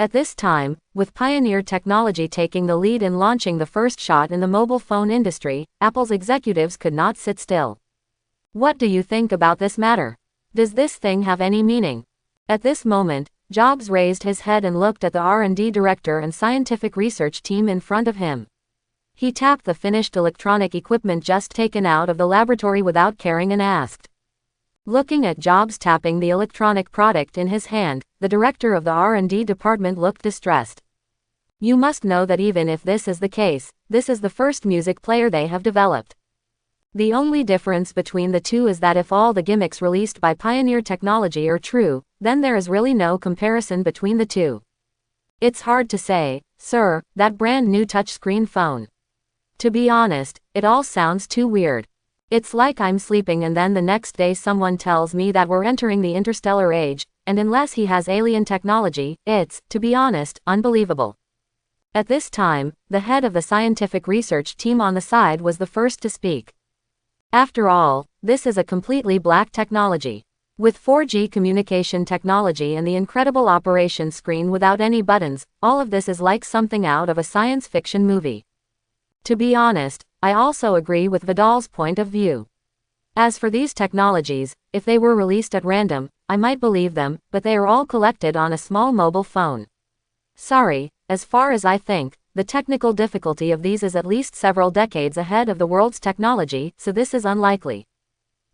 At this time, with Pioneer Technology taking the lead in launching the first shot in the mobile phone industry, Apple's executives could not sit still. What do you think about this matter? Does this thing have any meaning? At this moment, Jobs raised his head and looked at the R&D director and scientific research team in front of him. He tapped the finished electronic equipment just taken out of the laboratory without caring and asked. Looking at Jobs tapping the electronic product in his hand, the director of the R&D department looked distressed. You must know that even if this is the case, this is the first music player they have developed. The only difference between the two is that if all the gimmicks released by Pioneer Technology are true, then there is really no comparison between the two. It's hard to say, sir, that brand new touchscreen phone. To be honest, it all sounds too weird. It's like I'm sleeping and then the next day someone tells me that we're entering the interstellar age, and unless he has alien technology, it's, to be honest, unbelievable. At this time, the head of the scientific research team on the side was the first to speak. After all, this is a completely black technology. With 4G communication technology and the incredible operation screen without any buttons, all of this is like something out of a science fiction movie. To be honest, I also agree with Vidal's point of view. As for these technologies, if they were released at random, I might believe them, but they are all collected on a small mobile phone. Sorry, as far as I think, the technical difficulty of these is at least several decades ahead of the world's technology, so this is unlikely.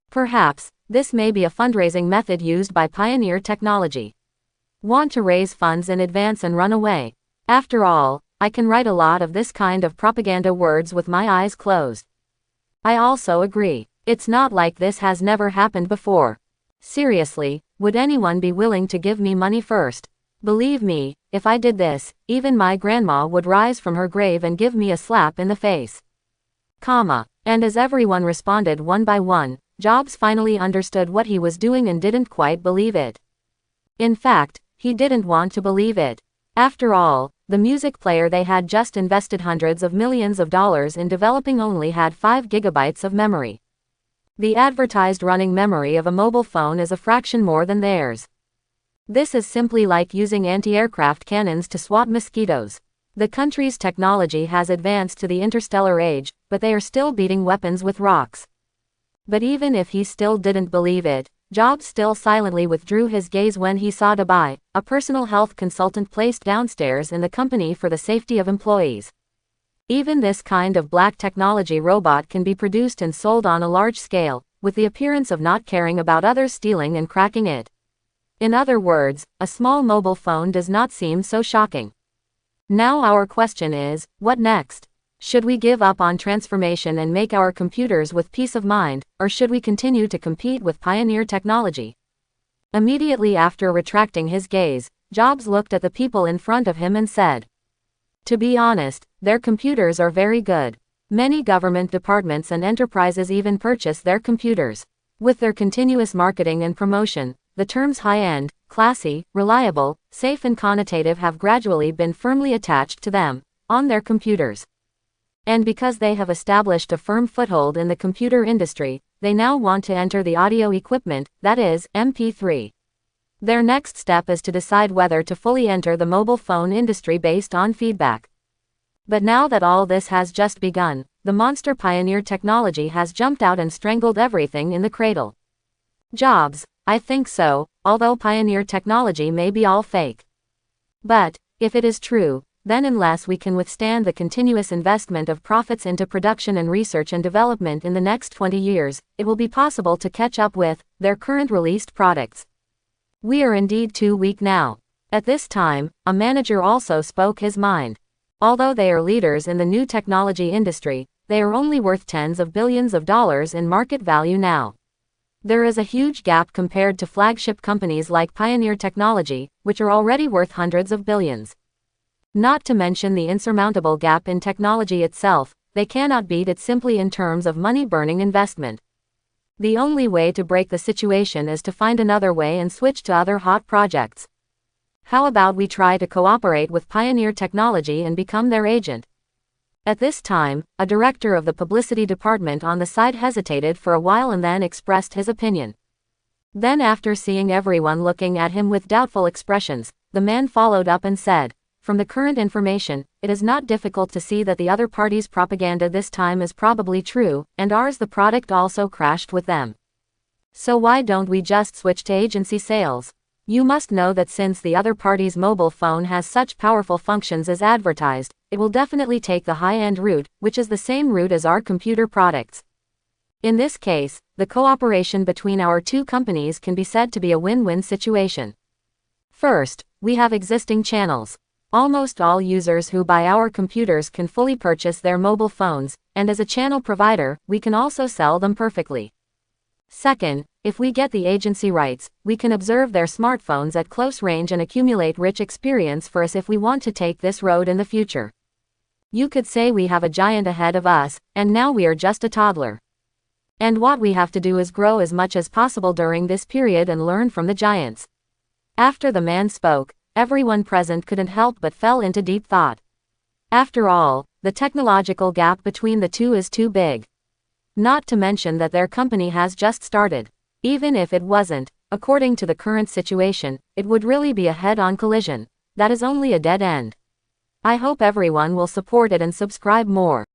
Perhaps, this may be a fundraising method used by Pioneer Technology. Want to raise funds in advance and run away. After all, I can write a lot of this kind of propaganda words with my eyes closed. I also agree. It's not like this has never happened before. Seriously, would anyone be willing to give me money first? Believe me, if I did this, even my grandma would rise from her grave and give me a slap in the face. And as everyone responded one by one, Jobs finally understood what he was doing and didn't quite believe it. In fact, he didn't want to believe it. After all, the music player they had just invested hundreds of millions of dollars in developing only had 5 gigabytes of memory. The advertised running memory of a mobile phone is a fraction more than theirs. This is simply like using anti-aircraft cannons to swat mosquitoes. The country's technology has advanced to the interstellar age, but they are still beating weapons with rocks. But even if he still didn't believe it, Jobs still silently withdrew his gaze when he saw Dubai, a personal health consultant placed downstairs in the company for the safety of employees. Even this kind of black technology robot can be produced and sold on a large scale, with the appearance of not caring about others stealing and cracking it. In other words, a small mobile phone does not seem so shocking. Now our question is, what next? Should we give up on transformation and make our computers with peace of mind, or should we continue to compete with Pioneer Technology? Immediately after retracting his gaze, Jobs looked at the people in front of him and said, "To be honest, their computers are very good. Many government departments and enterprises even purchase their computers. With their continuous marketing and promotion, the terms high-end, classy, reliable, safe and connotative have gradually been firmly attached to them, on their computers. And because they have established a firm foothold in the computer industry, they now want to enter the audio equipment, that is, MP3. Their next step is to decide whether to fully enter the mobile phone industry based on feedback. But now that all this has just begun, the monster Pioneer Technology has jumped out and strangled everything in the cradle." Jobs: "I think so, although Pioneer Technology may be all fake. But, if it is true, then unless we can withstand the continuous investment of profits into production and research and development in the next 20 years, it will be possible to catch up with their current released products. We are indeed too weak now." At this time, a manager also spoke his mind. Although they are leaders in the new technology industry, they are only worth tens of billions of dollars in market value now. There is a huge gap compared to flagship companies like Pioneer Technology, which are already worth hundreds of billions. Not to mention the insurmountable gap in technology itself, they cannot beat it simply in terms of money-burning investment. The only way to break the situation is to find another way and switch to other hot projects. How about we try to cooperate with Pioneer Technology and become their agent? At this time, a director of the publicity department on the side hesitated for a while and then expressed his opinion. Then, after seeing everyone looking at him with doubtful expressions, the man followed up and said, "From the current information, it is not difficult to see that the other party's propaganda this time is probably true, and ours the product also crashed with them. So why don't we just switch to agency sales? You must know that since the other party's mobile phone has such powerful functions as advertised, it will definitely take the high-end route, which is the same route as our computer products. In this case, the cooperation between our two companies can be said to be a win-win situation. First, we have existing channels. Almost all users who buy our computers can fully purchase their mobile phones, and as a channel provider, we can also sell them perfectly. Second, if we get the agency rights, we can observe their smartphones at close range and accumulate rich experience for us if we want to take this road in the future. You could say we have a giant ahead of us, and now we are just a toddler. And what we have to do is grow as much as possible during this period and learn from the giants." After the man spoke, everyone present couldn't help but fell into deep thought. After all, the technological gap between the two is too big. Not to mention that their company has just started. Even if it wasn't, according to the current situation, it would really be a head-on collision. That is only a dead end. I hope everyone will support it and subscribe more.